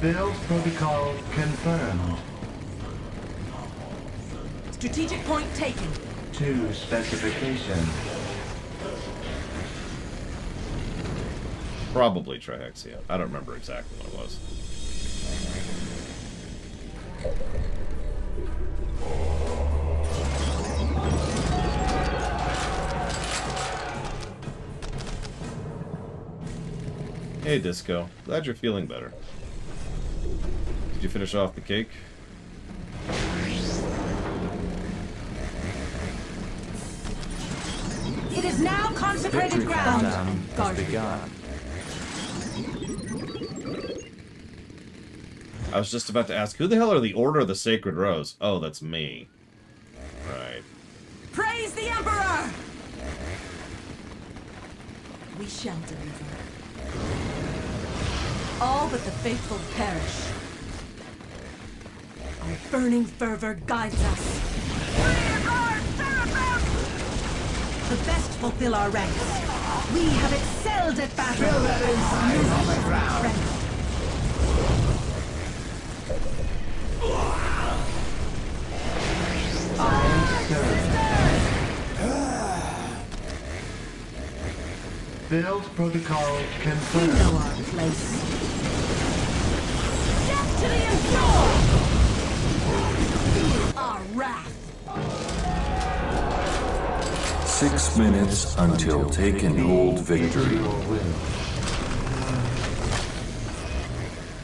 Build protocol confirmed. Strategic point taken. To specification. Probably Trihexia. I don't remember exactly what it was. Hey, Disco. Glad you're feeling better. Did you finish off the cake? It is now consecrated ground. Has begun. I was just about to ask, who the hell are the Order of the Sacred Rose? Oh, that's me. Right. Praise the Emperor! We shall deliver. All but the faithful perish. Our burning fervor guides us. The best fulfill our ranks. We have excelled at battle. Feel that inside on the ground. Build protocol We confirmed. know our place. Death to the impure! Feel our wrath. 6 minutes until take and hold victory. Your will.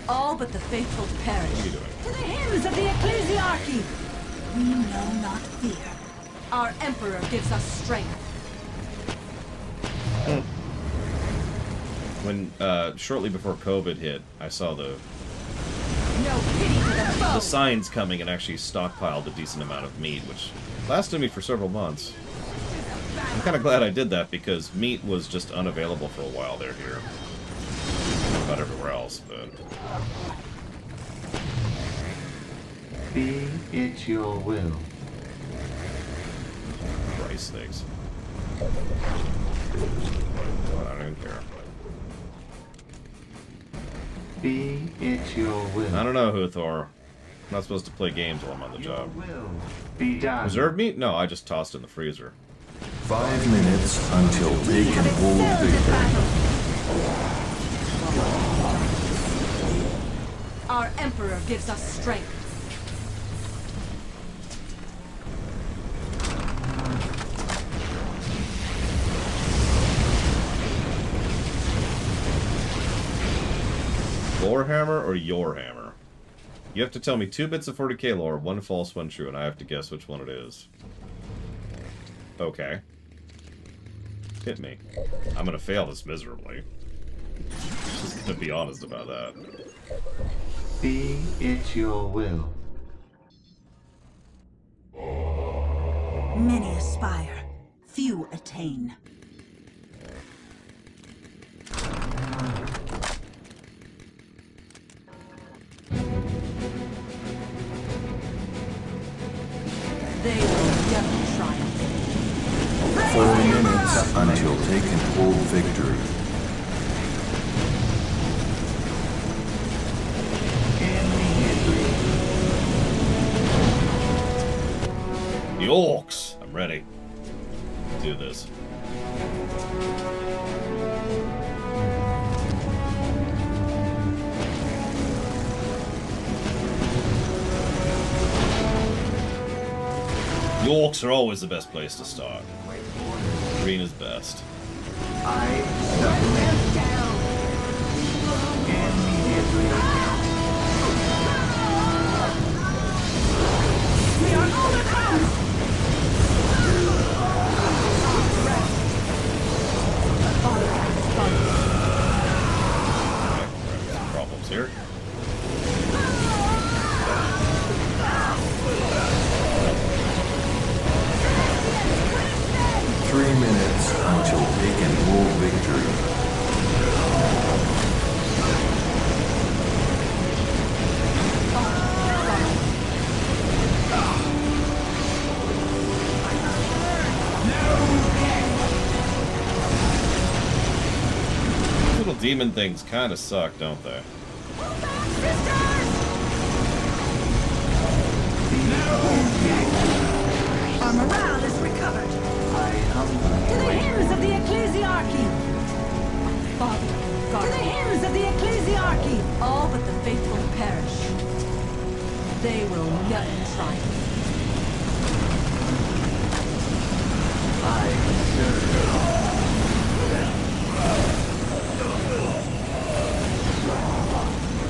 All but the faithful perish. To the hymns of the ecclesiarchy. We know not fear. Our Emperor gives us strength. When, shortly before COVID hit, I saw the No pity to the foe. signs coming and actually stockpiled a decent amount of meat, which lasted me for several months. I'm kind of glad I did that because meat was just unavailable for a while there here. About everywhere else, but... Be it your will. Christ sakes. I don't even care. Be it your will. I don't know, Huthor. I'm not supposed to play games while I'm on the job. Will be done. Reserved meat? No, I just tossed it in the freezer. 5 minutes until We take have and hold excelled at victory. battle. Our Emperor gives us strength. Lore hammer or your hammer? You have to tell me 2 bits of 40k lore, 1 false, 1 true, and I have to guess which one it is. Okay. Hit me. I'm gonna fail this miserably. Just gonna be honest about that. Be it your will. Many aspire, few attain. They will never triumph. 4 minutes until take and hold victory. The orcs! I'm ready. Do this. The orcs are always the best place to start. Green is best. I submit down. Immediately. We are overcome! Some problems here. 3 minutes until taking full victory. Little demon things kind of suck, don't they? Our morale is recovered. To the hymns of the Ecclesiarchy! Father, To the hymns of the Ecclesiarchy! all but the faithful perish. They will never triumph.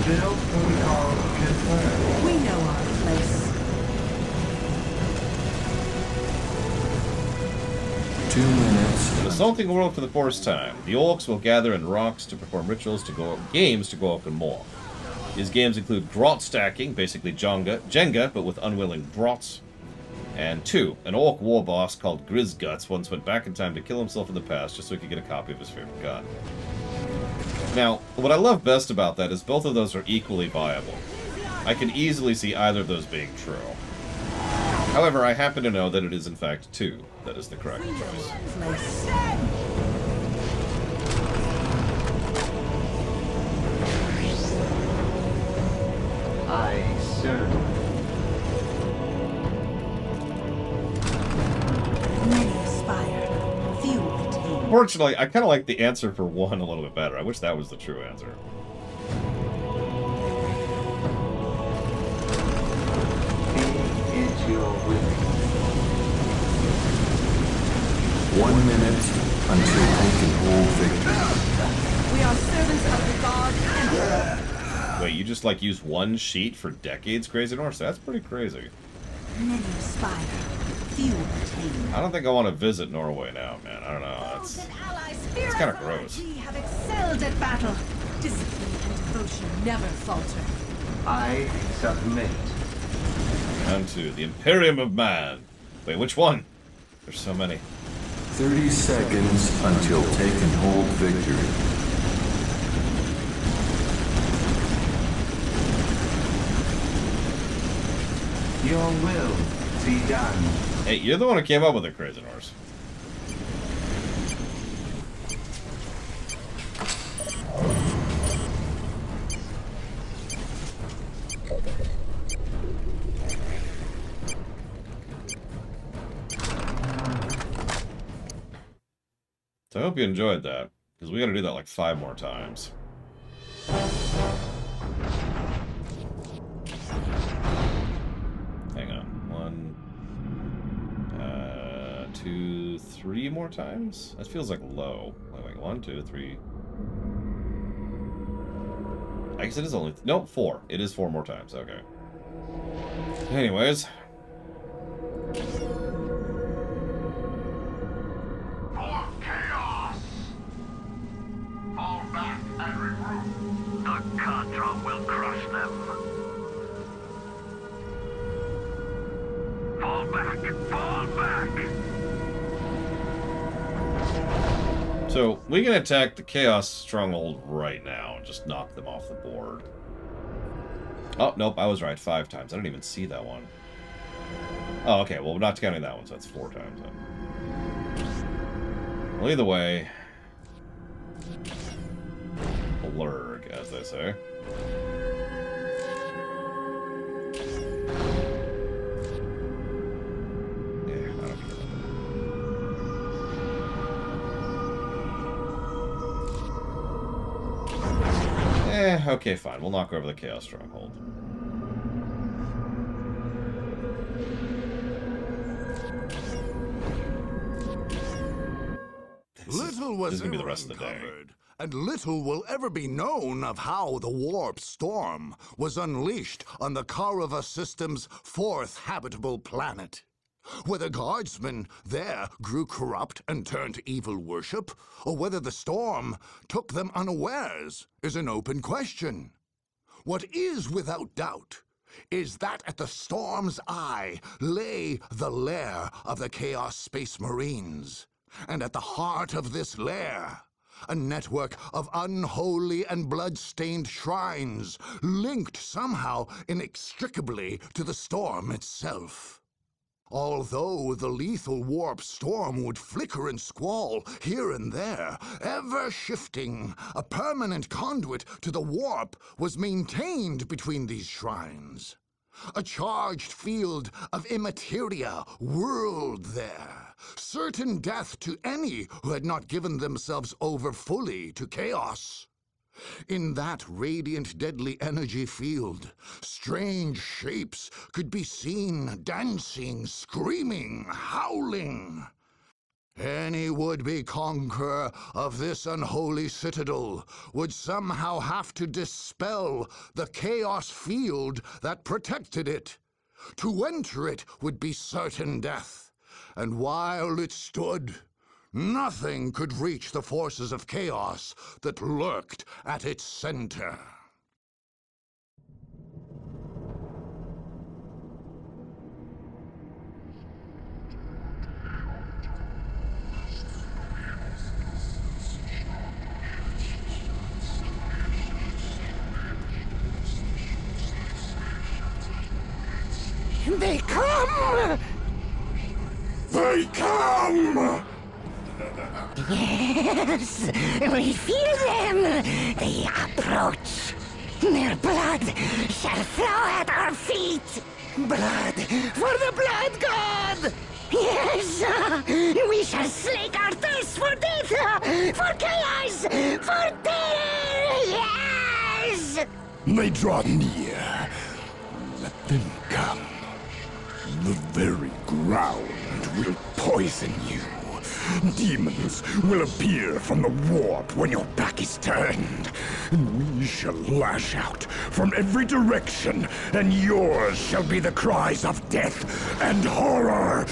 Build protocol confirmed. We know our place. 2 minutes. An assaulting world for the first time. The orcs will gather in rocks to perform rituals to go games to go up and more. These games include grot stacking, basically Jenga, but with unwilling grots. And 2, an orc war boss called Grizguts once went back in time to kill himself in the past just so he could get a copy of his favorite gun. Now, what I love best about that is both of those are equally viable. I can easily see either of those being true. However, I happen to know that it is in fact 2 that is the correct choice. I serve. Many aspire, few attain. Fortunately, I kind of like the answer for 1 a little bit better. I wish that was the true answer. Be it your will. 1 minute until taking full victory. We are servants of the God Emperor. Wait, you just like use 1 sheet for decades, Crazy Norse? That's pretty crazy. Many aspire, few attain. I don't think I want to visit Norway now, man. I don't know. It's kind of gross. We have excelled at battle. Discipline and devotion never falter. I submit. Down to the Imperium of Man. Wait, which one? There's so many. 30 seconds until taking hold victory. Your will be done. Hey, you're the one who came up with it, Crazy Norse. So I hope you enjoyed that, because we gotta do that like 5 more times. Hang on. 1, 2, 3 more times? That feels like low. Wait, 1, 2, 3. I guess it is only... No, 4. It is 4 more times. Okay. Anyways. For chaos! Fall back and regroup. The Contra will crush them. Fall back! Fall back! So, we can attack the Chaos Stronghold right now and just knock them off the board. Oh, nope, I was right. 5 times. I didn't even see that one. Oh, okay, well, we're not counting that one, so that's 4 times then. Well, either way... Blurg, as they say. Okay, fine. We'll knock over the Chaos Stronghold. Little was gonna be the ever rest of the day. uncovered, and little will ever be known of how the warp storm was unleashed on the Karava system's 4th habitable planet. Whether guardsmen there grew corrupt and turned to evil worship, or whether the storm took them unawares, is an open question. What is without doubt is that at the storm's eye lay the lair of the Chaos Space Marines, And at the heart of this lair, a network of unholy and blood-stained shrines, linked somehow inextricably to the storm itself. Although the lethal warp storm would flicker and squall here and there, ever shifting, a permanent conduit to the warp was maintained between these shrines. A charged field of immateria whirled there, certain death to any who had not given themselves over fully to chaos. In that radiant, deadly energy field, strange shapes could be seen dancing, screaming, howling. Any would-be conqueror of this unholy citadel would somehow have to dispel the chaos field that protected it. To enter it would be certain death, and while it stood, nothing could reach the forces of chaos that lurked at its center. They come! They come! Yes, we feel them. They approach. Their blood shall flow at our feet. Blood for the blood god! Yes, we shall slake our thirst for death, for chaos, for terror, yes! They draw near. Let them come. The very ground will poison you. Demons will appear from the warp when your back is turned. And we shall lash out from every direction, and yours shall be the cries of death and horror.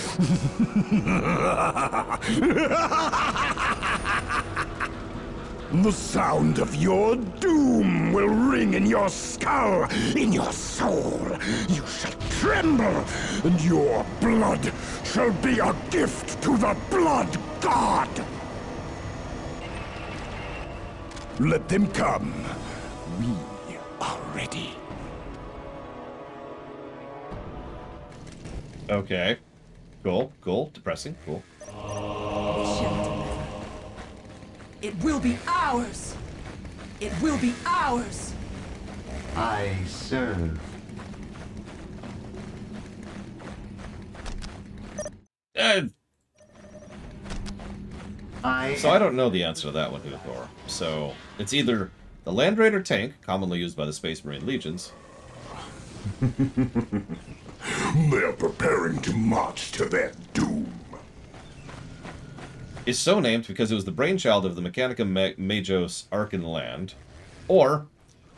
The sound of your doom will ring in your skull, in your soul. You shall tremble, and your blood shall be a gift to the blood god. Let them come. We are ready. Okay. Cool, cool. Depressing, cool. It will be ours! It will be ours! I serve. So I don't know the answer to that one, Huthor. So it's either the Land Raider tank, commonly used by the Space Marine Legions. They're preparing to march to their doom. Is so named because it was the brainchild of the Mechanica Magos Arkan Land. Or,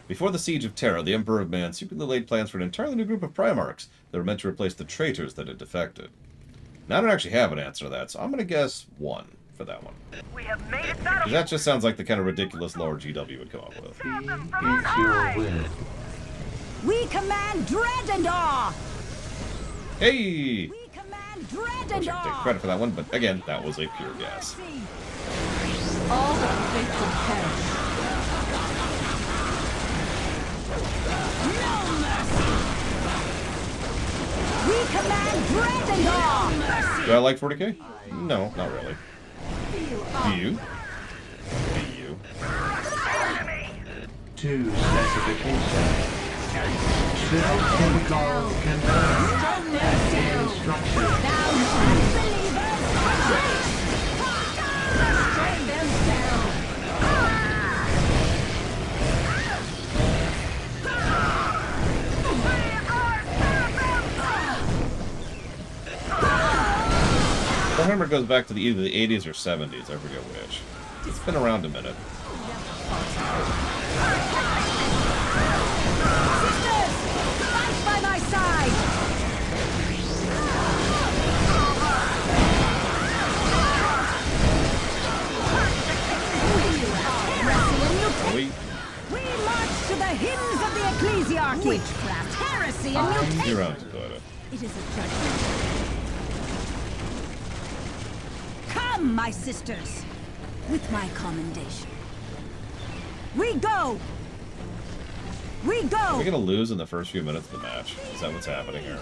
before the Siege of Terra, the Emperor of Man secretly laid plans for an entirely new group of Primarchs that were meant to replace the traitors that had defected. Now, I don't actually have an answer to that, so I'm going to guess 1 for that one. We have made it Because that just sounds like the kind of ridiculous lore GW would come up with. It's your will. We command dread and awe! Hey! We command dread I and wish I could take awe! credit for that one, but again, that was a pure guess. All but the faithful perish. No mercy! We command dread and awe! Do I like 40k? No, not really. Do you? Do you? To specification. Shell chemical confirmed. Active instruction. Now, unbelievers, retreat! Strike them down! I remember it goes back to either the 80s or 70s, I forget which. It's been around a minute. Sisters, fight by my side! We We march to the hymns of the ecclesiarchy! Witchcraft, heresy, and mutation! You're on, Dakota. It is a judgment. Come! Come, my sisters, with my commendation. We go! We go! Are we gonna lose in the first few minutes of the match? Is that what's happening here?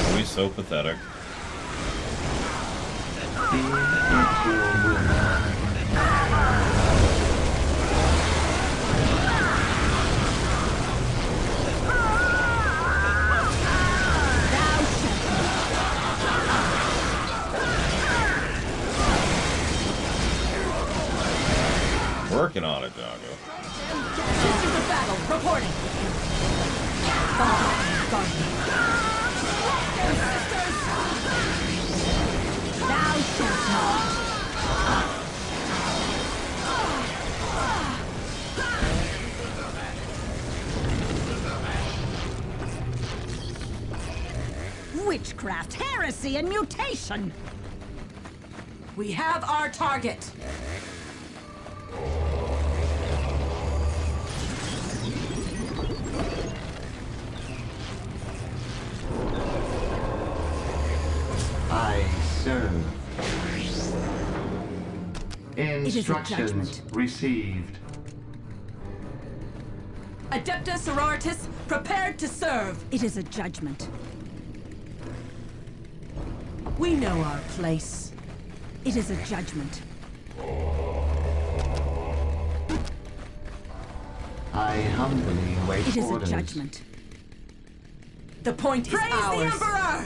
Are we so pathetic? Working on it, Doggo. Sisters of Battle, reporting. Thou shalt not. Witchcraft, heresy, and mutation. We have our target. I serve. is a Instructions judgment. received. Adepta Sororitas, prepared to serve. It is a judgment. We know our place. It is a judgment. I humbly await It is orders. a judgment. The point Praise is the ours. Emperor!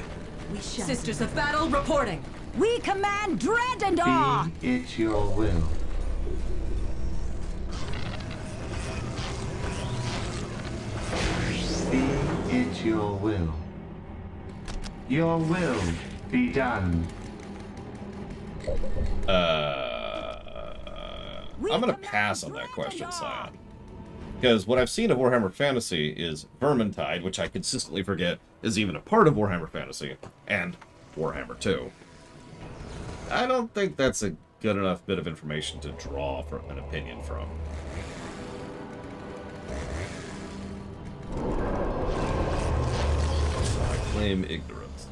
We shall. Sisters of Battle, reporting. We command dread and awe! Be it your will. Be it your will. Your will be done. I'm gonna pass on that question, Scion. Because what I've seen of Warhammer Fantasy is Vermintide, which I consistently forget is even a part of Warhammer Fantasy, and Warhammer 2. I don't think that's a good enough bit of information to draw for an opinion from. So I claim ignorance.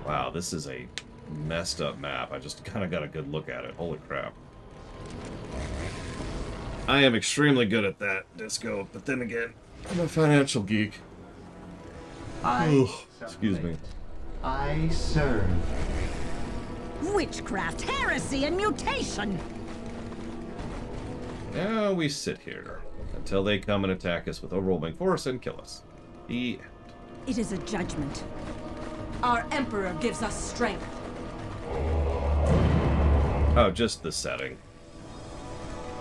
Wow, this is a messed up map. I just kind of got a good look at it. Holy crap. I am extremely good at that, Disco, but then again, I'm a financial geek. Excuse me. I serve. Witchcraft, heresy, and mutation! Now we sit here until they come and attack us with overwhelming force and kill us. The end. It is a judgment. Our Emperor gives us strength. Oh, just the setting.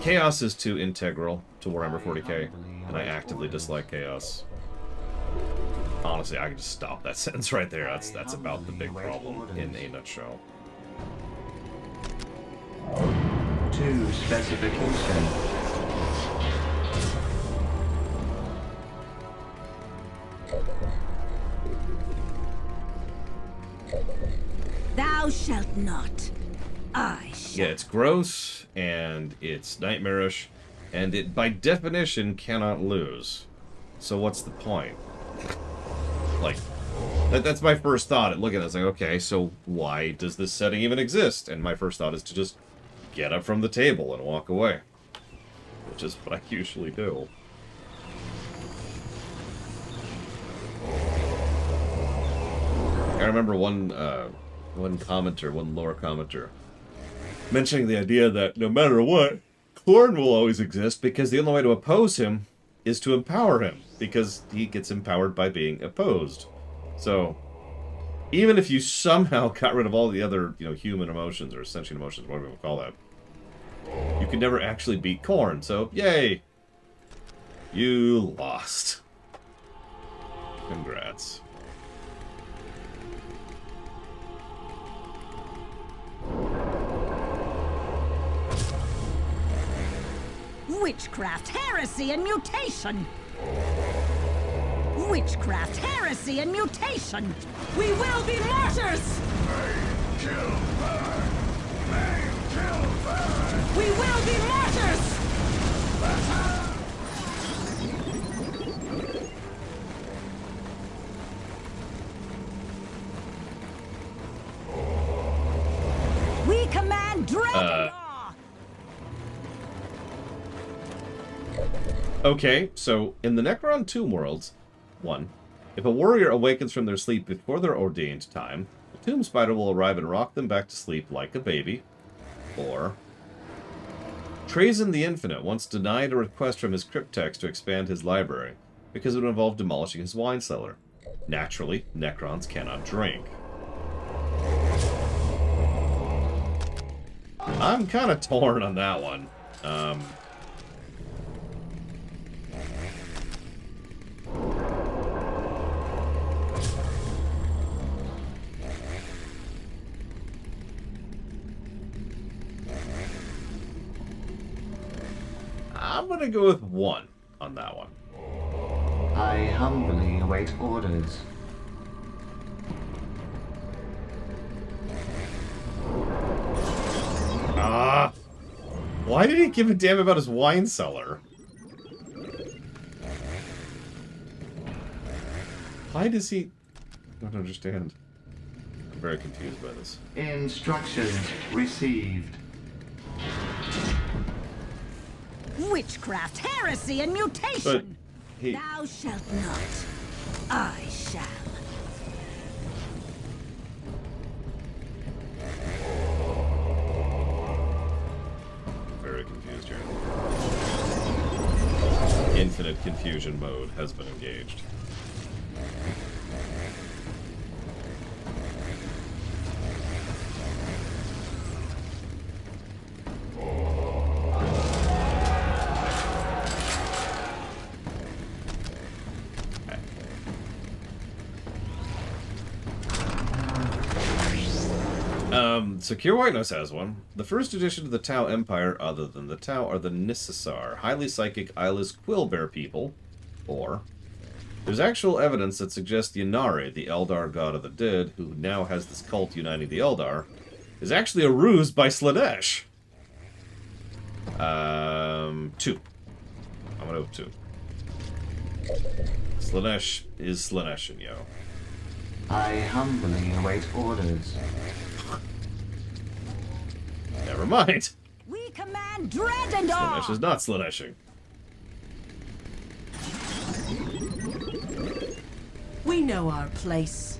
Chaos is too integral to Warhammer 40k, and I actively dislike Chaos. Honestly, I could just stop that sentence right there. That's about the big problem in a nutshell. To specification. Thou shalt not. I shall. Yeah, it's gross, and it's nightmarish, and it, by definition, cannot lose. So what's the point? Like, that's my first thought at looking at it. It's like, okay, so why does this setting even exist? And my first thought is to just get up from the table and walk away. Which is what I usually do. I remember one commenter, one lore commenter, mentioning the idea that no matter what, Khorne will always exist because the only way to oppose him is to empower him, because he gets empowered by being opposed. So, even if you somehow got rid of all the other, human emotions or sentient emotions, whatever you call that, you could never actually beat Khorne. So, yay! You lost. Congrats. Witchcraft, heresy, and mutation! Witchcraft, heresy, and mutation! We will be martyrs! We will be martyrs! dread and awe! Okay, so in the Necron Tomb Worlds, 1. If a warrior awakens from their sleep before their ordained time, the Tomb Spider will arrive and rock them back to sleep like a baby. Or, Trazyn the Infinite once denied a request from his cryptex to expand his library, because it would involve demolishing his wine cellar. Naturally, Necrons cannot drink. I'm kind of torn on that one. I'm gonna go with 1 on that one. I humbly await orders. Why did he give a damn about his wine cellar? Why does he... I don't understand. I'm very confused by this. Instructions received. Witchcraft, heresy, and mutation! But he... Thou shalt not. I shall. Very confused here. Infinite confusion mode has been engaged. Secure White Nose has one. The first addition to the Tau Empire, other than the Tau, are the Nissasar, highly psychic eyeless Quillbear people. Or, there's actual evidence that suggests the Inari, the Eldar god of the dead, who now has this cult uniting the Eldar, is actually a ruse by Slaanesh. 2. I'm gonna go with 2. Slaanesh is Slaaneshin, yo. I humbly await orders. Never mind. We command dread and awe! Slaanesh is not Slaaneshing. We know our place.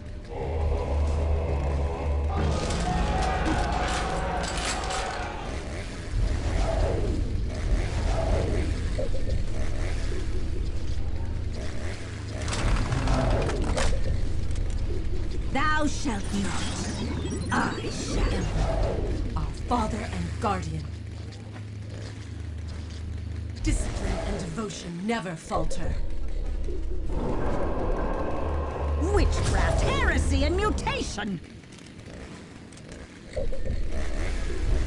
Thou shalt not. I shall. Our father and guardian. Discipline and devotion never falter. Witchcraft, heresy, and mutation!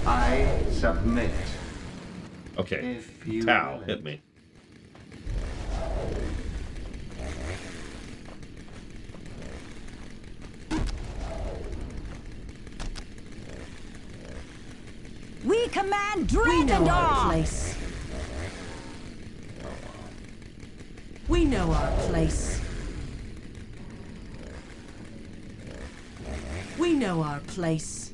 I submit. Okay. If you Tau, will. hit me. We command dread We know and our awe! place. We know our place. We know our place.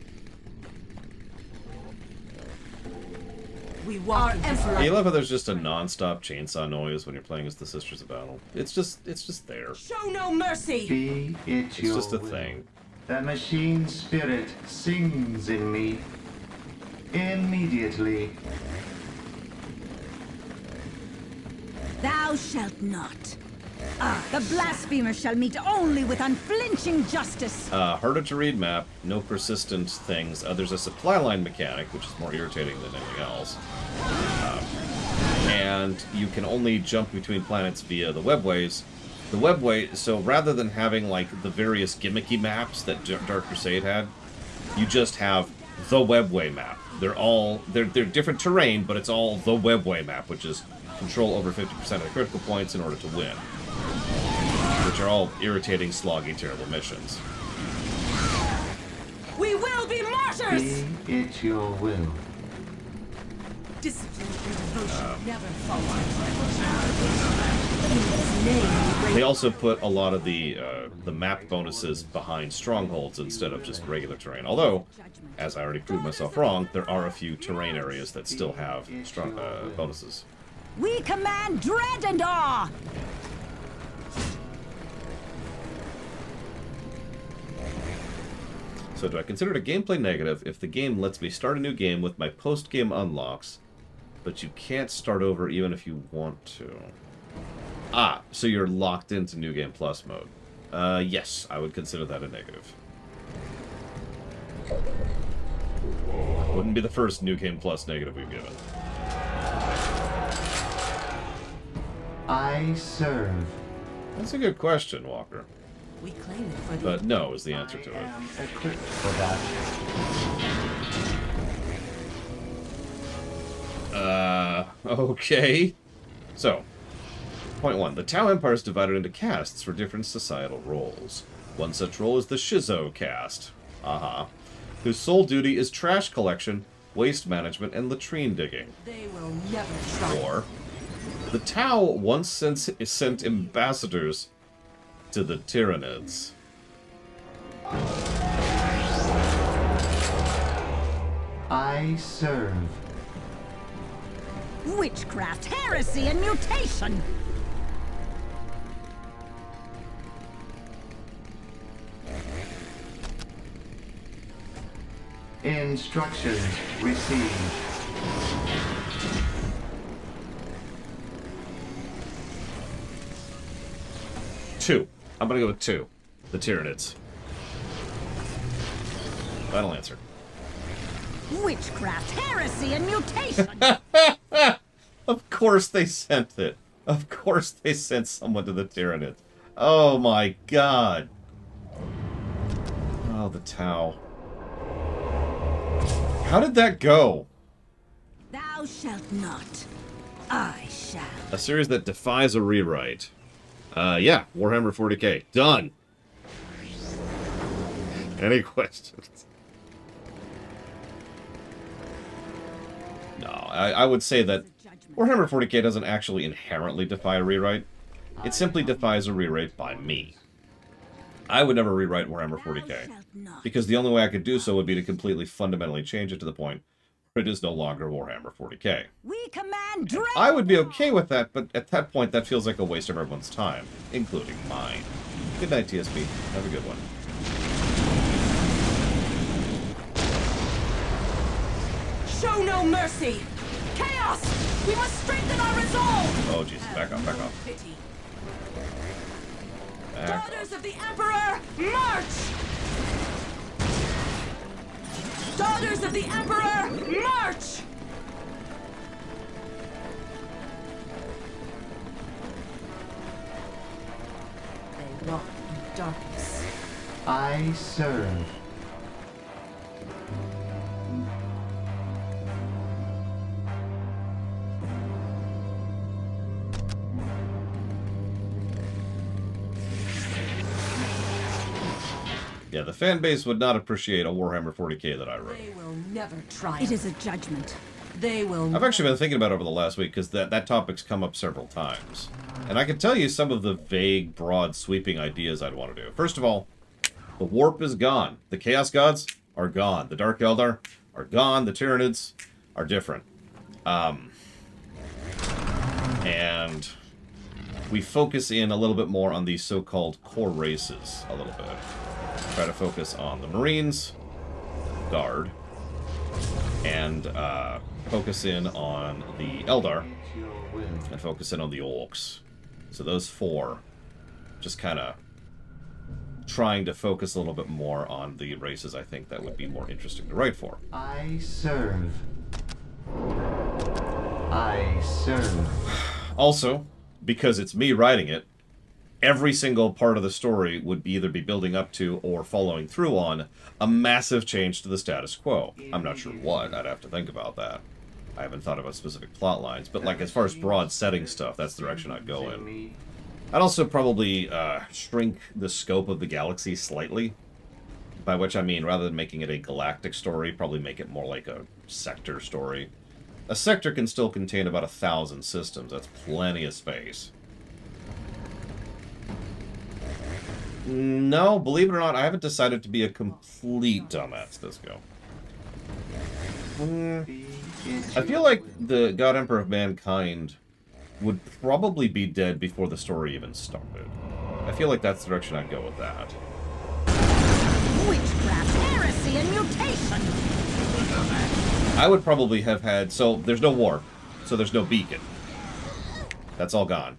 We walk our emperor. I love how there's just a non-stop chainsaw noise when you're playing as the Sisters of Battle. It's just there. Show no mercy. Be it It's your just a will. thing. The machine spirit sings in me. Immediately. Thou shalt not. The blasphemer shall meet only with unflinching justice. Harder to read map, no persistent things. There's a supply line mechanic, which is more irritating than anything else. And you can only jump between planets via the webways. The webway, so rather than having like the various gimmicky maps that Dark Crusade had, you just have the webway map. They're different terrain, but it's all the webway map, which is control over 50% of the critical points in order to win. Which are all irritating, sloggy, terrible missions. We will be martyrs! Be it your will. Discipline and devotion never falter. They also put a lot of the map bonuses behind strongholds instead of just regular terrain. Although, as I already proved myself wrong, there are a few terrain areas that still have strong bonuses. We command dread and awe! So do I consider it a gameplay negative if the game lets me start a new game with my post-game unlocks, but you can't start over even if you want to? Ah, so you're locked into New Game Plus mode. Yes, I would consider that a negative. Wouldn't be the first New Game Plus negative we've given. I serve. That's a good question, Walker. We claim it for the... But no is the answer to it. Equipped for that. Okay. So, point 1. The Tau Empire is divided into castes for different societal roles. One such role is the Shizo caste, whose sole duty is trash collection, waste management, and latrine digging. They will never try. Or, the Tau once sent ambassadors to the Tyranids. I serve. Witchcraft, heresy, and mutation! Instructions received. Two. I'm gonna go with 2. The Tyranids. Final answer. Witchcraft, heresy, and mutation! Of course they sent it. Of course they sent someone to the Tyranids. Oh my god. Oh, the Tau. How did that go? Thou shalt not. I shall. A series that defies a rewrite. Yeah, Warhammer 40k. Done. Any questions? No, I would say that Warhammer 40k doesn't actually inherently defy a rewrite. It simply defies a rewrite by me. I would never rewrite Warhammer 40k, because the only way I could do so would be to completely fundamentally change it to the point where it is no longer Warhammer 40k. We command dread. I would be okay with that, but at that point that feels like a waste of everyone's time, including mine. Good night, TSP. Have a good one. Show no mercy! Chaos! We must strengthen our resolve! Oh, Jesus. Back off, back off. Pity. Back Daughters of the Emperor, march! Daughters of the Emperor, march! They walk in darkness. I serve. Yeah, the fan base would not appreciate a Warhammer 40k that I wrote. They will never try. It is a judgment. They will. I've actually been thinking about it over the last week, because that topic's come up several times. And I can tell you some of the vague, broad, sweeping ideas I'd want to do. First of all, the Warp is gone. The Chaos Gods are gone. The Dark Eldar are gone. The Tyranids are different. And we focus in a little bit more on these so-called core races a little bit. Try to focus on the Marines, Guard, and focus in on the Eldar, and focus in on the Orcs. So those 4, just kind of trying to focus a little bit more on the races I think that would be more interesting to write for. I serve. I serve. Also, because it's me writing it, every single part of the story would either be building up to or following through on a massive change to the status quo. I'm not sure what. I'd have to think about that. I haven't thought about specific plot lines, but like as far as broad setting stuff, that's the direction I'd go in. I'd also probably shrink the scope of the galaxy slightly, by which I mean rather than making it a galactic story, probably make it more like a sector story. A sector can still contain about 1,000 systems. That's plenty of space. No, believe it or not, I haven't decided to be a complete dumbass, Disco. I feel like the God Emperor of Mankind would probably be dead before the story even started. I feel like that's the direction I'd go with that. Witchcraft, heresy, and mutation! I would probably have had... So, there's no warp, so there's no beacon. That's all gone.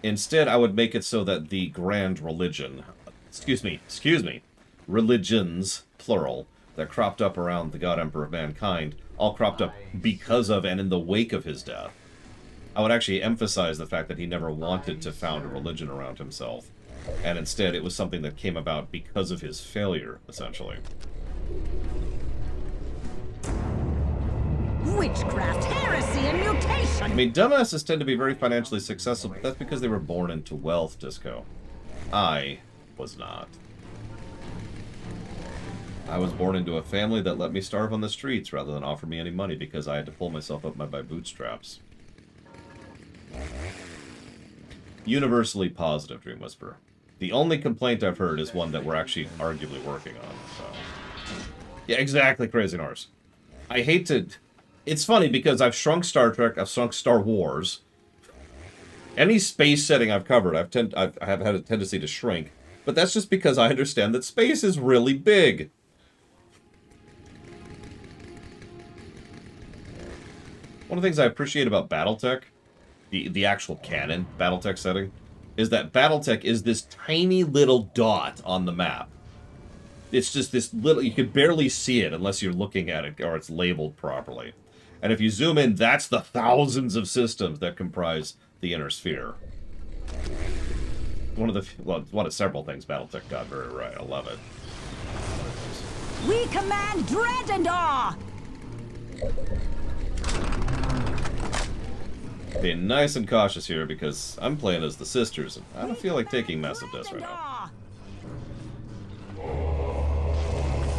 Instead, I would make it so that the grand religion... Excuse me. Religions, plural, that cropped up around the God Emperor of Mankind, all cropped up because of and in the wake of his death. I would actually emphasize the fact that he never wanted to found a religion around himself. And instead, it was something that came about because of his failure, essentially. Witchcraft, heresy, and mutation! I mean, dumbasses tend to be very financially successful, but that's because they were born into wealth, Disco. I was not. I was born into a family that let me starve on the streets rather than offer me any money because I had to pull myself up by my bootstraps. Universally positive, Dream Whisperer. The only complaint I've heard is one that we're actually arguably working on. So. Yeah, exactly, Crazy Norse. I hate to... It's funny because I've shrunk Star Trek, I've shrunk Star Wars. Any space setting I've covered, I have had a tendency to shrink. But that's just because I understand that space is really big. One of the things I appreciate about BattleTech, the actual canon BattleTech setting, is that BattleTech is this tiny little dot on the map. It's just this little... You can barely see it unless you're looking at it or it's labeled properly. And if you zoom in, that's the thousands of systems that comprise the Inner Sphere. One of several things BattleTech got very right. I love it. We command dread and awe! Being nice and cautious here because I'm playing as the sisters and I don't feel like taking massive deaths right now.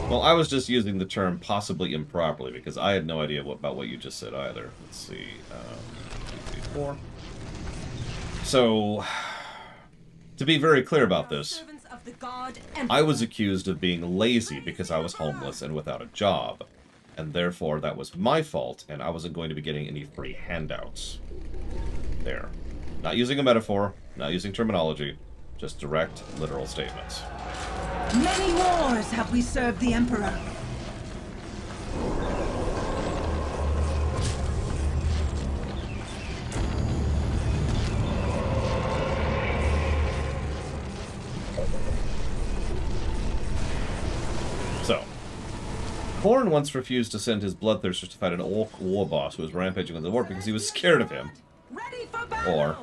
Well, I was just using the term possibly improperly because I had no idea about what you just said either. Let's see. 2, 3, 4. So, to be very clear about this, I was accused of being lazy because I was homeless and without a job. And therefore, that was my fault, and I wasn't going to be getting any free handouts. There. Not using a metaphor, not using terminology, just direct, literal statements. Many wars have we served the Emperor. So, Khorne once refused to send his bloodthirsters to fight an orc war boss who was rampaging on the warp because he was scared of him. Or,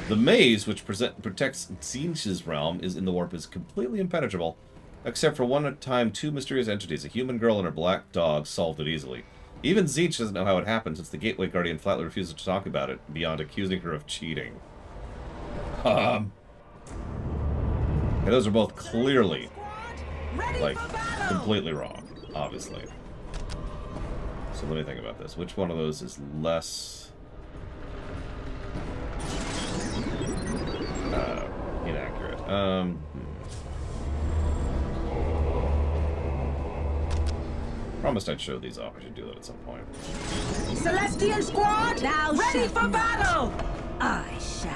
the maze which protects Tzeentch's realm is in the warp is completely impenetrable, except for one time 2 mysterious entities, a human girl and her black dog, solved it easily. Even Tzeentch doesn't know how it happened since the Gateway Guardian flatly refuses to talk about it, beyond accusing her of cheating. Okay, those are both clearly, like, completely wrong, obviously. So let me think about this. Which one of those is less... inaccurate. Promised I'd show these off. I should do that at some point. Celestial Squad, now ready for battle! I shall.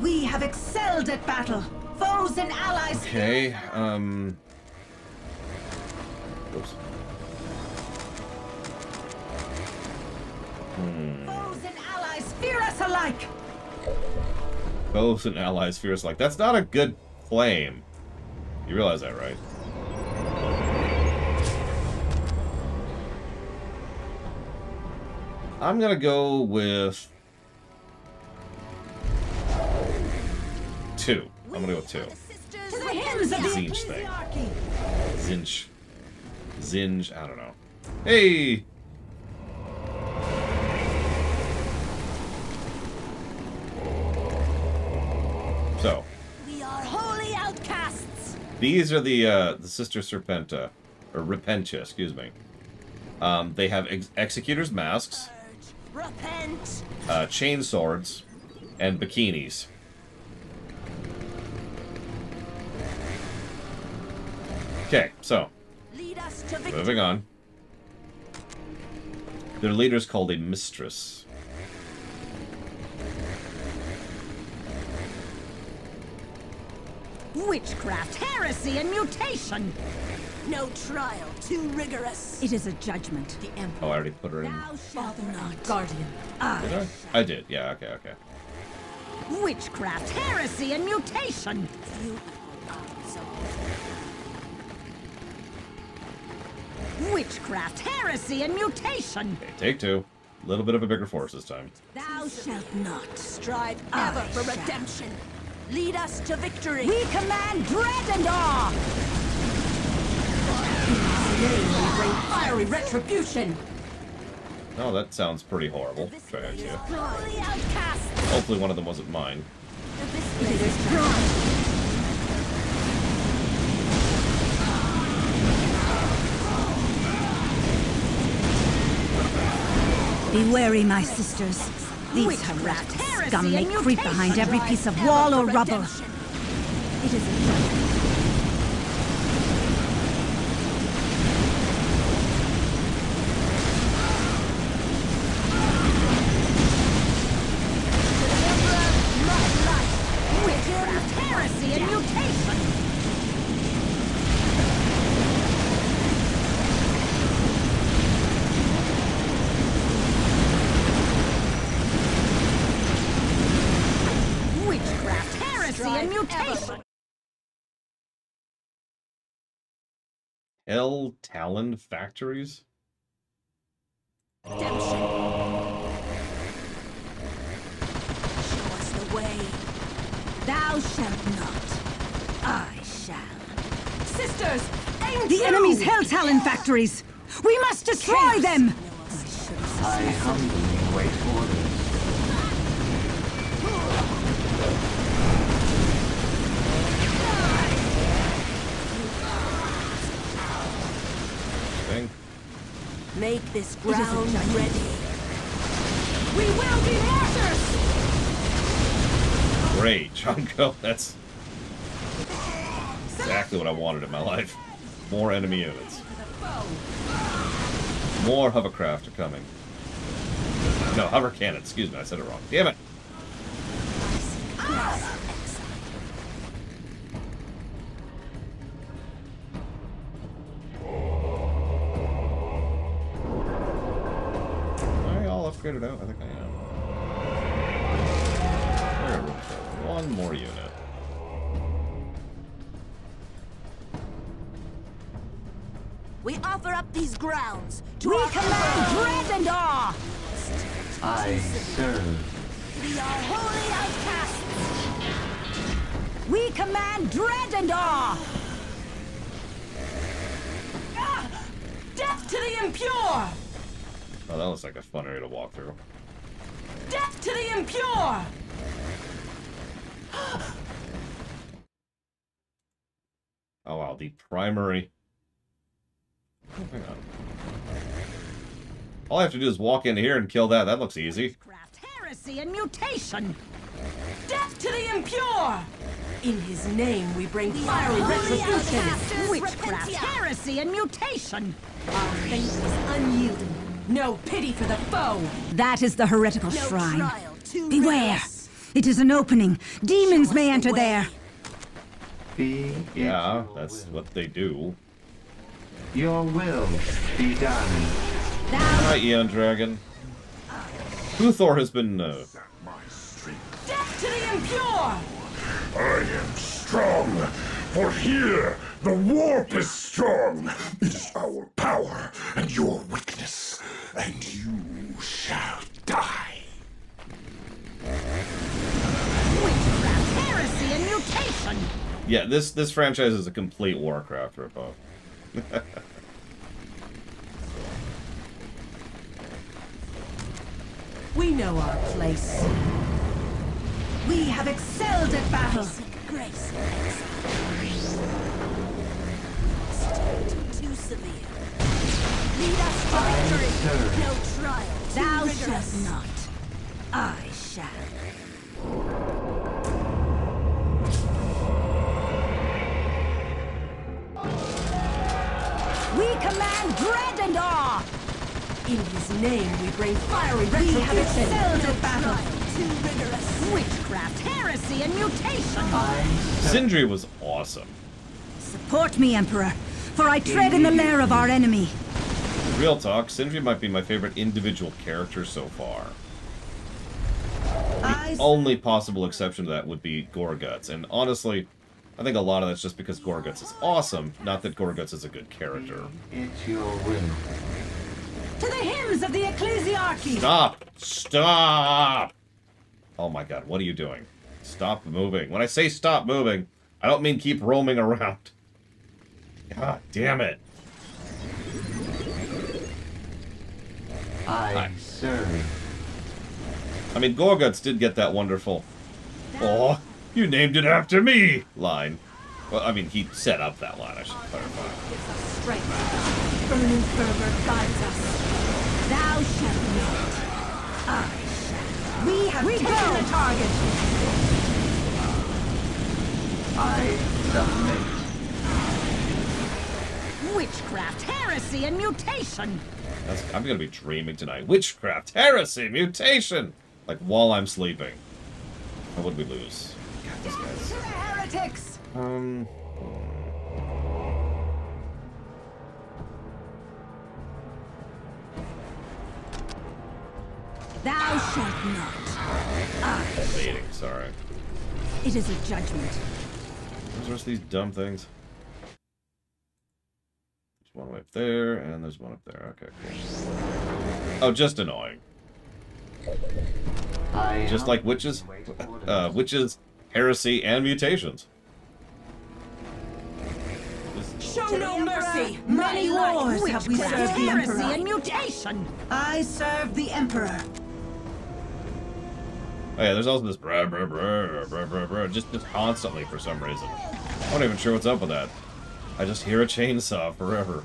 We have excelled at battle. Foes and allies... Okay, Oops. Foes and allies fear us alike! Foes and allies fear us alike. That's not a good claim. You realize that, right? I'm gonna go with 2. I'm gonna go with 2. Tzeentch thing. Tzeentch, I don't know. Hey! So. We are holy outcasts. These are the Sister Serpenta, or Repentia, excuse me. They have executors' masks, repent, chain swords, and bikinis. Okay, so Lead us to victory. moving on. Their leader's called a mistress. Witchcraft, heresy, and mutation! No trial too rigorous. It is a judgment. The Emperor. Oh, I already put her in. Father not guardian. Did I? I did. Yeah. Okay. Okay. Witchcraft, heresy, and mutation! Witchcraft, heresy, and mutation! Okay, take two. A little bit of a bigger force this time. Thou shalt not strive ever for redemption. Lead us to victory. We command dread and awe! Name we bring fiery retribution. Oh, that sounds pretty horrible. Try it, yeah. Holy outcasts. Hopefully one of them wasn't mine. It is pride. Be wary, my sisters. These heretics scum may creep behind every piece of wall or rubble. It is a judgment. Witchcraft, heresy, and mutation! Witchcraft, heresy, and mutation! L Talon Factories? Redemption. Show us the way. Thou shalt not. I shall. Sisters, aim The true. enemy's Hell Talon factories! We must destroy Chaos. them! I humbly wait orders. Thing. Make this ground ready. We will be martyrs! Great, Junko. That's exactly what I wanted in my life. More enemy units. More hovercraft are coming. No, hover cannon. Excuse me, I said it wrong. Damn it! Am I all upgraded out? I think I am. There we go. One more unit. We offer up these grounds to We our command dread and awe! I serve. We are holy outcasts. We command dread and awe! Death to the impure! Oh, that looks like a fun area to walk through. Death to the impure! Oh wow, the primary. Oh, hang on. All I have to do is walk in here and kill that. That looks easy. Witchcraft, heresy, and mutation! Death to the impure! In his name we bring fiery retribution! Witchcraft, heresy, and mutation! Our faith is unyielding. No pity for the foe! That is the heretical No shrine. trial too Beware! rigorous. It is an opening. Demons may enter way. there. Be it Yeah, that's what they do. your will be done. Hi, Eon Dragon. Uthor has been, Death to the impure! I am strong, for here the warp is strong. It is our power and your weakness, and you shall die. Witchcraft, heresy, and mutation! Yeah, this franchise is a complete Warcraft ripoff. We know our place. We have excelled at battle! Grace. Too severe. Lead us to victory. serve. No trial. Too Thou rigorous. shalt not. I shall. command dread and awe! In his name, we bring fiery We have retribution. excelled at battle! Too rigorous. Witchcraft, heresy, and mutation! Sindri was awesome. Support me, Emperor, for I tread in the lair of our enemy. Real talk, Sindri might be my favorite individual character so far. The only possible exception to that would be Gorguts, and honestly, I think a lot of that's just because Gorguts is awesome, not that Gorguts is a good character. It's your will. To the hymns of the Ecclesiarchy! Stop! Stop! Oh my god, what are you doing? Stop moving. When I say stop moving, I don't mean keep roaming around. God damn it. I serve. I mean, Gorguts did get that wonderful, "Oh, you named it after me" line. Well, I mean, he set up that line, I should clarify. Gives us strength. Burning fervor guides us. Thou shalt not. I shall. We have taken the target. I submit. Witchcraft, heresy, and mutation! I'm gonna be dreaming tonight. Witchcraft, heresy, mutation! Like, while I'm sleeping. How would we lose? God, these guys. To the heretics! Thou shalt not. Baiting, sorry. It is a judgment. Where's the rest of these dumb things? There's one way up there, and there's one up there. Okay, cool. Oh, just annoying. Just like witches, witches, heresy, and mutations. Show no mercy. Many wars have we Witchcraft, served the heresy, Emperor. and mutation. I serve the Emperor. Oh yeah, there's also this brah, brah, brah, brah, brah, brah, just constantly for some reason. I'm not even sure what's up with that. I just hear a chainsaw forever.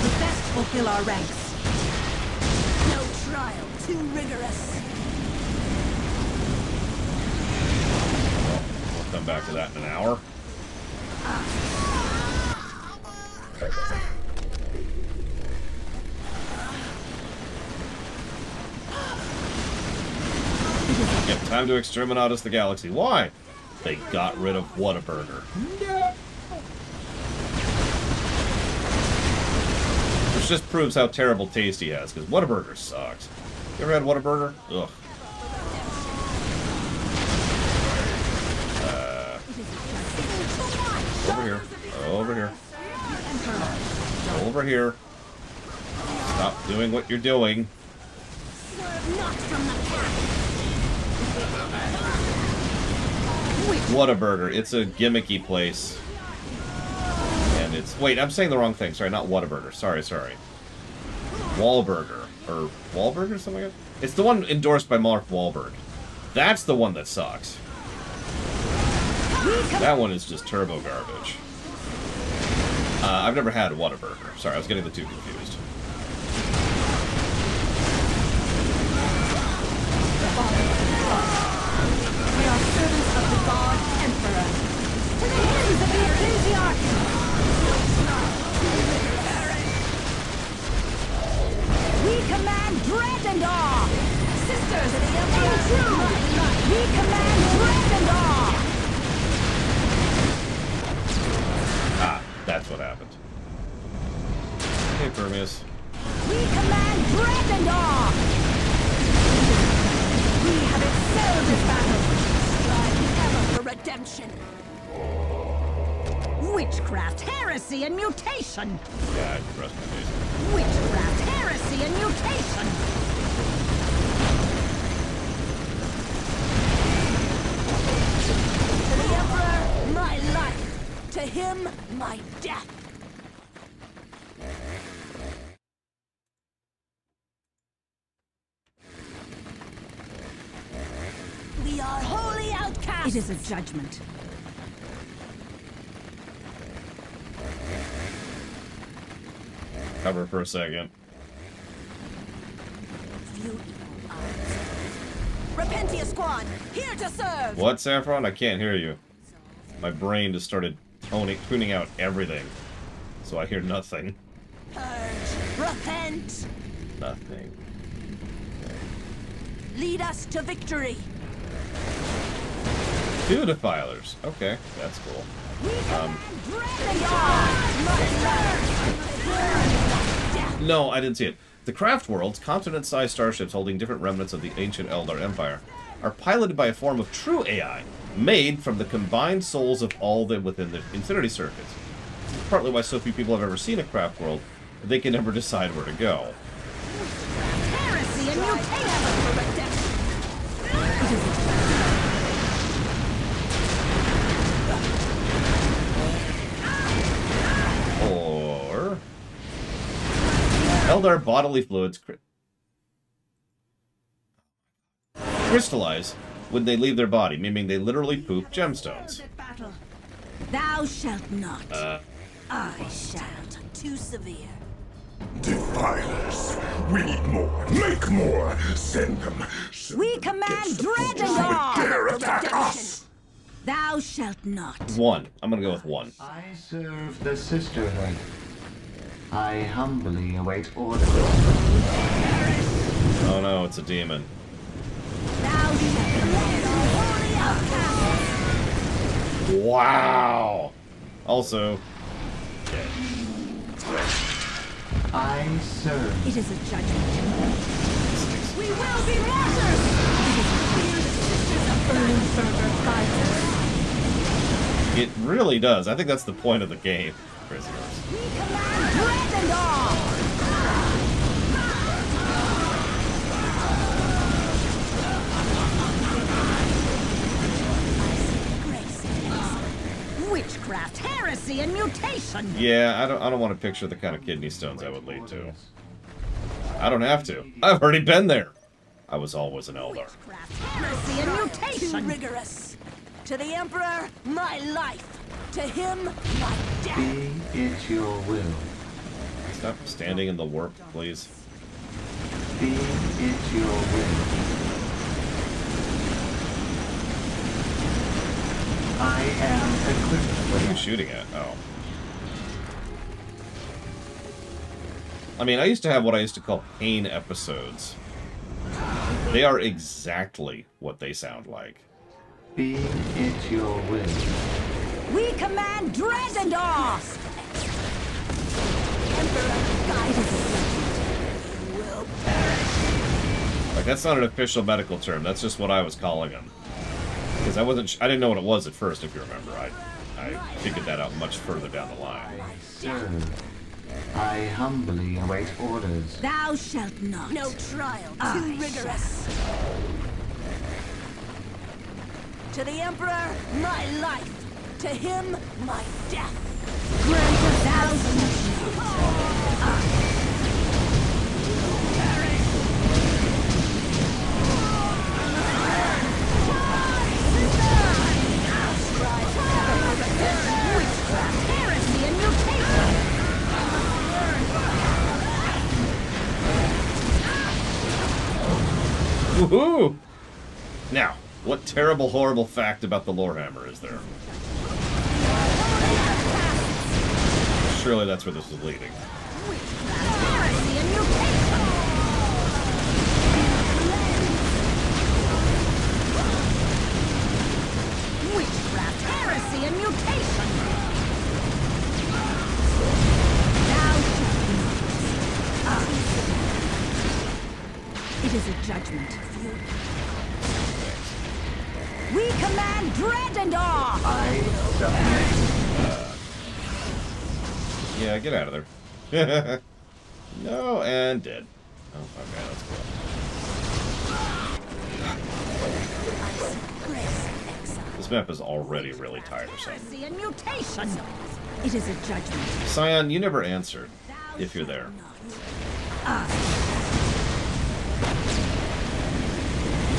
The best fulfill our ranks. No trial too rigorous. We'll come back to that in an hour. Yep, time to exterminatus the galaxy. Why? They got rid of Whataburger. No. Which just proves how terrible taste he has, because Whataburger sucks. You ever had Whataburger? Ugh. Over here. Over here. Over here. Stop doing what you're doing. Not from the Whataburger. It's a gimmicky place. And it's... Wait, I'm saying the wrong thing. Sorry, not Whataburger. Sorry. Wahlburger. Or Wahlburger or something like that? It's the one endorsed by Mark Wahlberg. That's the one that sucks. That one is just turbo garbage. I've never had Whataburger. Sorry, I was getting the two confused. We are servants of the God Emperor. To the hymns of the Ecclesiarchy! We command dread and awe! Sisters of the Emperor. We command dread and awe! Ah, that's what happened. Hey, Permius. We command dread and awe! We have excelled in battle! Strive ever for redemption. Witchcraft, heresy, and mutation! Yeah, I pressed my face. Witchcraft, heresy, and mutation! To the Emperor, my life. To him, my death. We are holy outcasts. It is a judgment. Cover for a second. Pentia Squad, here to serve! What, Saffron? I can't hear you. My brain just started tuning out everything. So I hear nothing. Purge, repent! Nothing. Lead us to victory! 2 defilers. Okay, that's cool. No, I didn't see it. The Craft Worlds, continent-sized starships holding different remnants of the ancient Eldar Empire, are piloted by a form of true AI, made from the combined souls of all them within the Infinity Circuits. Partly why so few people have ever seen a Craft World, they can never decide where to go. Heresy and mutation! Or Eldar bodily fluids crystallize when they leave their body, meaning they literally poop gemstones. Thou shalt not. I shall. Too severe. Defilers. We need more. Make more. Send them. We command dread and Would awe. dare attack us. Thou shalt not. 1. I'm gonna go with 1. I serve the Sisterhood. I humbly await orders. Oh no, it's a demon. Thou shalt lead our holy outcasts. Wow. Also, dead. I serve. It is a judgment. We will be martyrs! Burning fervor guides us. It really does. I think that's the point of the game, prisoners. We command dread and awe. Witchcraft, heresy, and mutation. Yeah, I don't want to picture the kind of kidney stones I would lead to. I don't have to. I've already been there. I was always an Eldar. Heresy and mutation. Too rigorous. To the Emperor, my life. To him, my death. Be it your will. Stop standing in the warp, please. Be it your will. I am equipped. What are you shooting at? Oh. I mean, I used to have what I used to call pain episodes. They are exactly what they sound like. Be it your will. We command dread and awe. Emperor, guide us. Will perish. Like, that's not an official medical term. That's just what I was calling them. Because I didn't know what it was at first, if you remember. I figured that out much further down the line. Serve. I humbly await orders. Thou shalt not. No trial, I too rigorous. To the Emperor, my life. To him, my death. Grant us thou shalt Witchcraft, heresy, and mutation. Woohoo! Now, what terrible, horrible fact about the Lorehammer is there? Surely that's where this is leading. Heresy and mutation. Witchcraft, heresy, and mutation. Thou shalt not. It is a judgment. We command dread and awe. I submit. Yeah, get out of there. No, and dead. Oh, okay, that's cool. This map is already really tiresome. Heresy and mutation. It is a judgment. Scion, you never answered, if you're there.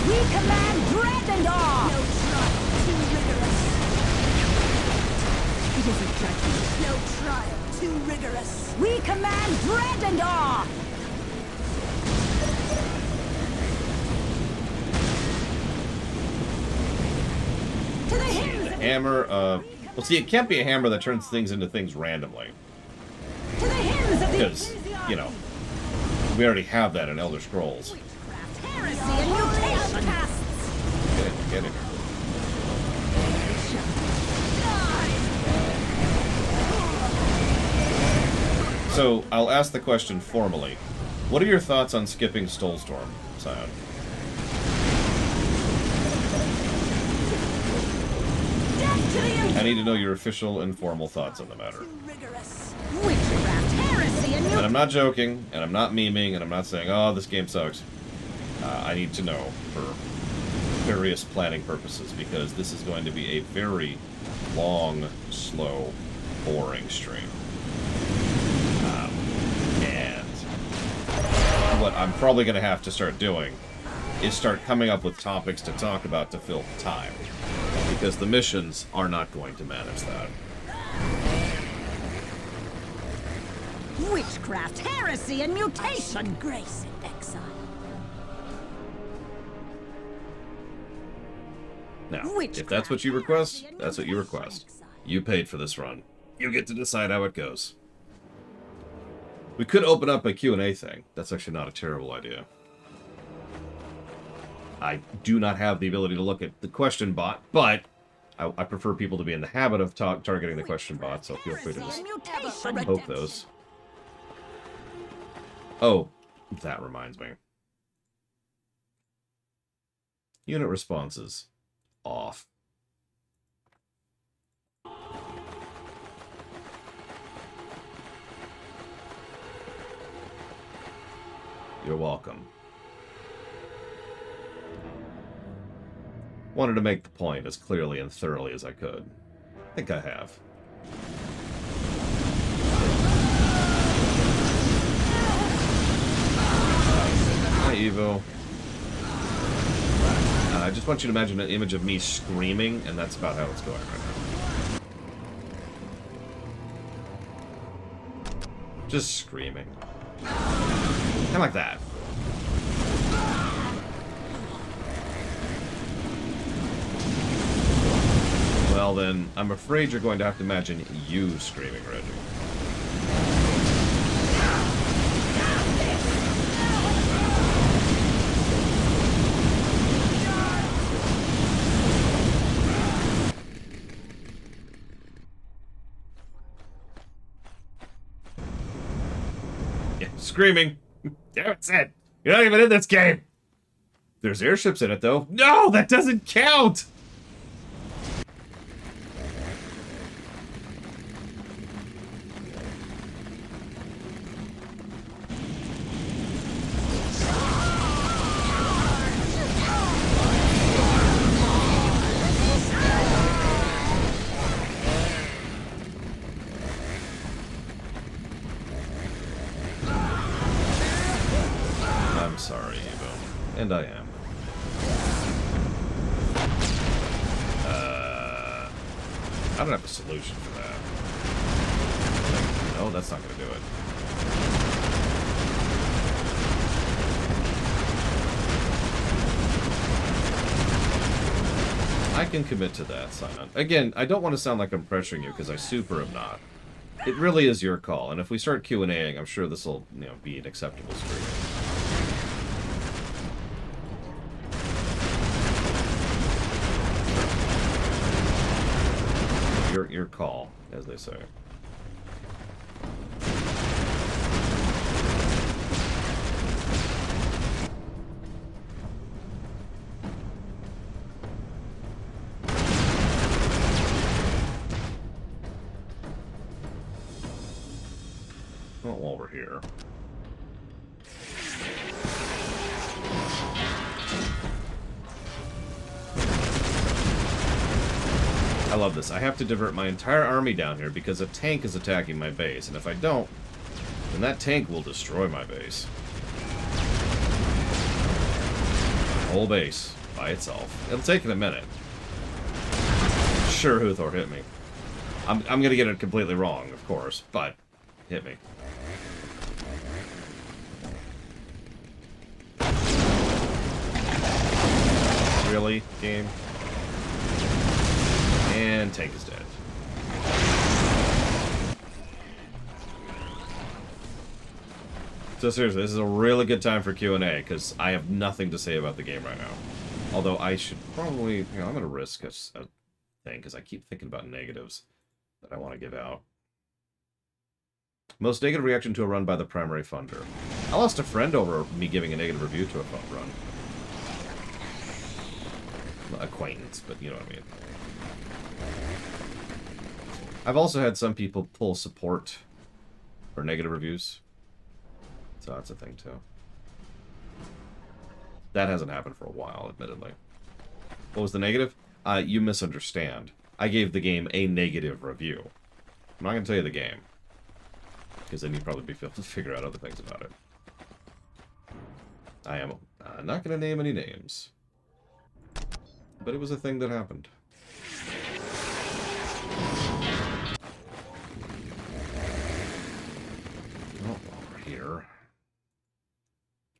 We command dread and awe. No trial, too rigorous. It is a judgment. No trial, too rigorous. We command dread and awe. hammer, well, see, it can't be a hammer that turns things into things randomly. Because, you know, we already have that in Elder Scrolls. Get it. So, I'll ask the question formally. What are your thoughts on skipping Stolstorm, Scion? I need to know your official and formal thoughts on the matter. And I'm not joking, and I'm not memeing, and I'm not saying, oh, this game sucks. I need to know for various planning purposes, because this is going to be a very long, slow, boring stream. And what I'm probably going to have to start doing is start coming up with topics to talk about to fill time. Because the missions are not going to manage that. Witchcraft, heresy, and mutation! Grace and exile. Now, if that's what you request, that's what you request. You paid for this run. You get to decide how it goes. We could open up a Q&A thing. That's actually not a terrible idea. I do not have the ability to look at the question bot, but I prefer people to be in the habit of targeting the question bot, so feel free to just poke those. Oh, that reminds me. Unit responses. Off. You're welcome. Wanted to make the point as clearly and thoroughly as I could. I think I have. Hi, Evo. I just want you to imagine an image of me screaming, and that's about how it's going right now. Just screaming. Kind of like that. Well then, I'm afraid you're going to have to imagine you screaming, Reggie. Yeah, screaming. That's it. You're not even in this game. There's airships in it, though. No, that doesn't count. I'm sorry, Evo. And I am. I don't have a solution for that. No, that's not going to do it. I can commit to that, Simon. Again, I don't want to sound like I'm pressuring you, because I super am not. It really is your call, and if we start Q&Aing, I'm sure this will, you know, be an acceptable stream. Your call, as they say. Well, while we're here. I love this. I have to divert my entire army down here because a tank is attacking my base, and if I don't, then that tank will destroy my base. Whole base by itself. It'll take it a minute. Sure, Huthor hit me. I'm gonna get it completely wrong, of course, but hit me. Really, game? And And tank is dead. So seriously, this is a really good time for Q&A, because I have nothing to say about the game right now. Although I should probably... You know, I'm going to risk a thing, because I keep thinking about negatives that I want to give out. Most negative reaction to a run by the primary funder. I lost a friend over me giving a negative review to a run. Acquaintance, but you know what I mean. I've also had some people pull support for negative reviews. So that's a thing, too. That hasn't happened for a while, admittedly. What was the negative? You misunderstand. I gave the game a negative review. I'm not going to tell you the game. Because then you'd probably be able to figure out other things about it. I am not going to name any names. But it was a thing that happened. Oh, while we're here...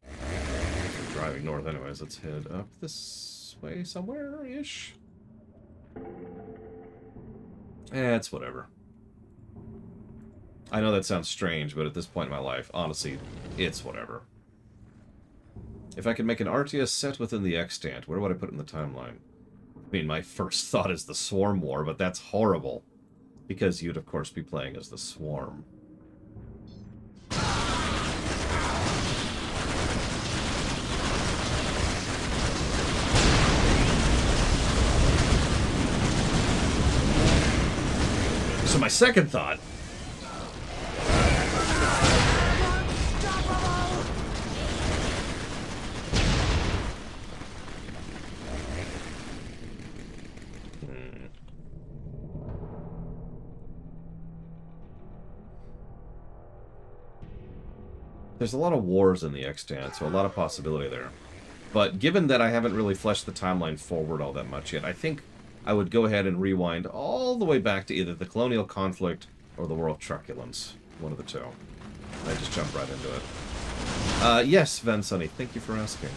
We're driving north anyways, let's head up this way somewhere-ish. It's whatever. I know that sounds strange, but at this point in my life, honestly, it's whatever. If I could make an RTS set within the extant, where would I put it in the timeline? I mean, my first thought is the Swarm War, but that's horrible. Because you'd, of course, be playing as the Swarm. So my second thought... There's a lot of wars in the extant, so a lot of possibility there. But given that I haven't really fleshed the timeline forward all that much yet, I think I would go ahead and rewind all the way back to either the colonial conflict or the War of Truculence. One of the two. I just jumped right into it. Yes, Van Sunny, thank you for asking.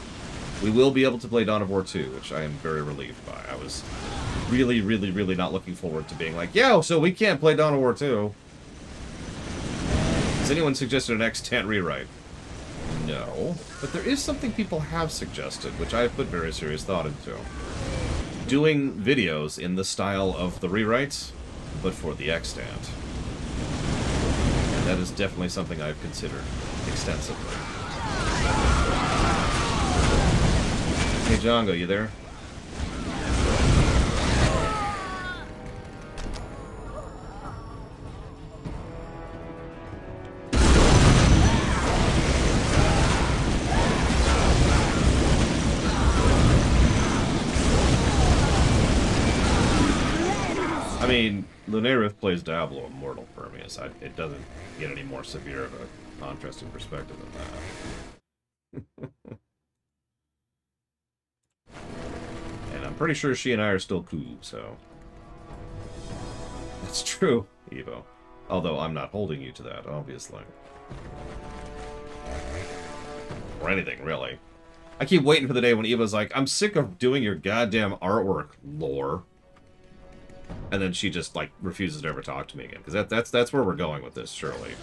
We will be able to play Dawn of War 2, which I am very relieved by. I was really, really, really not looking forward to being like, yo, so we can't play Dawn of War 2. Has anyone suggested an extant rewrite? No. But there is something people have suggested, which I have put very serious thought into. Doing videos in the style of the rewrites, but for the extant. And that is definitely something I've considered extensively. Hey, Django, you there? I mean, Lunarith plays Diablo Immortal Permeus. It doesn't get any more severe of a contrasting perspective than that. And I'm pretty sure she and I are still cool, so... That's true, Evo. Although I'm not holding you to that, obviously. Or anything, really. I keep waiting for the day when Evo's like, I'm sick of doing your goddamn artwork, lore. And then she just, like, refuses to ever talk to me again. Because that's where we're going with this, surely.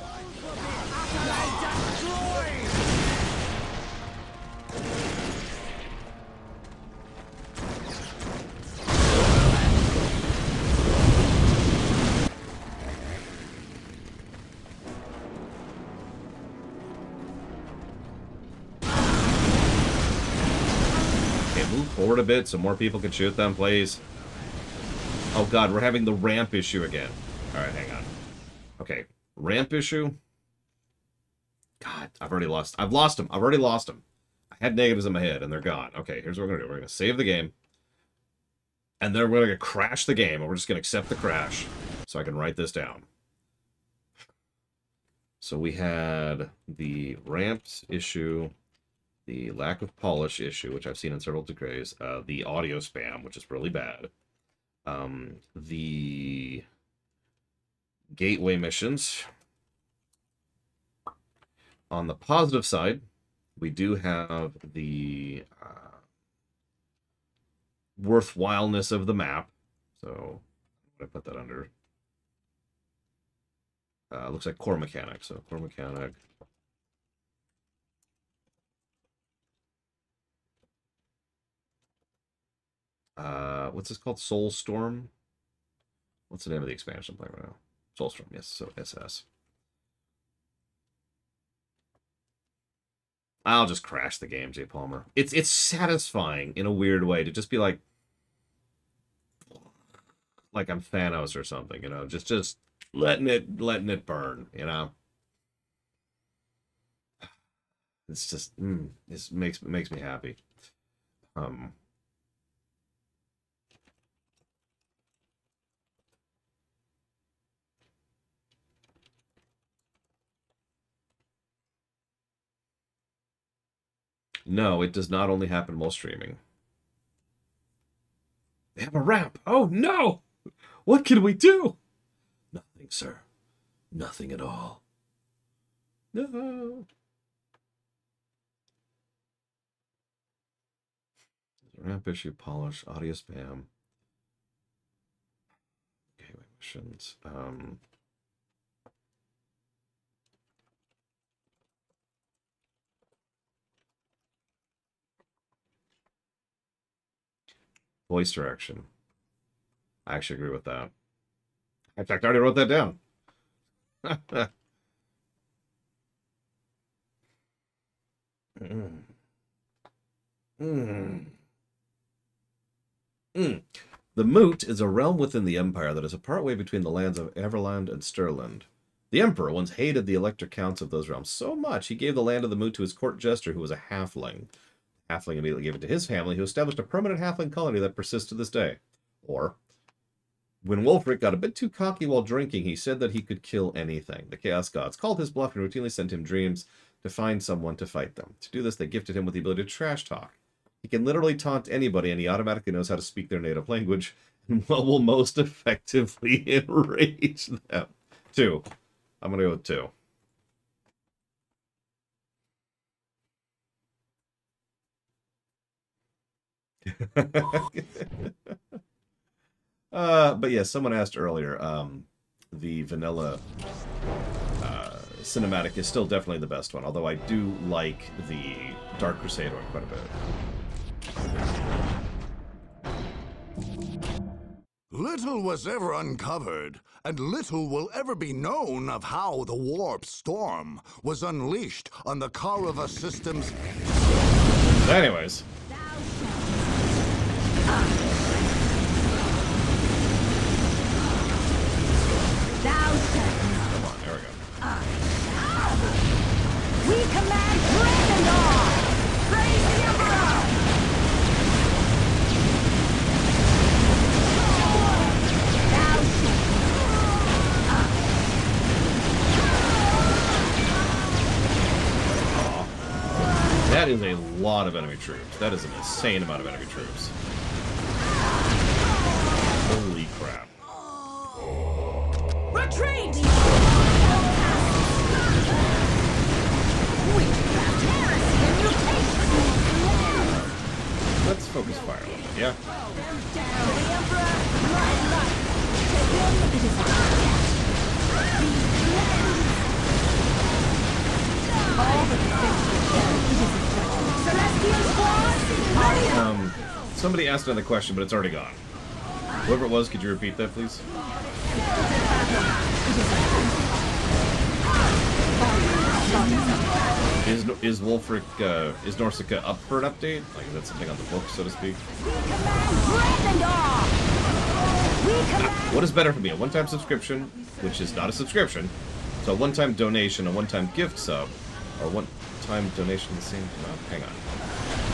Okay, move forward a bit so more people can shoot them, please. Oh god, we're having the ramp issue again. Alright, hang on. Okay, ramp issue. God, I've lost them. I've already lost them. I had negatives in my head, and they're gone. Okay, here's what we're gonna do. We're gonna save the game. And then we're gonna crash the game, and we're just gonna accept the crash. So I can write this down. So we had the ramps issue, the lack of polish issue, which I've seen in several degrees, the audio spam, which is really bad. The gateway missions. On the positive side, we do have the worthwhileness of the map. So, I put that under. Looks like core mechanic. So core mechanic. What's this called? Soulstorm? What's the name of the expansion I'm playing right now? Soulstorm, yes, so SS. I'll just crash the game, Jay Palmer. It's satisfying in a weird way to just be like I'm Thanos or something, you know, just letting it burn, you know. It's just it makes me happy. No, it does not only happen while streaming. They have a ramp. Oh, no! What can we do? Nothing, sir. Nothing at all. No. Ramp issue, polish, audio spam. Gateway missions. Voice direction. I actually agree with that. In fact, I already wrote that down. The Moot is a realm within the Empire that is a partway between the lands of Everland and Stirland. The Emperor once hated the elector counts of those realms so much he gave the land of the Moot to his court jester, who was a halfling. Halfling immediately gave it to his family, who established a permanent halfling colony that persists to this day. Or, when Wulfric got a bit too cocky while drinking, he said that he could kill anything. The Chaos Gods called his bluff and routinely sent him dreams to find someone to fight them. To do this, they gifted him with the ability to trash talk. He can literally taunt anybody, and he automatically knows how to speak their native language, and what will most effectively enrage them. 2. I'm going to go with 2. But yeah, someone asked earlier, the vanilla cinematic is still definitely the best one, although I do like the Dark Crusade one quite a bit. Little was ever uncovered, and little will ever be known of how the Warp Storm was unleashed on the Karava Systems. Anyways. Come on, there we go. We command Brandon! Praise the Emperor! That is a lot of enemy troops. That is an insane amount of enemy troops. Holy crap. Retreat! Let's focus fire a little bit, yeah? Somebody asked another question, but it's already gone. Whoever it was, could you repeat that, please? Is Wulfric, is Norsca up for an update? Like, is that something on the book, so to speak? What is better for me, a one-time subscription, which is not a subscription, so a one-time donation, a one-time gift sub, or one-time donation at the same time? Hang on.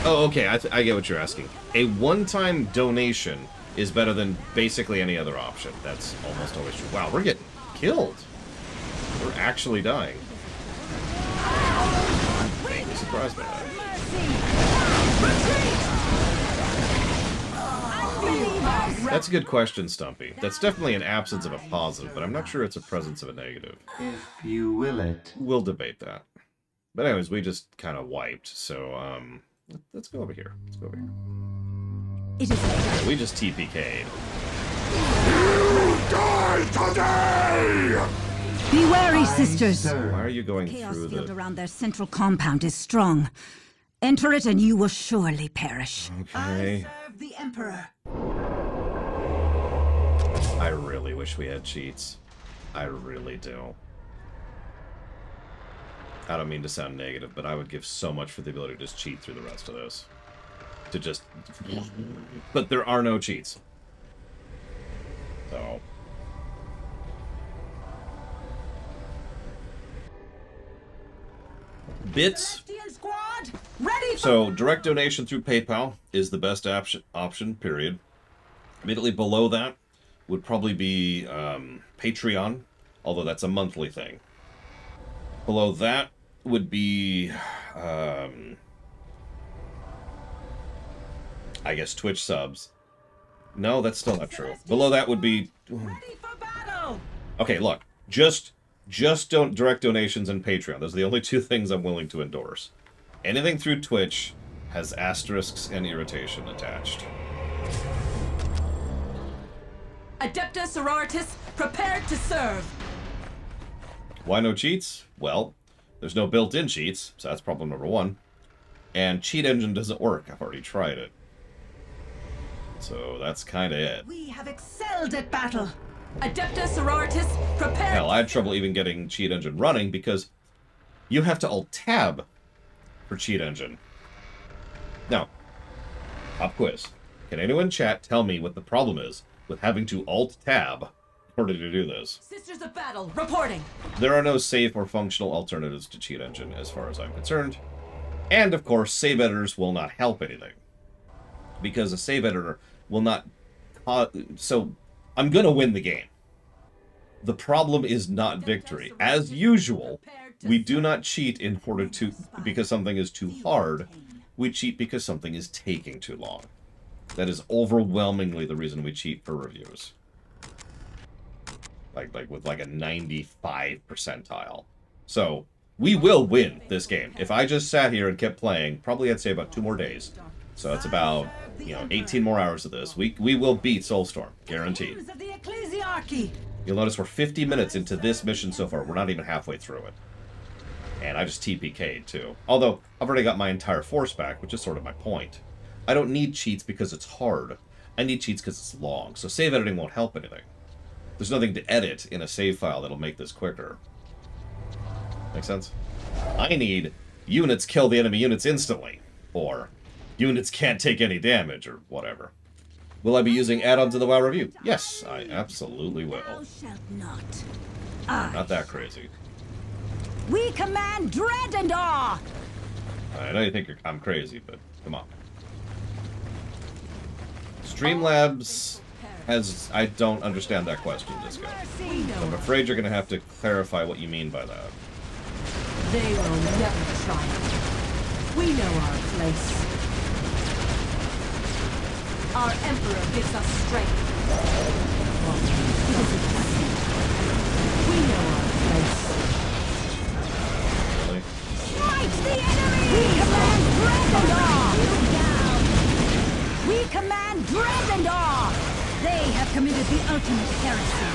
Oh, okay, I get what you're asking. A one-time donation is better than basically any other option. That's almost always true. Wow, we're getting killed. We're actually dying. I'm vaguely surprised by that. That's a good question, Stumpy. That's definitely an absence of a positive, but I'm not sure it's a presence of a negative. If you will it. We'll debate that. But anyways, we just kind of wiped, so, let's go over here. Let's go over here. It is We just TPK'd. Die today! Be wary, sisters. Why are you going Chaos through field the... around their central compound is strong. Enter it and you will surely perish. Okay. Serve the Emperor. I really wish we had cheats. I really do. I don't mean to sound negative, but I would give so much for the ability to just cheat through the rest of this. To just... But there are no cheats. So... Bits. Squad, ready for So, direct donation through PayPal is the best option, period. Immediately below that would probably be Patreon, although that's a monthly thing. Below that would be, I guess, Twitch subs. No, that's still not true. Below that would be... ready for battle. Okay, look. Just don't direct donations and Patreon. Those are the only two things I'm willing to endorse. Anything through Twitch has asterisks and irritation attached. Adepta Sororitas, prepared to serve. Why no cheats? Well, there's no built-in cheats, so that's problem number one. And Cheat Engine doesn't work. I've already tried it. So that's kind of it. We have excelled at battle. Adepta Sororitas, prepared. Hell, I had trouble even getting Cheat Engine running because you have to Alt-Tab for Cheat Engine. Now, pop quiz. Can anyone in chat tell me what the problem is with having to Alt-Tab in order to do this? Sisters of Battle, reporting. There are no safe or functional alternatives to Cheat Engine, as far as I'm concerned. And, of course, save editors will not help anything. Because a save editor will not... so, I'm gonna win the game. The problem is not victory. As usual, we do not cheat in order to... because something is too hard. We cheat because something is taking too long. That is overwhelmingly the reason we cheat for reviews. Like with like a 95 percentile. So, we will win this game. If I just sat here and kept playing, probably I'd say about 2 more days. So that's about, 18 more hours of this. We will beat Soulstorm. Guaranteed. You'll notice we're 50 minutes into this mission so far. We're not even halfway through it. And I just TPK'd too. Although, I've already got my entire force back, which is sort of my point. I don't need cheats because it's hard. I need cheats because it's long. So save editing won't help anything. There's nothing to edit in a save file that'll make this quicker. Make sense? I need units kill the enemy units instantly. Or units can't take any damage, or whatever. Will I be using add-ons in the WoW review? Yes, I absolutely will. Thou shalt not. Not that crazy. We command dread and awe. I know you think I'm crazy, but come on. Streamlabs has... I don't understand that question, Disco. So I'm afraid you're going to have to clarify what you mean by that. They will never triumph. We know our place. Our Emperor gives us strength. We know our place. Really? Fight the enemy! We command dread and awe! We command dread and awe! They have committed the ultimate heresy.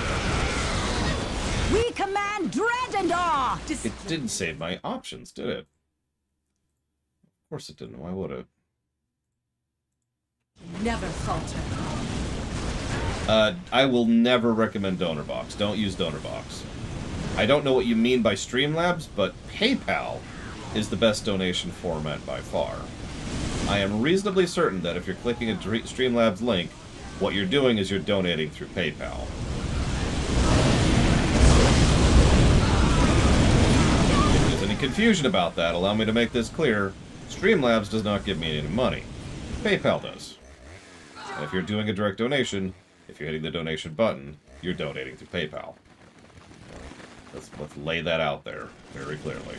We command dread and awe! It didn't save my options, did it? Of course it didn't. Why would it? Never falter. I will never recommend DonorBox. Don't use DonorBox. I don't know what you mean by Streamlabs, but PayPal is the best donation format by far. I am reasonably certain that if you're clicking a Streamlabs link, what you're doing is you're donating through PayPal. If there's any confusion about that, allow me to make this clear. Streamlabs does not give me any money. PayPal does. And if you're doing a direct donation, if you're hitting the donation button, you're donating through PayPal. Let's lay that out there very clearly.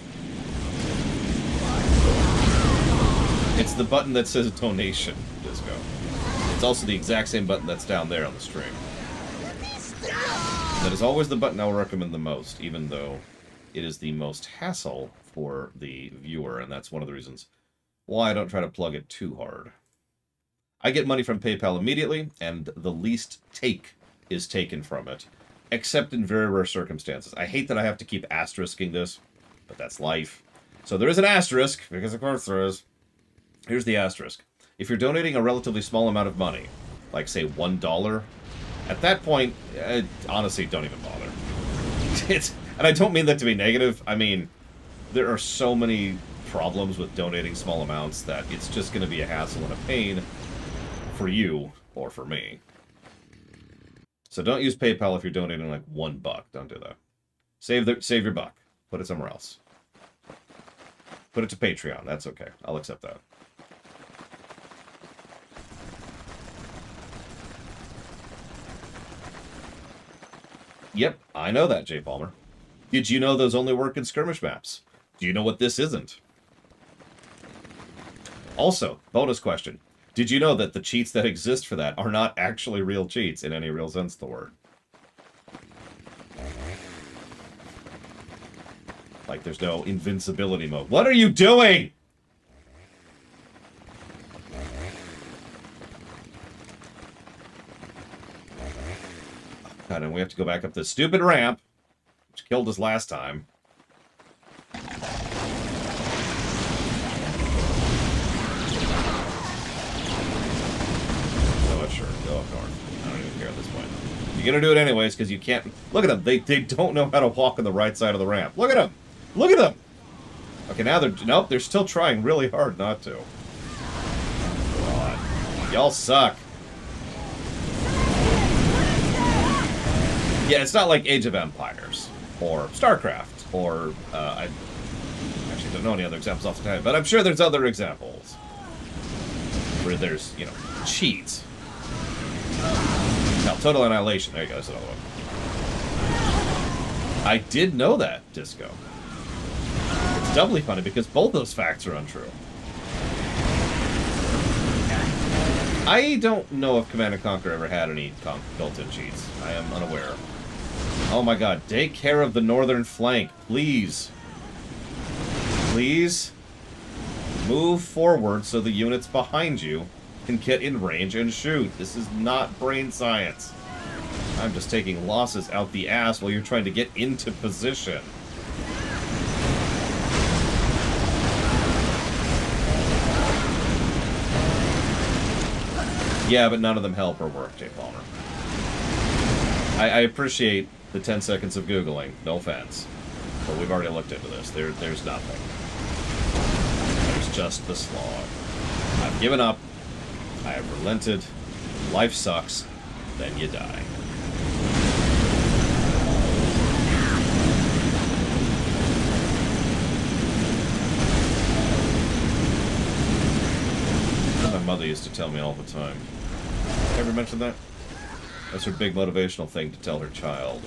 It's the button that says donation, Disco. It's also the exact same button that's down there on the stream. That is always the button I will recommend the most, even though it is the most hassle for the viewer, and that's one of the reasons why I don't try to plug it too hard. I get money from PayPal immediately, and the least take is taken from it, except in very rare circumstances. I hate that I have to keep asterisking this, but that's life. So there is an asterisk, because of course there is. Here's the asterisk. If you're donating a relatively small amount of money, like say $1, at that point, honestly, don't even bother. And I don't mean that to be negative. I mean, there are so many problems with donating small amounts that it's just going to be a hassle and a pain for you or for me. So don't use PayPal if you're donating like $1. Don't do that. Save your buck. Put it somewhere else. Put it to Patreon. That's okay. I'll accept that. Yep, I know that, Jay Palmer. Did you know those only work in skirmish maps? Do you know what this isn't? Also, bonus question. Did you know that the cheats that exist for that are not actually real cheats in any real sense of the word? Like, there's no invincibility mode. What are you doing? God, and we have to go back up this stupid ramp, which killed us last time. Sure, go up north. I don't even care at this point. You're gonna do it anyways, because you can't... Look at them! They don't know how to walk on the right side of the ramp. Look at them! Look at them! Okay, now they're... Nope, they're still trying really hard not to. God. Y'all suck. Yeah, it's not like Age of Empires, or StarCraft, or... I actually don't know any other examples off the top, but I'm sure there's other examples. Where there's, you know, cheats. Now, Total Annihilation. There you go, that's another one. I did know that, Disco. It's doubly funny because both those facts are untrue. I don't know if Command & Conquer ever had any built-in cheats. I am unaware. Oh my god, take care of the northern flank, please. Please? Move forward so the units behind you can get in range and shoot. This is not brain science. I'm just taking losses out the ass while you're trying to get into position. Yeah, but none of them help or work, Jay Palmer. I appreciate the 10 seconds of Googling, no offense. But we've already looked into this. There's nothing. There's just the slog. I've given up. I have relented. Life sucks. Then you die. My mother used to tell me all the time. Ever mention that? That's her big motivational thing to tell her child.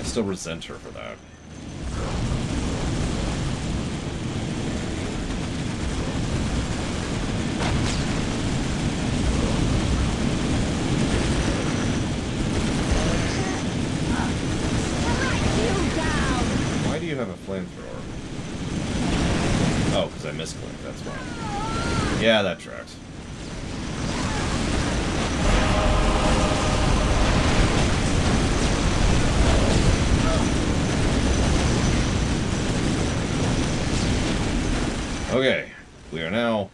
I still resent her for that. Why do you have a flamethrower? Oh, because I misclicked, that's why. Yeah, that tracks. Okay, we are now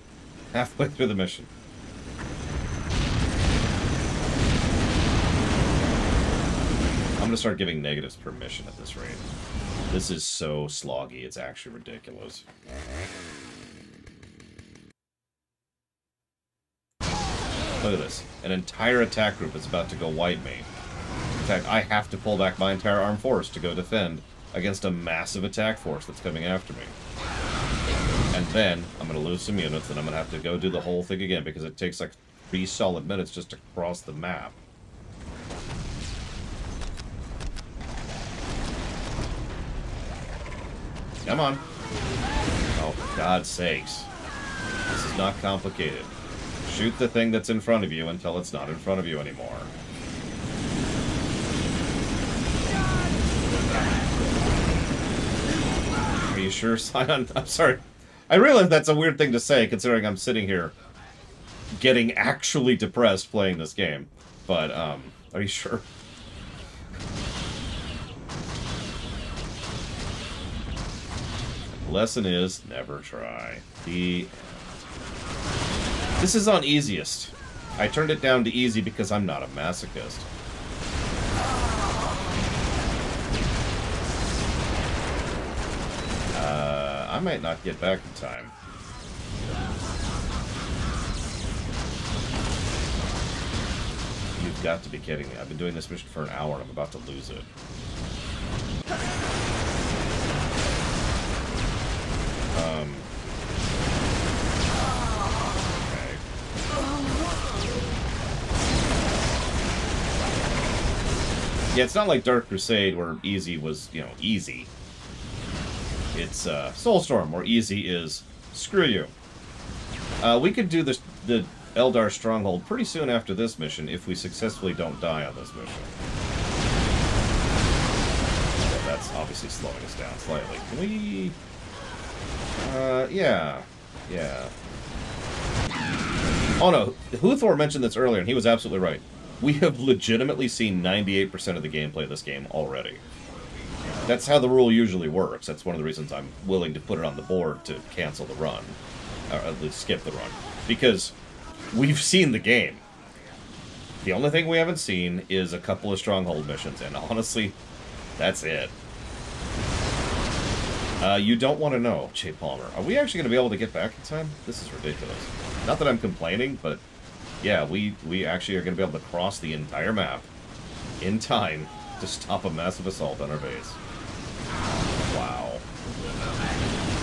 halfway through the mission. I'm gonna start giving negatives per mission at this rate. This is so sloggy, it's actually ridiculous. Look at this. An entire attack group is about to go wipe me. In fact, I have to pull back my entire armed force to go defend against a massive attack force that's coming after me. And then, I'm going to lose some units, and I'm going to have to go do the whole thing again, because it takes like 3 solid minutes just to cross the map. Come on. Oh, for God's sakes. This is not complicated. Shoot the thing that's in front of you until it's not in front of you anymore. Are you sure, Scion? I'm sorry. I realize that's a weird thing to say, considering I'm sitting here getting actually depressed playing this game. But, are you sure? Lesson is, never try. This is on easiest. I turned it down to easy because I'm not a masochist. I might not get back in time. You've got to be kidding me. I've been doing this mission for an hour and I'm about to lose it. Okay. Yeah, it's not like Dark Crusade where easy was, you know, easy. It's Soulstorm, where easy is screw you. We could do the Eldar Stronghold pretty soon after this mission if we successfully don't die on this mission. So that's obviously slowing us down slightly. Can we... yeah. Oh no, Huthor mentioned this earlier, and he was absolutely right. We have legitimately seen 98% of the gameplay of this game already. That's how the rule usually works. That's one of the reasons I'm willing to put it on the board to cancel the run. Or at least skip the run. Because we've seen the game. The only thing we haven't seen is a couple of Stronghold missions, and honestly, that's it. You don't want to know, Jay Palmer. Are we actually going to be able to get back in time? This is ridiculous. Not that I'm complaining, but yeah, we actually are going to be able to cross the entire map in time to stop a massive assault on our base. Wow.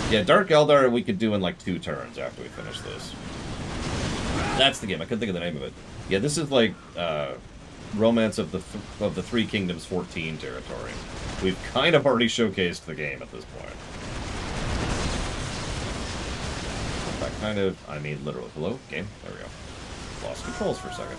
Yeah, Dark Eldar we could do in like 2 turns after we finish this. That's the game. I couldn't think of the name of it. Yeah, this is like Romance of the Three Kingdoms 14 territory. We've kind of already showcased the game at this point. That kind of, I mean, literally. Hello? Game? There we go. Lost controls for a second.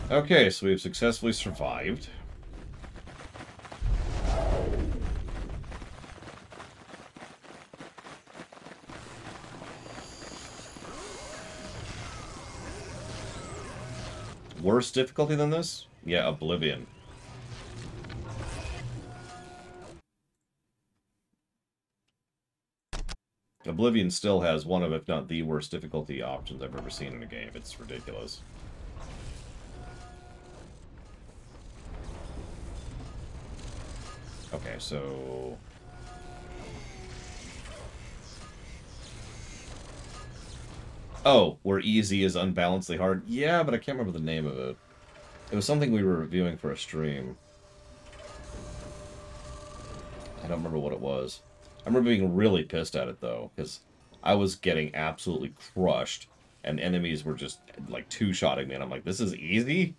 Okay, so we've successfully survived. Worse difficulty than this? Yeah, Oblivion. Oblivion still has one of, if not the worst difficulty options I've ever seen in a game. It's ridiculous. Okay, so... Oh, where easy is unbalancedly hard? Yeah, but I can't remember the name of it. It was something we were reviewing for a stream. I don't remember what it was. I remember being really pissed at it, though, because I was getting absolutely crushed, and enemies were just, like, two-shotting me, and I'm like, this is easy?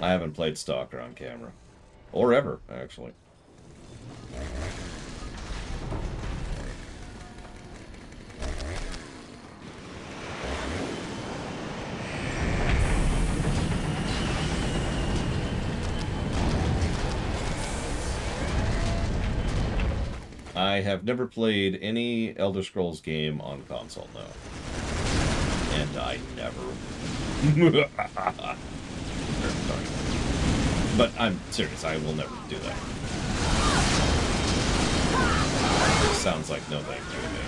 I haven't played Stalker on camera. Or ever, actually. I have never played any Elder Scrolls game on console, no. And I never... But I'm serious, I will never do that. It sounds like no thank you to me.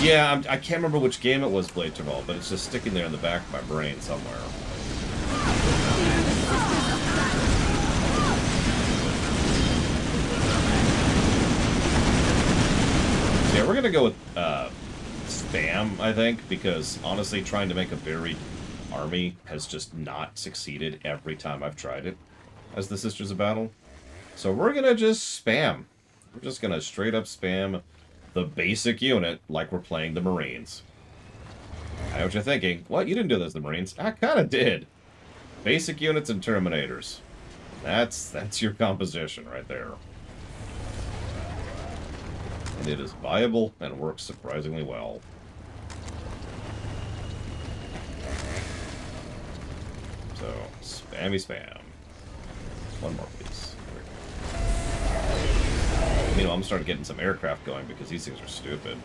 Yeah, I can't remember which game it was, Blade Travel, but it's just sticking there in the back of my brain somewhere. Yeah, we're gonna go with spam, I think, because honestly, trying to make a varied army has just not succeeded every time I've tried it as the Sisters of Battle. So we're gonna just spam. We're just gonna straight up spam the basic unit like we're playing the Marines. I know what you're thinking. What? You didn't do this as the Marines? I kind of did. Basic units and Terminators. That's your composition right there. And it is viable and works surprisingly well. So, spammy spam. One more, please. Meanwhile, I'm starting getting some aircraft going because these things are stupid.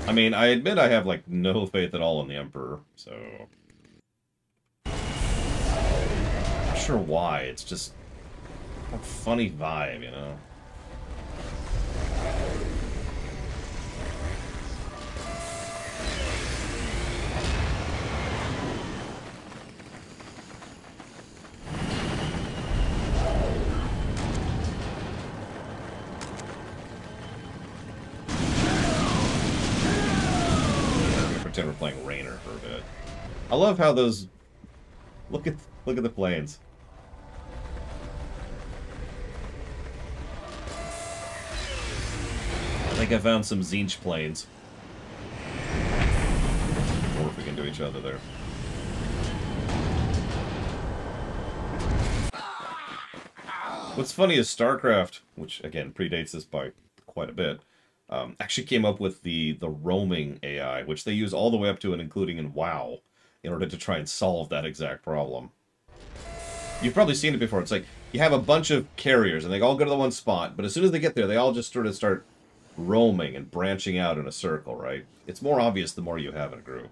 I mean, I admit I have, like, no faith at all in the Emperor, so... I'm not sure why, it's just a funny vibe, you know? Pretend we're playing Rainer for a bit. I love how those... Look at the planes. I think I found some Zinch planes. Or if we can do each other there. What's funny is StarCraft, which again predates this by quite a bit, actually came up with the roaming AI, which they use all the way up to and including in WoW, in order to try and solve that exact problem. You've probably seen it before. It's like, you have a bunch of carriers, and they all go to the one spot, but as soon as they get there, they all just sort of start roaming and branching out in a circle, right? It's more obvious the more you have in a group.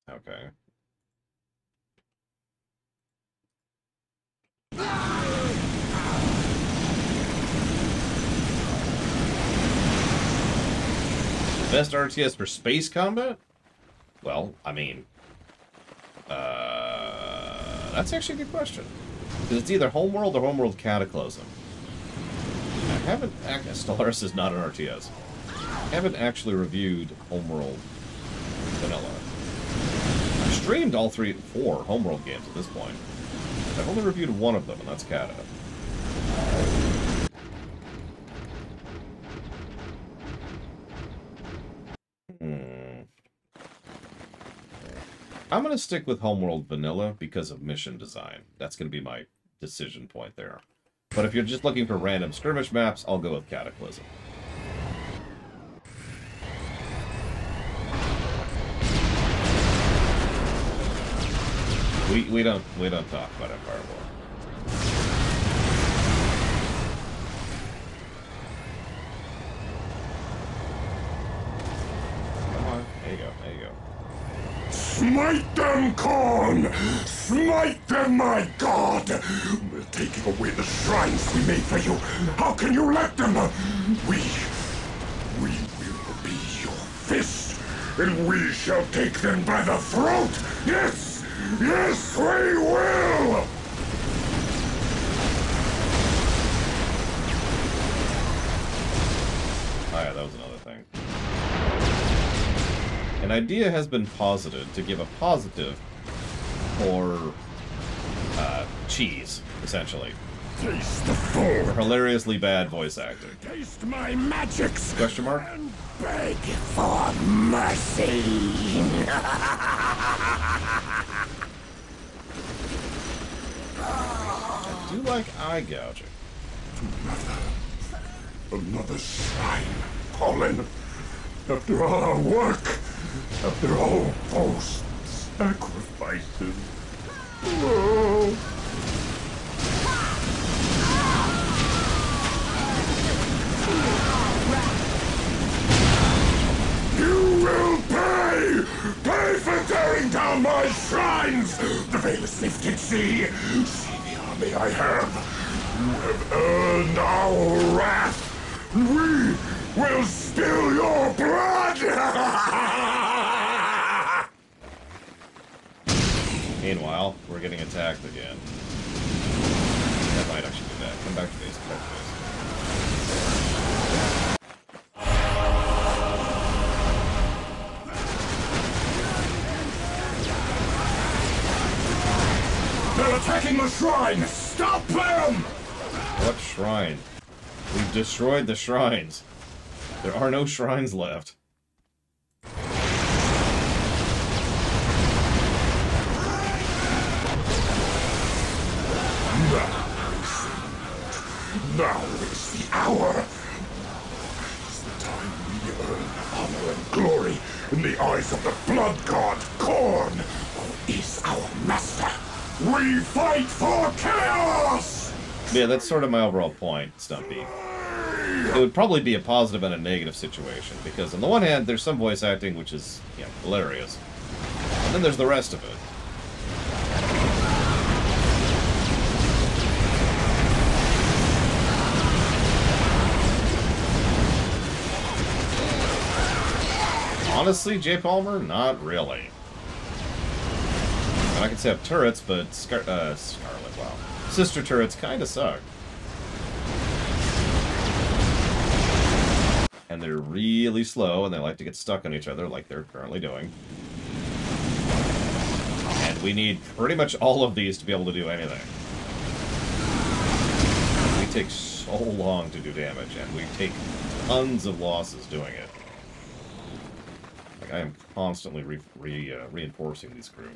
Okay. Best RTS for space combat? Well, I mean... that's actually a good question. Because it's either Homeworld or Homeworld Cataclysm. I haven't... Stellaris is not an RTS. I haven't actually reviewed Homeworld Vanilla. I've streamed all 4 Homeworld games at this point. I've only reviewed one of them, and that's Cata. I'm going to stick with Homeworld Vanilla because of mission design. That's going to be my decision point there. But if you're just looking for random skirmish maps, I'll go with Cataclysm. We don't talk about Empire War. Come on, there you go, there you go. Smite them, Khorne! Smite them, my god! We're taking away the shrines we made for you. How can you let them? We will be your fist, and we shall take them by the throat! Yes! Yes, we will! Oh yeah, that was another thing. An idea has been posited to give a positive for cheese, essentially. Taste the food. For hilariously bad voice acting. Taste my magics. Question mark? And beg for mercy. I do like eye gouging. Another shrine, Colin. After all our work, after all those sacrifices. Oh. You will pay! Pay for tearing down my shrines! The veil is lifted, see? See the army I have. You have earned our wrath. We will spill your blood! Meanwhile, we're getting attacked again. That might actually do that. Come back to base. Come back to base. They're attacking the shrine! Stop them! What shrine? We've destroyed the shrines. There are no shrines left. Now is the hour. It's the time we earn honor and glory in the eyes of the blood god, Khorne, who is our master. We fight for chaos! Yeah, that's sort of my overall point, Stumpy. It would probably be a positive and a negative situation, because on the one hand, there's some voice acting which is, you know, hilarious. And then there's the rest of it. Honestly, Jay Palmer, not really. And I can set up turrets, but Scarlet, wow. Sister turrets kinda suck. And they're really slow, and they like to get stuck on each other like they're currently doing. And we need pretty much all of these to be able to do anything. We take so long to do damage, and we take tons of losses doing it. Like, I am constantly reinforcing these crew.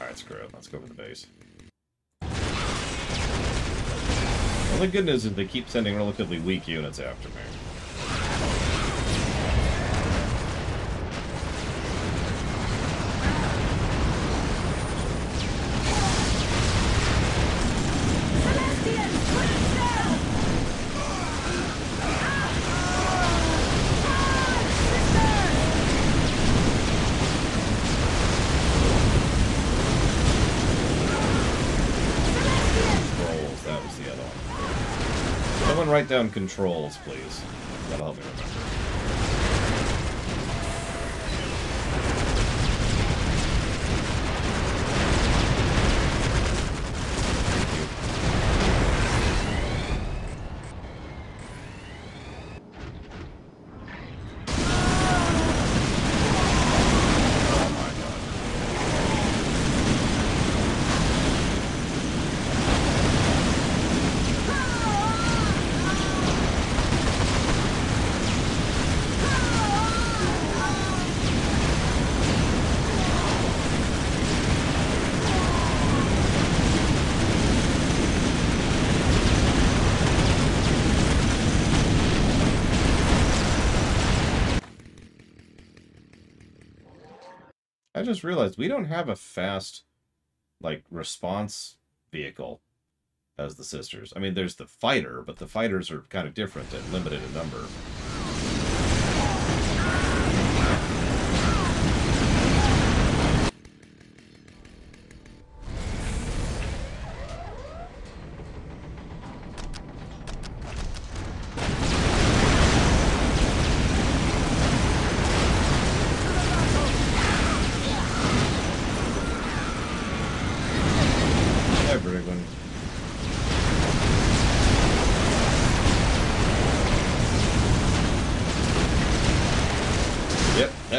Alright, screw it. Let's go for the base. The only good news is they keep sending relatively weak units after me. Write down controls, please. That'll help me remember. I just realized we don't have a fast, like, response vehicle as the Sisters. I mean, there's the fighter, but the fighters are kind of different and limited in number.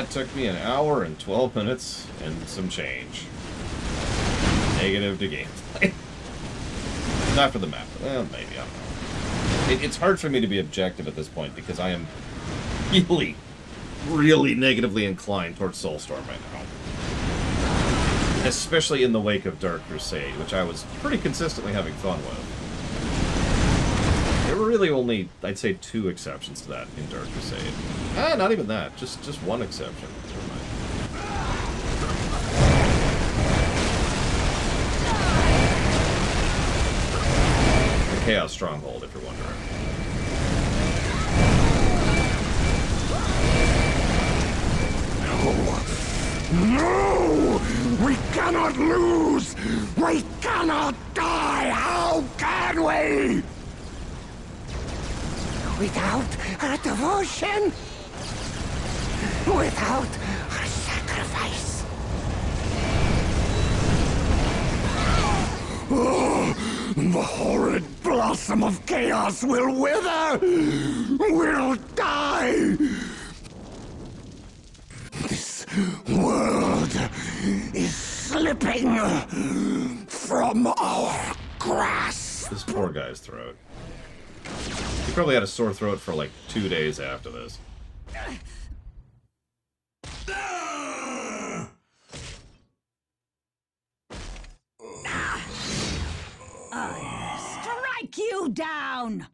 Took me an hour and 12 minutes and some change. Negative to gameplay. Not for the map. Well, maybe, I don't know. It's hard for me to be objective at this point because I am really, really negatively inclined towards Soulstorm right now. Especially in the wake of Dark Crusade, which I was pretty consistently having fun with. There were really only, I'd say, 2 exceptions to that in Dark Crusade. Not even that. Just one exception. Never mind. The Chaos Stronghold, if you're wondering. No! We cannot lose! We cannot die! How can we? Without our devotion, without our sacrifice. Oh, the horrid blossom of chaos will wither! Will die! This world is slipping from our grasp. This poor guy's throat. He probably had a sore throat for like 2 days after this. Strike you down!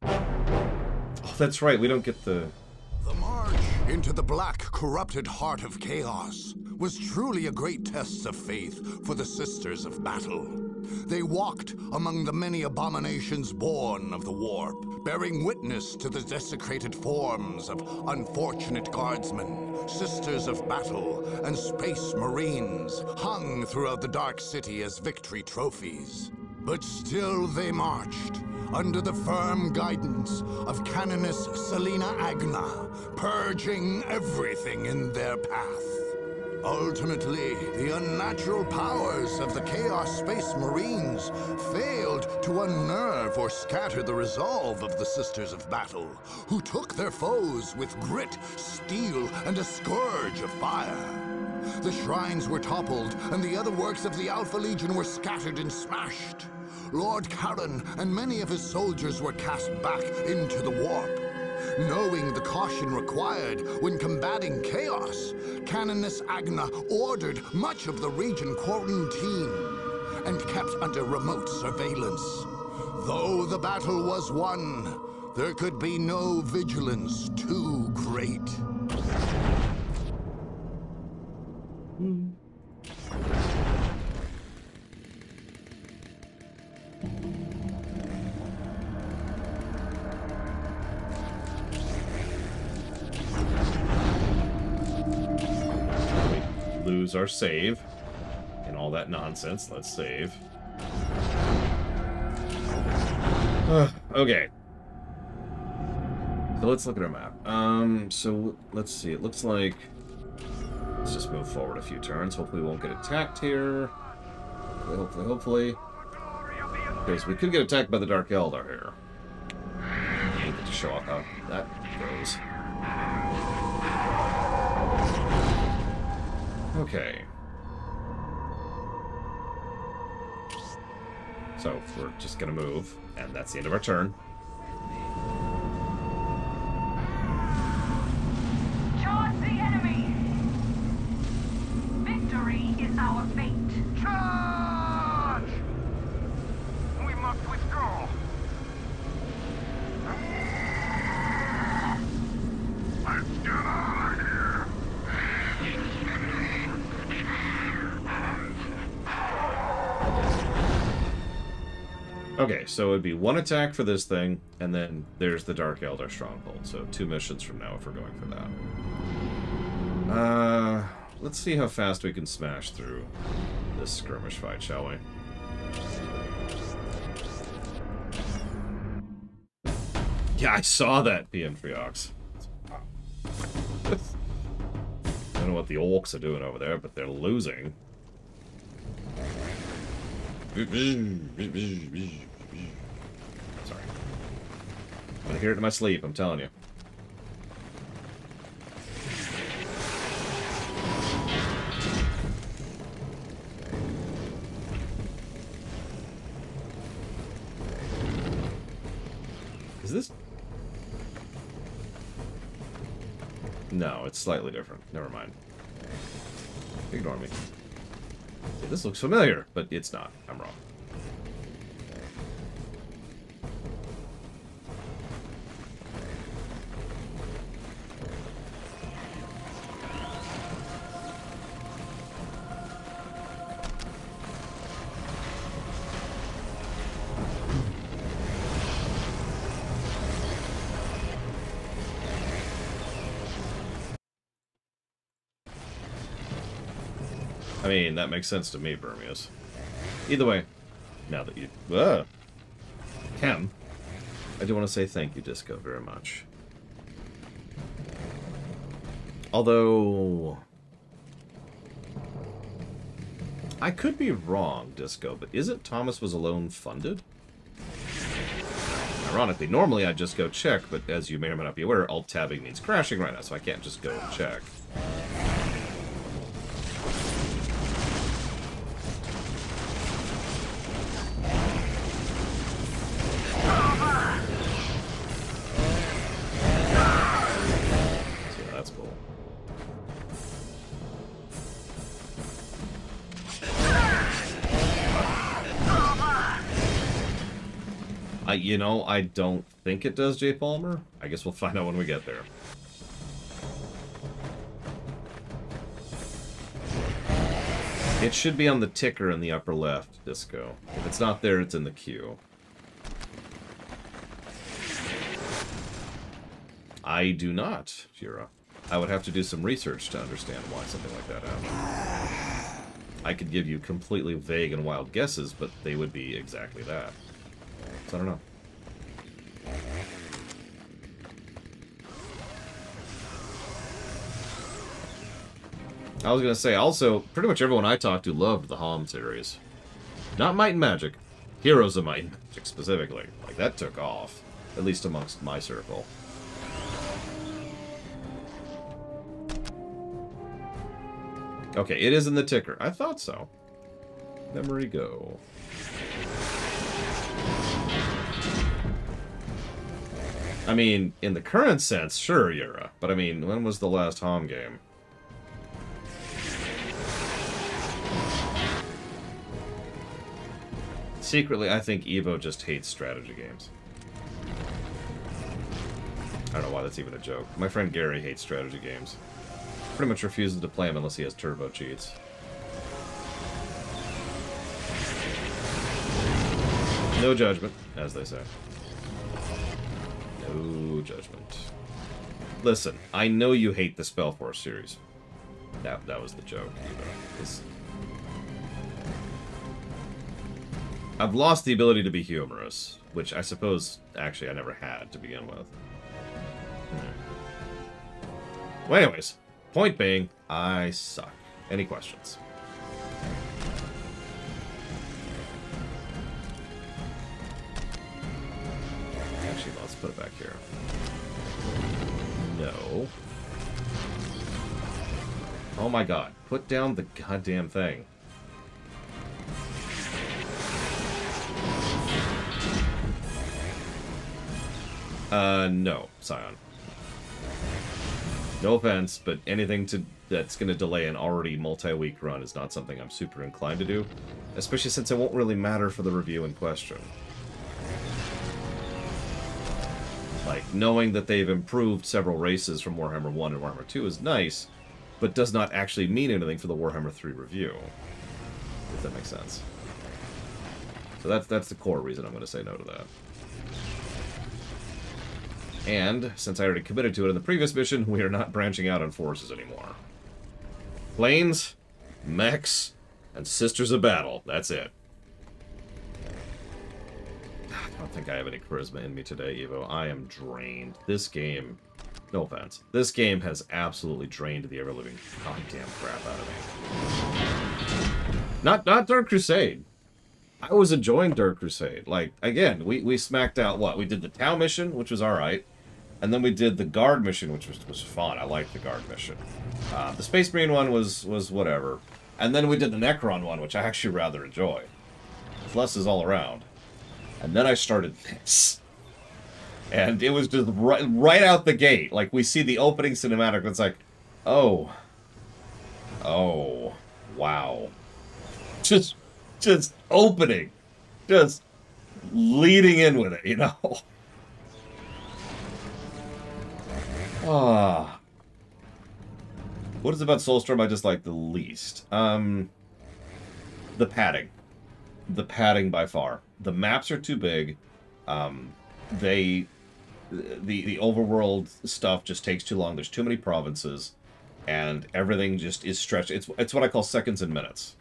Oh, that's right. We don't get the... The march into the black, corrupted heart of chaos was truly a great test of faith for the Sisters of Battle. They walked among the many abominations born of the warp, bearing witness to the desecrated forms of unfortunate guardsmen, Sisters of Battle, and Space Marines hung throughout the Dark City as victory trophies. But still they marched, under the firm guidance of Canoness Selena Agna, purging everything in their path. Ultimately, the unnatural powers of the Chaos Space Marines failed to unnerve or scatter the resolve of the Sisters of Battle, who took their foes with grit, steel, and a scourge of fire. The shrines were toppled, and the other works of the Alpha Legion were scattered and smashed. Lord Charon and many of his soldiers were cast back into the warp. Knowing the caution required when combating chaos, Canoness Agna ordered much of the region quarantined and kept under remote surveillance. Though the battle was won, there could be no vigilance too great. Lose our save and all that nonsense. Let's save. Okay. So let's look at our map. So let's see. It looks like let's just move forward a few turns. Hopefully we won't get attacked here. Hopefully. Because we could get attacked by the Dark Eldar here. I didn't get to show off how that goes. Okay. So, we're just gonna move, and that's the end of our turn. Charge the enemy! Victory is our fate! Charge! We must withdraw. Let's get out of here! Okay, so it'd be one attack for this thing, and then there's the Dark Eldar Stronghold. So 2 missions from now if we're going for that. Let's see how fast we can smash through this skirmish fight, shall we? Yeah, I saw that, PM Triox. I don't know what the orcs are doing over there, but they're losing. Sorry. I'm gonna hear it in my sleep, I'm telling you. Is this... No, it's slightly different. Never mind. Ignore me. See, this looks familiar, but it's not. I'm wrong. I mean, that makes sense to me, Burmius. Either way, now that you... Chem, I do want to say thank you, Disco, very much. Although... I could be wrong, Disco, but isn't Thomas Was Alone funded? Ironically, normally I'd just go check, but as you may or may not be aware, alt-tabbing means crashing right now, so I can't just go and check. So that's cool. You know, I don't think it does, J. Palmer. I guess we'll find out when we get there. It should be on the ticker in the upper left, Disco. If it's not there, it's in the queue. I do not, Jira. I would have to do some research to understand why something like that happened. I could give you completely vague and wild guesses, but they would be exactly that. So I don't know. I was gonna say, also, pretty much everyone I talked to loved the HOM series. Not Might and Magic. Heroes of Might and Magic, specifically. Like, that took off. At least amongst my circle. Okay, it is in the ticker. I thought so. Memory go. I mean, in the current sense, sure, Yura. But I mean, when was the last HOM game? Secretly, I think Evo just hates strategy games. I don't know why that's even a joke. My friend Gary hates strategy games. Pretty much refuses to play them unless he has turbo cheats. No judgment, as they say. No judgment. Listen, I know you hate the Spellforce series. That was the joke, Evo. I've lost the ability to be humorous, which I suppose, actually, I never had to begin with. Well, anyways, point being, I suck. Any questions? Actually, let's put it back here. No. Oh my god, put down the goddamn thing. No, Scion. No offense, but anything that's going to delay an already multi-week run is not something I'm super inclined to do, especially since it won't really matter for the review in question. Like, knowing that they've improved several races from Warhammer 1 and Warhammer 2 is nice, but does not actually mean anything for the Warhammer 3 review, if that makes sense. So that's the core reason I'm going to say no to that. And, since I already committed to it in the previous mission, we are not branching out on forces anymore. Planes, mechs, and Sisters of Battle. That's it. I don't think I have any charisma in me today, Evo. I am drained. This game, no offense, this game has absolutely drained the ever-living goddamn crap out of me. Not Dark Crusade. I was enjoying Dark Crusade. Like, again, we smacked out, what? We did the Tau mission, which was alright. And then we did the Guard mission, which was fun. I liked the Guard mission. The Space Marine one was whatever. And then we did the Necron one, which I actually rather enjoy. Pluses all around. And then I started this. And it was just right out the gate. Like, we see the opening cinematic, and it's like, oh. Oh. Wow. Just opening. Just leading in with it, you know? Ah. What is it about Soulstorm I dislike the least? The padding. The padding by far. The maps are too big. The overworld stuff just takes too long. There's too many provinces. and everything just is stretched. It's what I call seconds and minutes.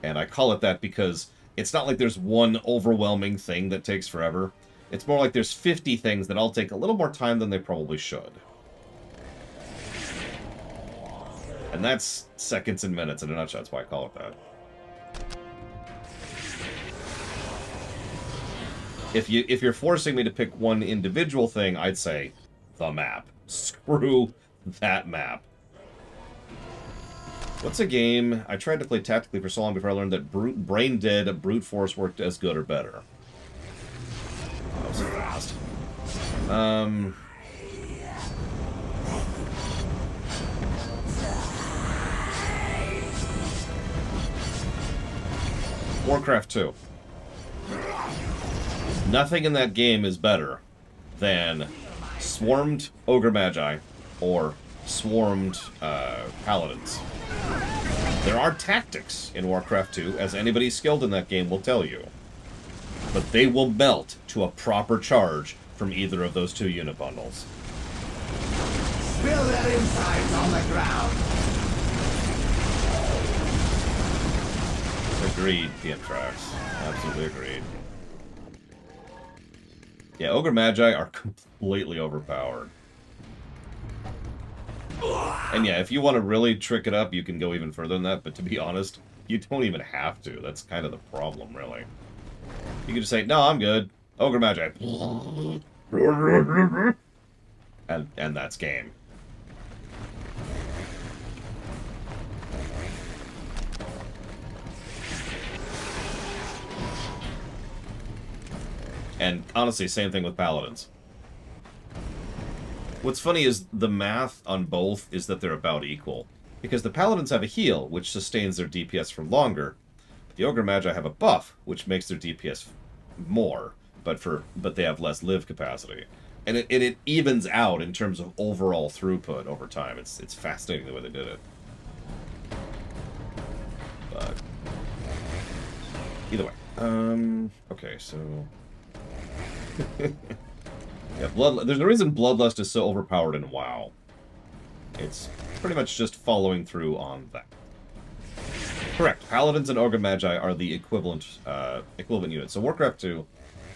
And I call it that because it's not like there's one overwhelming thing that takes forever. It's more like there's 50 things that all take a little more time than they probably should. And that's seconds and minutes in a nutshell. That's why I call it that. If you're forcing me to pick one individual thing, I'd say the map. Screw that map. What's a game I tried to play tactically for so long before I learned that Brain Dead Brute Force worked as good or better? That was fast. Warcraft 2. Nothing in that game is better than Swarmed Ogre Magi or Swarmed Paladins. There are tactics in Warcraft 2, as anybody skilled in that game will tell you. But they will melt to a proper charge from either of those two unit bundles. Spill their insides on the ground. Agreed, Theatrax. Absolutely agreed. Yeah, Ogre Magi are completely overpowered. And yeah, if you want to really trick it up, you can go even further than that, but to be honest, you don't even have to. That's kind of the problem, really. You can just say, no, I'm good. Ogre Magi. And that's game. And honestly, same thing with Paladins. What's funny is the math on both is that they're about equal. Because the Paladins have a heal, which sustains their DPS for longer. But the Ogre Magi have a buff, which makes their DPS more, but they have less live capacity. And it evens out in terms of overall throughput over time. It's fascinating the way they did it. But either way. Okay, so yeah, there's a reason Bloodlust is so overpowered in WoW. It's pretty much just following through on that. Correct. Paladins and Ogre Magi are the equivalent units. So Warcraft 2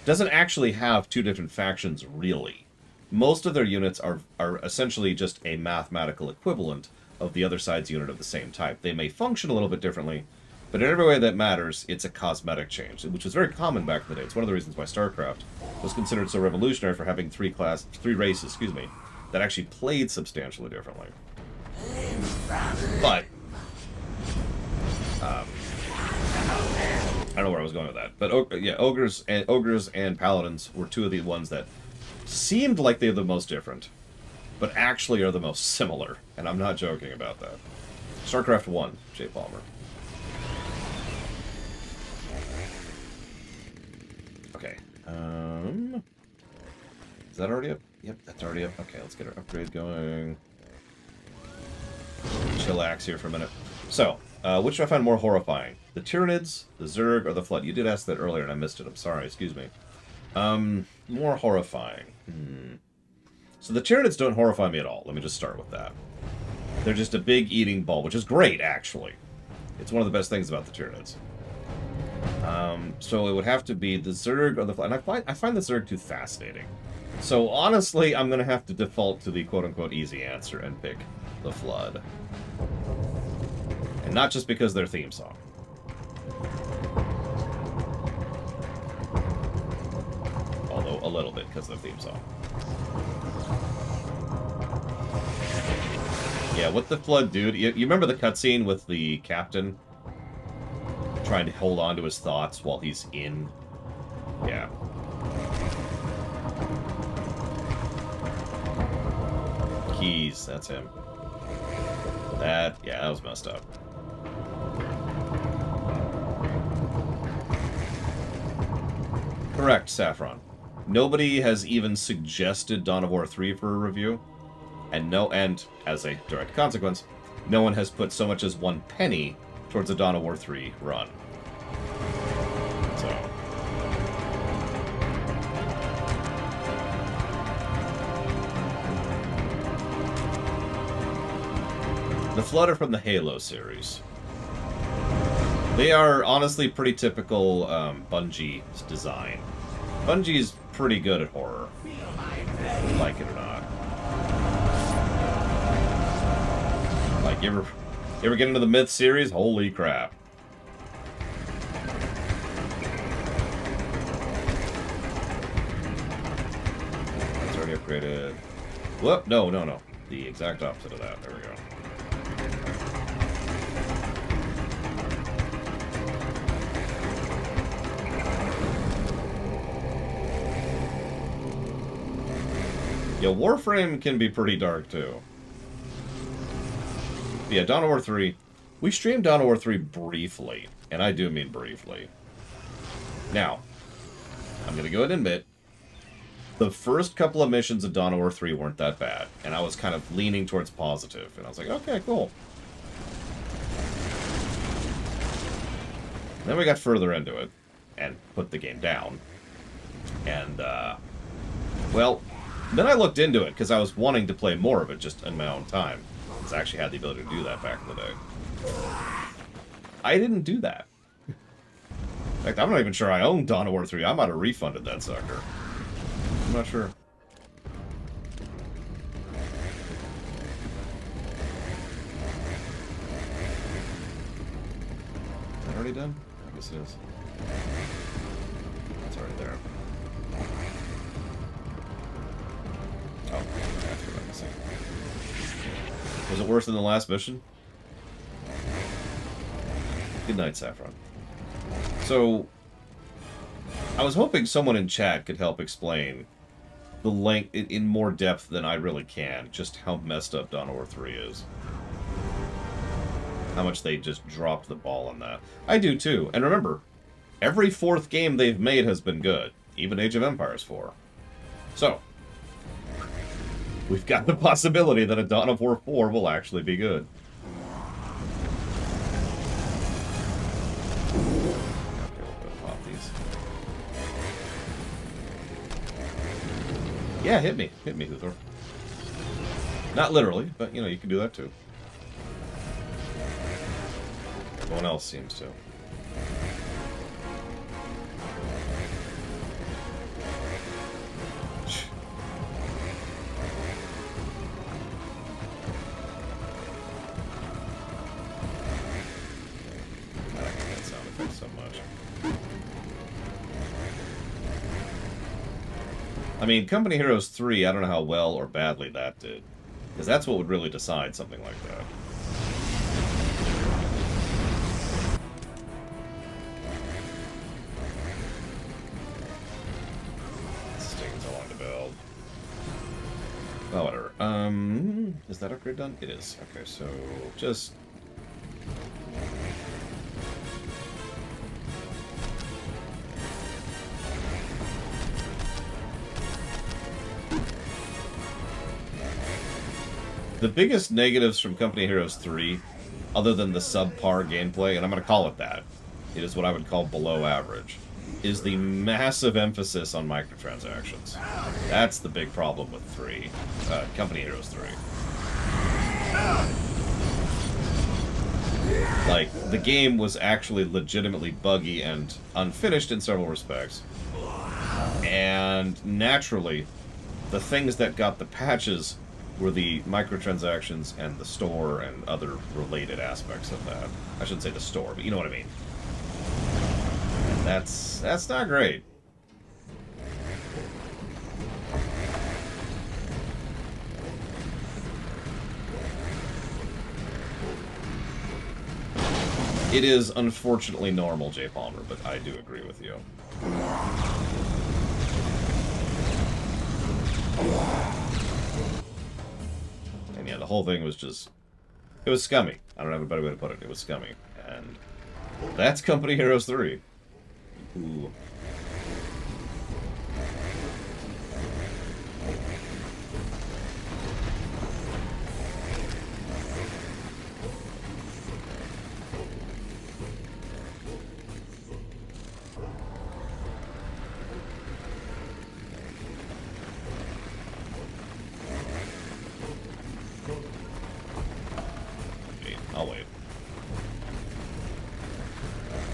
doesn't actually have two different factions, really. Most of their units are essentially just a mathematical equivalent of the other side's unit of the same type. They may function a little bit differently, but in every way that matters, it's a cosmetic change, which was very common back in the day. It's one of the reasons why StarCraft was considered so revolutionary for having three races, that actually played substantially differently. But I don't know where I was going with that. But yeah, ogres and paladins were two of the ones that seemed like they're the most different, but actually are the most similar. And I'm not joking about that. StarCraft 1, Jay Palmer. Okay. Is that already up? Yep, that's already up. Okay, let's get our upgrade going. Chillax here for a minute. So, which do I find more horrifying? The Tyranids, the Zerg, or the Flood? You did ask that earlier and I missed it. I'm sorry, excuse me. More horrifying. So the Tyranids don't horrify me at all. Let me just start with that. They're just a big eating ball, which is great, actually. It's one of the best things about the Tyranids. So it would have to be the Zerg or the Flood. And I find the Zerg too fascinating. So honestly, I'm going to have to default to the quote-unquote easy answer and pick the Flood. And not just because of their theme song. Although a little bit because of their theme song. Yeah, what the Flood, dude? You remember the cutscene with the captain trying to hold on to his thoughts while he's in? Yeah. Keys, that's him. Yeah, that was messed up. Correct, Saffron. Nobody has even suggested Dawn of War 3 for a review, and as a direct consequence, no one has put so much as 1 penny towards a Dawn of War 3 run. So. The Flood are from the Halo series. They are honestly pretty typical Bungie's design. Bungie's pretty good at horror. Like it or not. Like, you ever get into the Myth series? Holy crap. It's already upgraded. Whoop, no. The exact opposite of that. There we go. Yeah, Warframe can be pretty dark, too. Yeah, Dawn of War 3. We streamed Dawn of War 3 briefly, and I do mean briefly. Now, I'm going to go ahead and admit, the first couple of missions of Dawn of War 3 weren't that bad, and I was kind of leaning towards positive, and I was like, okay, cool. Then we got further into it, and put the game down. And, well, then I looked into it, because I was wanting to play more of it just in my own time. Because I actually had the ability to do that back in the day. I didn't do that. In fact, I'm not even sure I own Dawn of War 3. I might have refunded that sucker. I'm not sure. Is that already done? I guess it is. It's already there. Oh, that's what I'm missing. Was it worse than the last mission? Good night, Saffron. So, I was hoping someone in chat could help explain the length in more depth than I really can, just how messed up Dawn of War 3 is. How much they just dropped the ball on that. I do too. And remember, every fourth game they've made has been good. Even Age of Empires 4. So, we've got the possibility that a Dawn of War 4 will actually be good. Okay, we'll pop these. Yeah, hit me. Hit me, Huthor. Not literally, but, you know, you can do that too. No one else seems to. I mean, Company Heroes 3, I don't know how well or badly that did. Because that's what would really decide something like that. This is taking so long to build. Oh, whatever. Is that upgrade done? It is. Okay, so just... The biggest negatives from Company Heroes 3, other than the subpar gameplay, and I'm going to call it that, it is what I would call below average, is the massive emphasis on microtransactions. That's the big problem with Company Heroes 3. Like, the game was actually legitimately buggy and unfinished in several respects. And naturally, the things that got the patches were the microtransactions and the store and other related aspects of that. I shouldn't say the store, but you know what I mean. And that's not great. It is unfortunately normal, Jay Palmer, but I do agree with you. And yeah, the whole thing was just... It was scummy. I don't have a better way to put it. It was scummy. And that's Company Heroes 3. Ooh.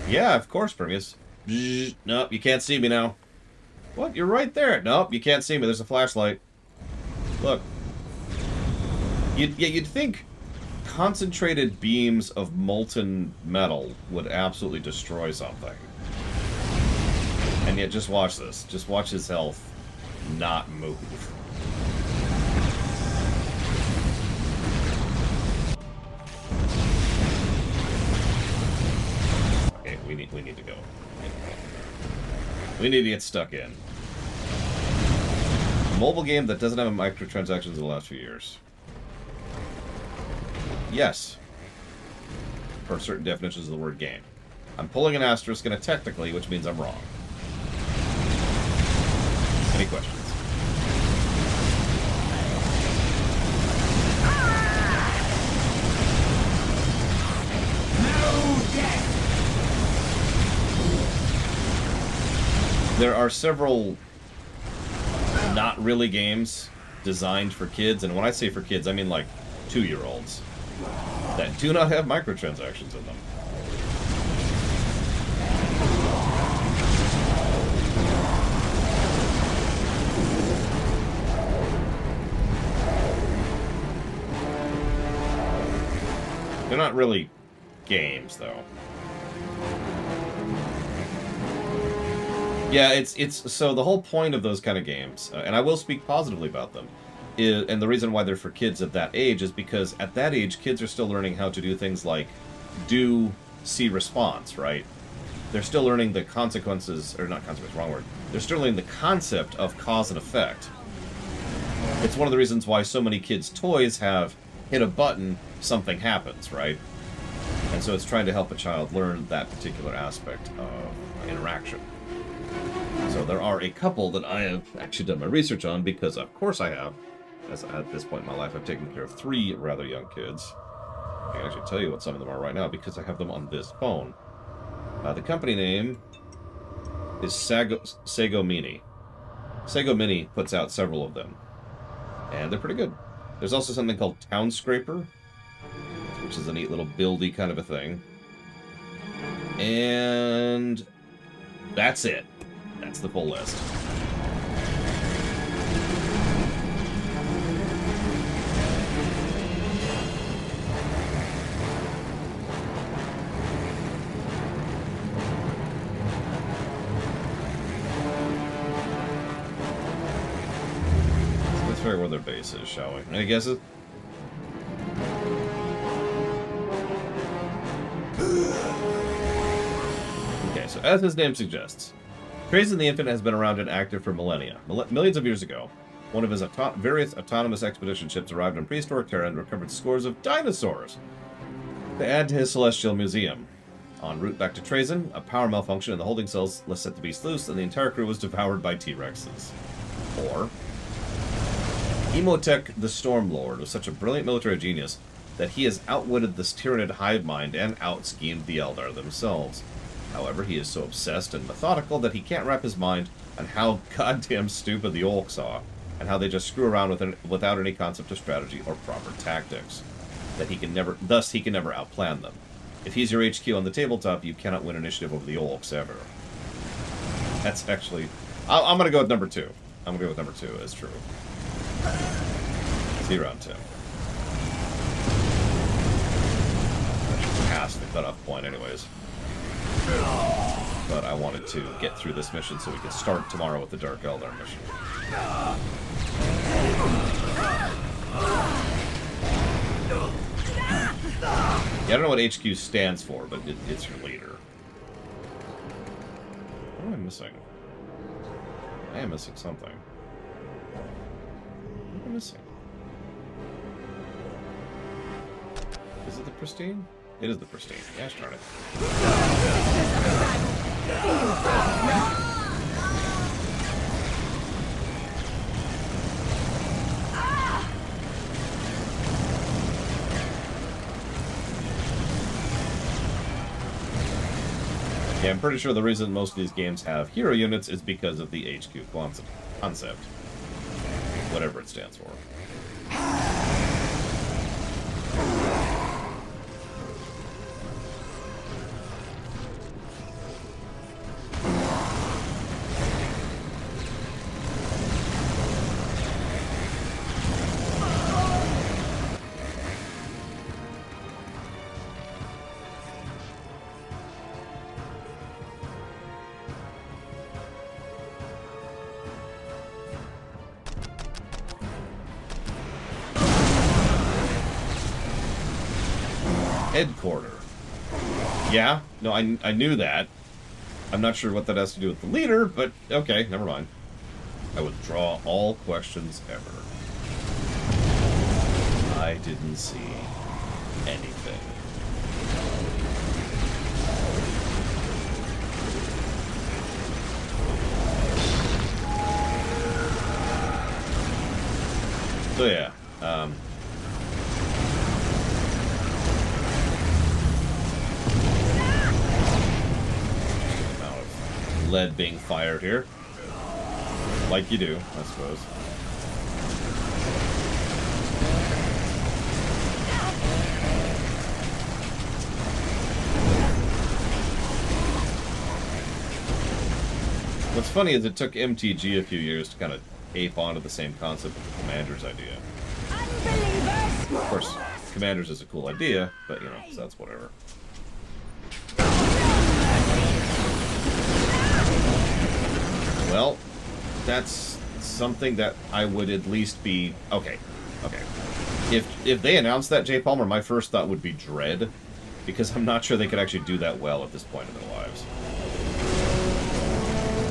Yeah, of course, Prometheus. Nope, you can't see me now. What? You're right there. Nope, you can't see me. There's a flashlight. Look. You'd think concentrated beams of molten metal would absolutely destroy something. And yet, just watch this. Just watch his health not move. Okay, we need to go. We need to get stuck in. A mobile game that doesn't have microtransactions in the last few years. Yes. Per certain definitions of the word game. I'm pulling an asterisk in a technically, which means I'm wrong. Any questions? There are several not really games designed for kids, and when I say for kids, I mean like 2-year-olds that do not have microtransactions in them. They're not really games, though. Yeah, it's so the whole point of those kind of games, and I will speak positively about them, and the reason why they're for kids at that age is because at that age, kids are still learning how to do things like do, see, response, right? They're still learning the consequences, or not consequences, wrong word. They're still learning the concept of cause and effect. It's one of the reasons why so many kids' toys have hit a button, something happens, right? And so it's trying to help a child learn that particular aspect of interaction. So there are a couple that I have actually done my research on, because of course I have. As at this point in my life, I've taken care of 3 rather young kids. I can actually tell you what some of them are right now, because I have them on this phone. The company name is Sego Mini. Sego Mini puts out several of them, and they're pretty good. There's also something called Town Scraper, which is a neat little buildy kind of a thing. And that's it. That's the full list. So let's figure out where their base is, shall we? Any guesses? Okay, so as his name suggests, Trazen the Infinite has been around and active for millennia. Millions of years ago, one of his various autonomous expedition ships arrived on prehistoric Terra and recovered scores of dinosaurs to add to his celestial museum. En route back to Trazen, a power malfunction in the holding cells set the beast loose, and the entire crew was devoured by T-Rexes. Or, Imhotep the Stormlord was such a brilliant military genius that he has outwitted the Tyranid hive mind and out-schemed the Eldar themselves. However, he is so obsessed and methodical that he can't wrap his mind on how goddamn stupid the Orcs are, and how they just screw around without any concept of strategy or proper tactics. Thus, he can never outplan them. If he's your HQ on the tabletop, you cannot win initiative over the Orcs ever. That's actually... I'm going to go with number 2. I'm going to go with number 2 as true. See round 2. Past the cutoff point anyways. But I wanted to get through this mission so we could start tomorrow with the Dark Eldar mission. Yeah, I don't know what HQ stands for, but it's your leader. What am I missing? I am missing something. What am I missing? Is it the Pristine? It is the Pristine. Gosh darn it. Yeah, I'm pretty sure the reason most of these games have hero units is because of the HQ concept. Whatever it stands for. Headquarter. Yeah, no, I knew that. I'm not sure what that has to do with the leader, but okay, never mind. I withdraw all questions ever. I didn't see anything. So yeah, amount of lead being fired here. Like you do, I suppose. What's funny is it took MTG a few years to kind of ape onto the same concept of the Commanders idea. Of course, Commanders is a cool idea, but, you know, so that's whatever. Well, that's something that I would at least be... Okay. If they announced that, Jay Palmer, my first thought would be dread, because I'm not sure they could actually do that well at this point in their lives.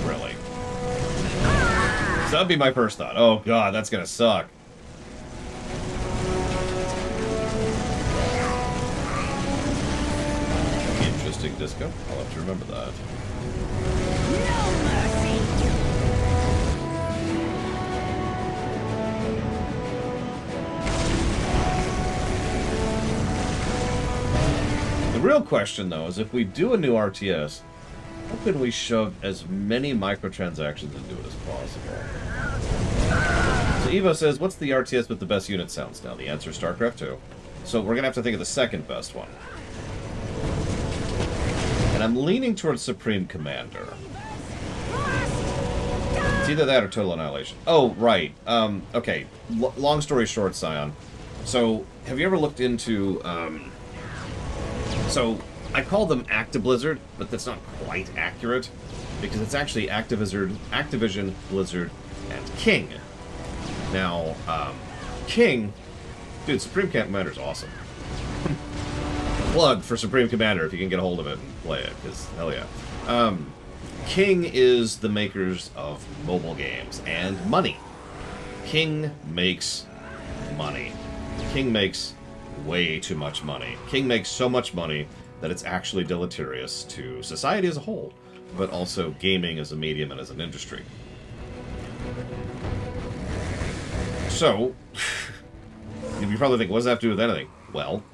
Really. So that'd be my first thought. Oh god, that's gonna suck. Interesting disco. I'll have to remember that. No mercy! The real question, though, is if we do a new RTS, how can we shove as many microtransactions into it as possible? So Evo says, what's the RTS with the best unit sounds now? The answer is StarCraft 2. So we're going to have to think of the second best one. And I'm leaning towards Supreme Commander. It's either that or Total Annihilation. Oh, right. Okay. Long story short, Scion. So, have you ever looked into... So, I call them Actiblizzard, but that's not quite accurate, because it's actually Activision, Blizzard, and King. Now, King... Dude, Supreme Commander's awesome. Plug for Supreme Commander if you can get a hold of it and play it, because hell yeah. King is the makers of mobile games and money. King makes money. King makes way too much money. King makes so much money that it's actually deleterious to society as a whole, but also gaming as a medium and as an industry. So, you probably think, what does that have to do with anything? Well,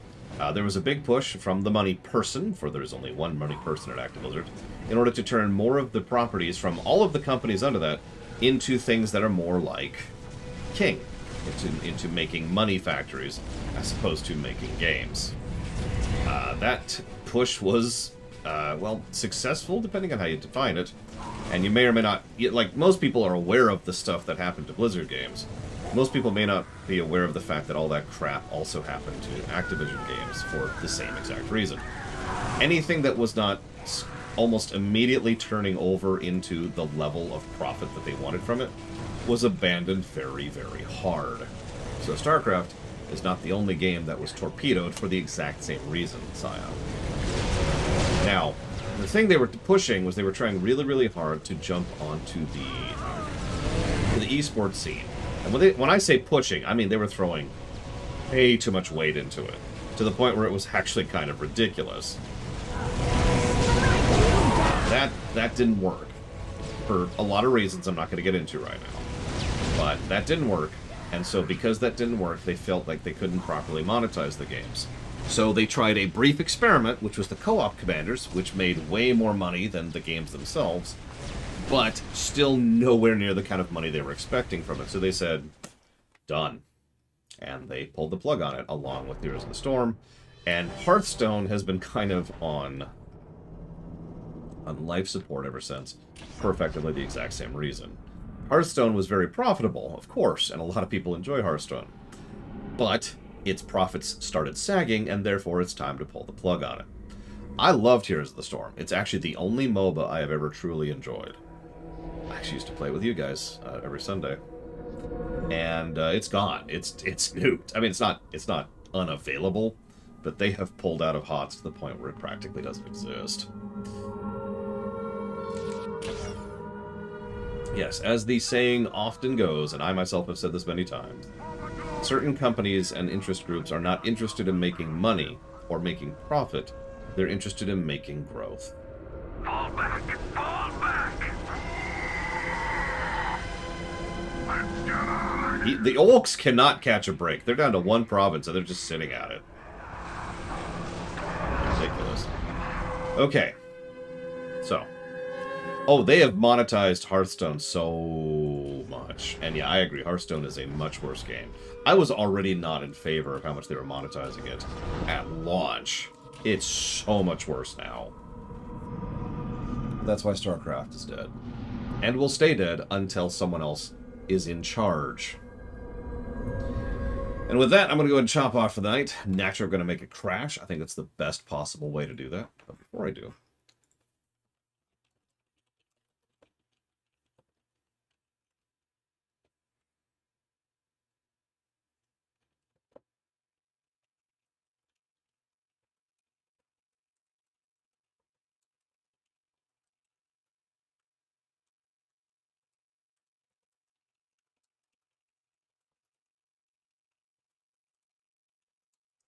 there was a big push from the money person, for there's only one money person at Activision, in order to turn more of the properties from all of the companies under that into things that are more like King, into making money factories as opposed to making games. That push was, well, successful, depending on how you define it, and you may or may not, like, most people are aware of the stuff that happened to Blizzard games. Most people may not be aware of the fact that all that crap also happened to Activision games for the same exact reason. Anything that was not almost immediately turning over into the level of profit that they wanted from it was abandoned very, very hard. So StarCraft is not the only game that was torpedoed for the exact same reason, Scion. Now, the thing they were pushing was they were trying really, really hard to jump onto the esports scene. And when I say pushing, I mean they were throwing way too much weight into it, to the point where it was actually kind of ridiculous. That didn't work. For a lot of reasons I'm not going to get into right now. But that didn't work, and so because that didn't work, they felt like they couldn't properly monetize the games. So they tried a brief experiment, which was the co-op Commanders, which made way more money than the games themselves, but still nowhere near the kind of money they were expecting from it. So they said, done. And they pulled the plug on it, along with Heroes of the Storm. And Hearthstone has been kind of on life support ever since, for effectively the exact same reason. Hearthstone was very profitable, of course, and a lot of people enjoy Hearthstone. But its profits started sagging, and therefore it's time to pull the plug on it. I loved Heroes of the Storm. It's actually the only MOBA I have ever truly enjoyed. I actually used to play with you guys every Sunday. And it's gone. It's nuked. I mean, it's not unavailable, but they have pulled out of HOTS to the point where it practically doesn't exist. Yes, as the saying often goes, and I myself have said this many times, certain companies and interest groups are not interested in making money or making profit. They're interested in making growth. Fall back! Fall back! The Orcs cannot catch a break. They're down to one province, and they're just sitting at it. Ridiculous. Okay. So. Oh, they have monetized Hearthstone so much. And yeah, I agree. Hearthstone is a much worse game. I was already not in favor of how much they were monetizing it at launch. It's so much worse now. That's why StarCraft is dead. And will stay dead until someone else is in charge. And with that, I'm going to go ahead and chop off for the night. Naturally, I'm going to make it crash. I think that's the best possible way to do that. But before I do...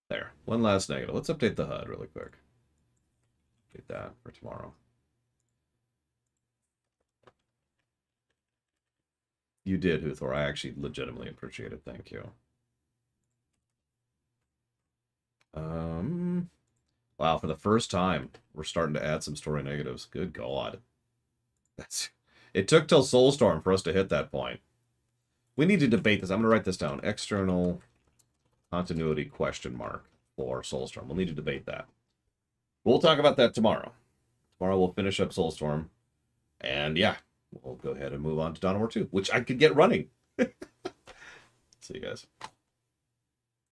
There. One last negative. Let's update the HUD really quick. Update that for tomorrow. You did, Huthor. I actually legitimately appreciate it. Thank you. Wow, for the first time, we're starting to add some story negatives. Good God. It took till Soulstorm for us to hit that point. We need to debate this. I'm going to write this down. External continuity question mark for Soulstorm. We'll need to debate that. We'll talk about that tomorrow. Tomorrow we'll finish up Soulstorm. And yeah, we'll go ahead and move on to Dawn of War 2, which I could get running. See you guys.